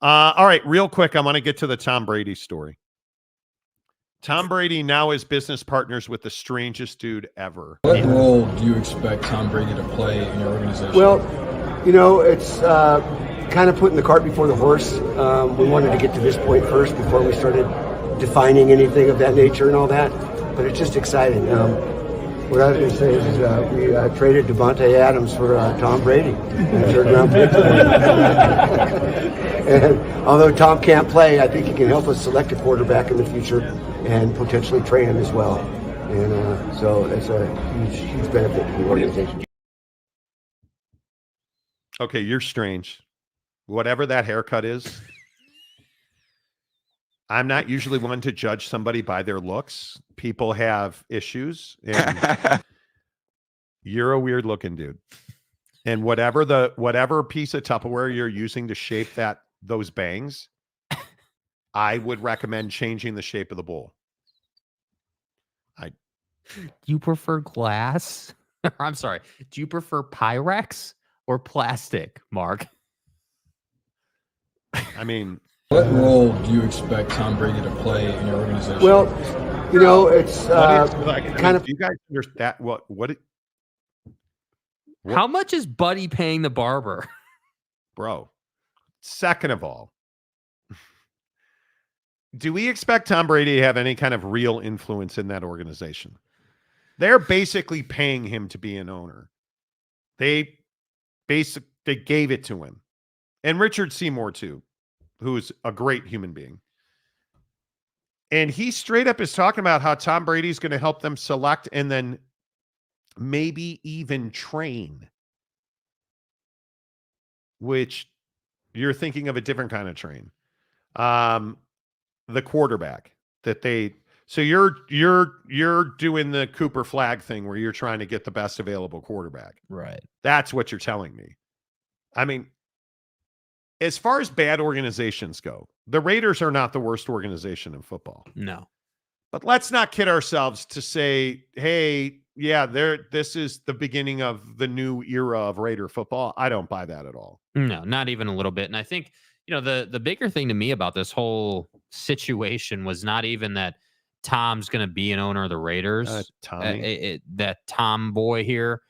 About? All right, real quick. I want to get to the Tom Brady story. Tom Brady now is business partners with the strangest dude ever. What role do you expect Tom Brady to play in your organization? Well, it's kind of putting the cart before the horse. We wanted to get to this point first before we started defining anything of that nature and all that. But it's just exciting. What I was going to say is we traded Devontae Adams for Tom Brady and a third-round pick. And although Tom can't play, I think he can help us select a quarterback in the future and potentially train him as well. And so it's a huge benefit to the organization. Okay, you're strange. Whatever that haircut is, I'm not usually one to judge somebody by their looks. People have issues, and you're a weird looking dude. And whatever piece of Tupperware you're using to shape those bangs, I would recommend changing the shape of the bowl. You prefer glass? I'm sorry. Do you prefer Pyrex or plastic, Mark? I mean, what role do you expect Tom Brady to play in your organization? Well, it's kind of. Do you guys understand what? How much is Buddy paying the barber? Bro, second of all, do we expect Tom Brady to have any kind of real influence in that organization? They're basically paying him to be an owner. They gave it to him. And Richard Seymour, too, who's a great human being. And he straight up is talking about how Tom Brady's going to help them select and then maybe even train. Which you're thinking of a different kind of train. The quarterback that they... So you're doing the Cooper Flag thing where you're trying to get the best available quarterback. Right. That's what you're telling me. I mean, as far as bad organizations go, the Raiders are not the worst organization in football. No. But let's not kid ourselves to say, hey, yeah, this is the beginning of the new era of Raider football. I don't buy that at all. No, not even a little bit. And I think, the bigger thing to me about this whole situation was not even that Tom's going to be an owner of the Raiders. That Tom boy here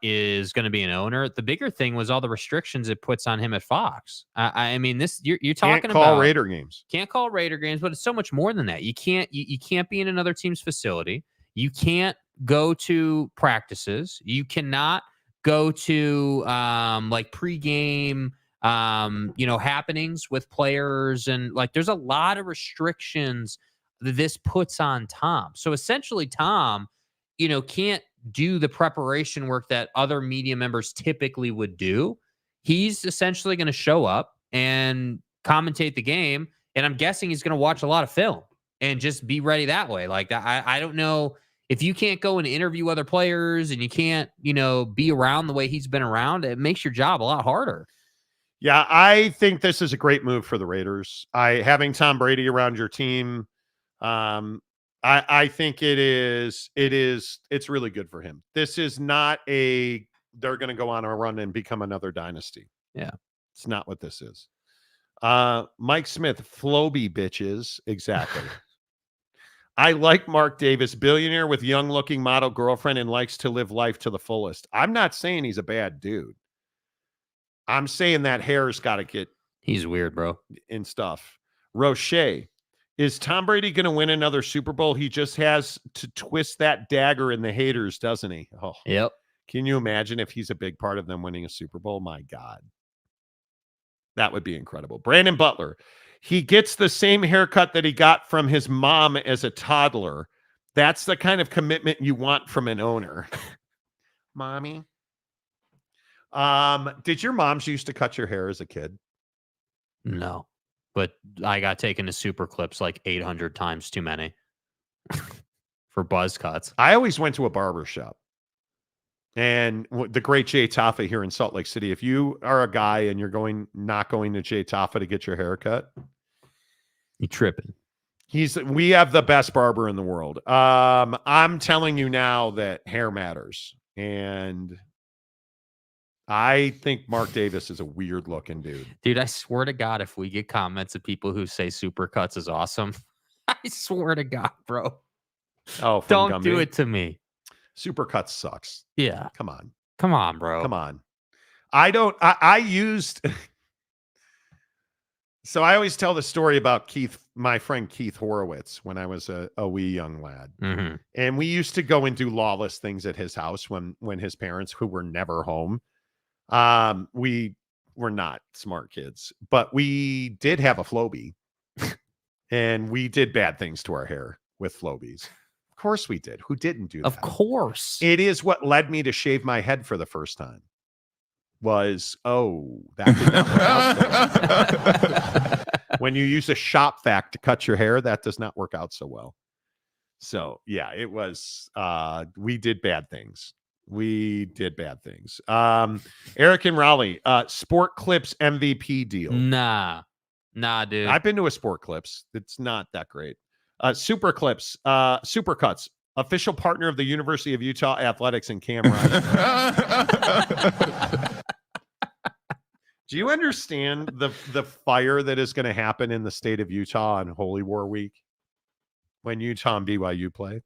is going to be an owner. The bigger thing was all the restrictions it puts on him at Fox. I mean, this you're talking can't call about Raider games. Can't call Raider games, but it's so much more than that. You can't be in another team's facility. You can't go to practices. You cannot go to like pregame happenings with players, and like there's a lot of restrictions this puts on Tom. So essentially Tom, can't do the preparation work that other media members typically would do. He's essentially going to show up and commentate the game. And I'm guessing he's going to watch a lot of film and just be ready that way. Like I don't know if you can't go and interview other players and you can't, be around the way he's been around, it makes your job a lot harder. Yeah. I think this is a great move for the Raiders. Having Tom Brady around your team, I think it's really good for him. This is not they're going to go on a run and become another dynasty. Yeah. It's not what this is. Mike Smith, Floby bitches. Exactly. I like Mark Davis, billionaire with young looking model girlfriend and likes to live life to the fullest. I'm not saying he's a bad dude. I'm saying that hair's got to get. He's weird, bro. And stuff. Roche. Is Tom Brady going to win another Super Bowl? He just has to twist that dagger in the haters, doesn't he? Oh, yep. Can you imagine if he's a big part of them winning a Super Bowl? My God. That would be incredible. Brandon Butler. He gets the same haircut that he got from his mom as a toddler. That's the kind of commitment you want from an owner. Mommy. Did your moms used to cut your hair as a kid? No, but I got taken to super clips like 800 times too many for buzz cuts. I always went to a barber shop. And the great Jay Taffa here in Salt Lake City, if you are a guy and you're not going to Jay Taffa to get your hair cut, you tripping. We have the best barber in the world. I'm telling you now that hair matters. And I think Mark Davis is a weird looking dude. Dude, I swear to God, if we get comments of people who say Supercuts is awesome, I swear to God, bro. Oh, don't Gumby. do it to me. Supercuts sucks. Yeah. Come on. Come on, bro. Come on. I used. So I always tell the story about my friend Keith Horowitz, when I was a wee young lad. Mm-hmm. And we used to go and do lawless things at his house when his parents, who were never home, we were not smart kids, but we did have a Flowbee and we did bad things to our hair with Flowbees. Of course we did. Who didn't do that? Of course. It is what led me to shave my head for the first time. That did not work out. When you use a shop vac to cut your hair, that does not work out so well. So yeah, it was, we did bad things. Eric and Raleigh, Sport Clips MVP deal. Nah, dude. I've been to a Sport Clips. It's not that great. Super Clips, Supercuts, official partner of the University of Utah Athletics and Cam Ryan. Do you understand the fire that is going to happen in the state of Utah on Holy War Week when Utah and BYU play?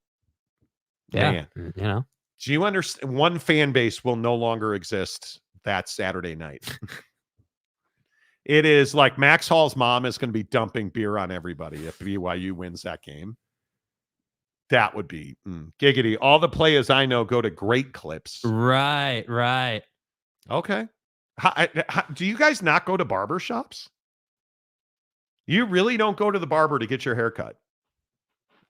Yeah, Man. you know. Do you understand? One fan base will no longer exist that Saturday night. It is like Max Hall's mom is going to be dumping beer on everybody if BYU wins that game. That would be giggity. All the players I know go to Great Clips. Right. Okay. Do you guys not go to barber shops? You really don't go to the barber to get your hair cut?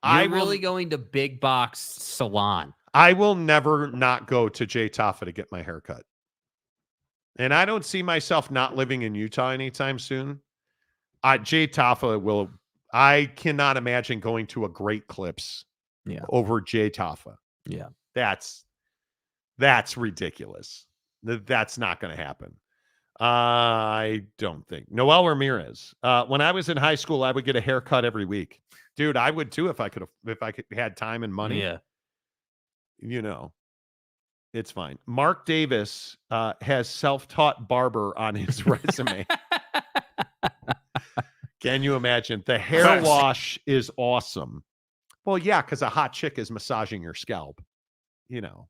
You're really going to big box salon. I will never not go to Jay Taffa to get my hair cut. And I don't see myself not living in Utah anytime soon. Jay Taffa will. I cannot imagine going to a Great Clips over Jay Taffa. Yeah. That's ridiculous. That's not going to happen. I don't think. Noel Ramirez. When I was in high school, I would get a haircut every week. Dude, I would too if I could had time and money. Yeah. You know, it's fine. Mark Davis has self-taught barber on his resume. Can you imagine? The hair wash is awesome. Well, yeah, because a hot chick is massaging your scalp. You know,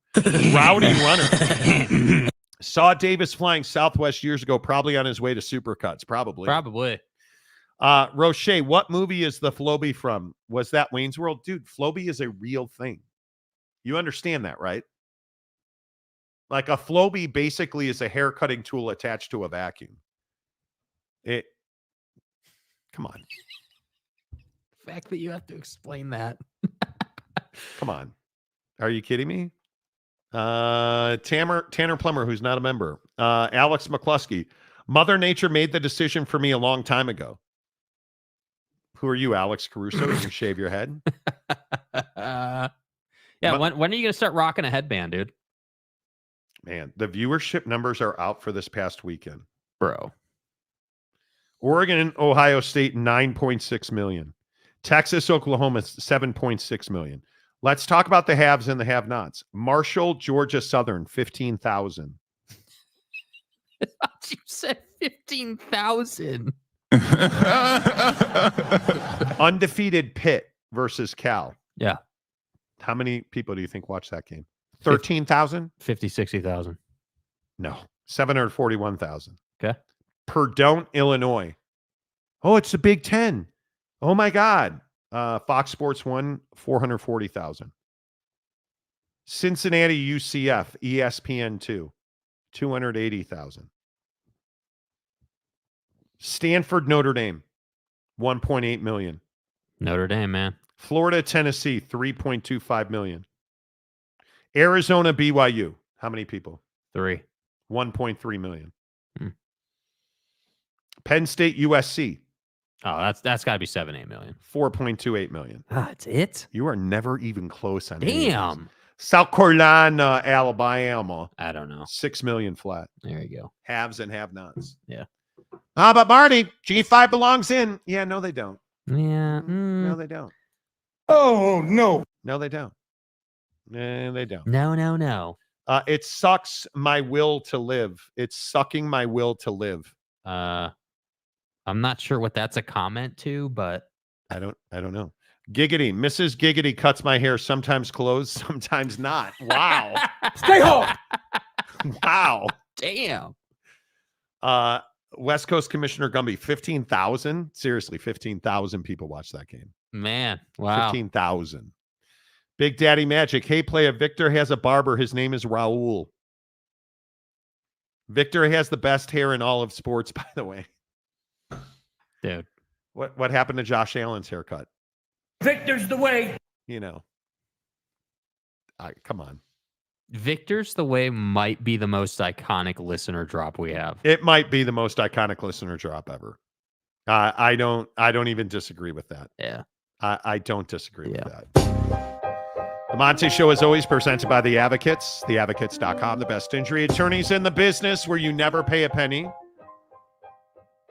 rowdy runner. Saw Davis flying Southwest years ago, probably on his way to Supercuts. Probably. Roche, what movie is the Flowbee from? Was that Wayne's World? Dude, Flowbee is a real thing. You understand that, right? Like a Flowbee basically is a hair cutting tool attached to a vacuum. Come on. The fact that you have to explain that. Come on. Are you kidding me? Tanner Plummer, who's not a member. Alex McCluskey. Mother Nature made the decision for me a long time ago. Who are you, Alex Caruso? You shave your head? Yeah, when are you going to start rocking a headband, dude? Man, the viewership numbers are out for this past weekend. Bro. Oregon and Ohio State, 9.6 million. Texas, Oklahoma, 7.6 million. Let's talk about the haves and the have-nots. Marshall, Georgia Southern, 15,000. You said 15,000. Undefeated Pitt versus Cal. Yeah. How many people do you think watched that game? 13,000? 50, 60,000. No. 741,000. Okay. Purdue, Illinois. Oh, it's the Big Ten. Oh my God. Fox Sports 1, 440,000. Cincinnati UCF, ESPN 2, 280,000. Stanford Notre Dame, 1.8 million. Notre Dame, man. Florida Tennessee, 3.25 million. Arizona BYU, how many people? 3. 1.3 million. Penn State USC. Oh, that's got to be 7-8 million. 4.28 million. That's it? You are never even close on any of Damn. these. South Carolina, Alabama. I don't know. 6 million flat. There you go. Haves and have-nots. Yeah. But Marty, G5 belongs in. Yeah, no, they don't. Yeah. No, they don't. Oh, no. No, they don't. They don't. No. It sucks my will to live. It's sucking my will to live. I'm not sure what that's a comment to, but I don't know. Giggity. Mrs. Giggity cuts my hair, sometimes closed, sometimes not. Wow. Stay home. Wow. Damn. West Coast Commissioner Gumby, 15,000. Seriously, 15,000 people watched that game. Man, wow. 15,000. Big Daddy Magic. Hey, player, Victor has a barber. His name is Raul. Victor has the best hair in all of sports, by the way. Dude. What happened to Josh Allen's haircut? Victor's the way. You know. Come on. Victor's the way might be the most iconic listener drop we have. It might be the most iconic listener drop ever. I don't even disagree with that. Yeah. I don't disagree with that. The Monty Show is always presented by The Advocates, theadvocates.com, the best injury attorneys in the business, where you never pay a penny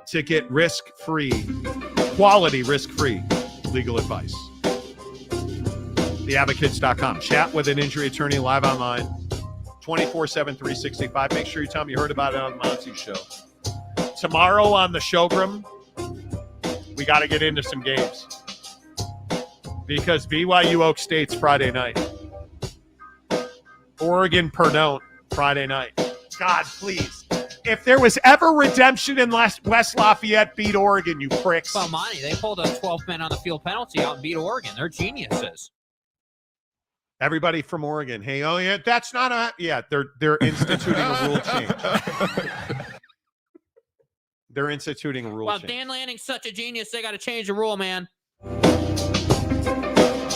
to get risk-free, quality risk-free legal advice. Theadvocates.com. Chat with an injury attorney live online, 24/7, 365. Make sure you tell them you heard about it on the Monty Show. Tomorrow on the Showroom, we got to get into some games. Because BYU Oak State's Friday night. Oregon Purdue Friday night. God, please. If there was ever redemption in West Lafayette beat Oregon, you pricks. Well, Monty, they pulled a 12-man on the field penalty out and beat Oregon. They're geniuses. Everybody from Oregon. Hey, oh yeah, that's not a... Yeah, they're instituting a rule change. They're instituting a rule change. Well, Dan Lanning's such a genius, they got to change the rule, man.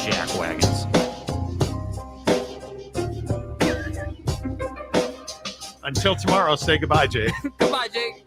Jackwagons. Until tomorrow, say goodbye, Jake. Goodbye, Jake.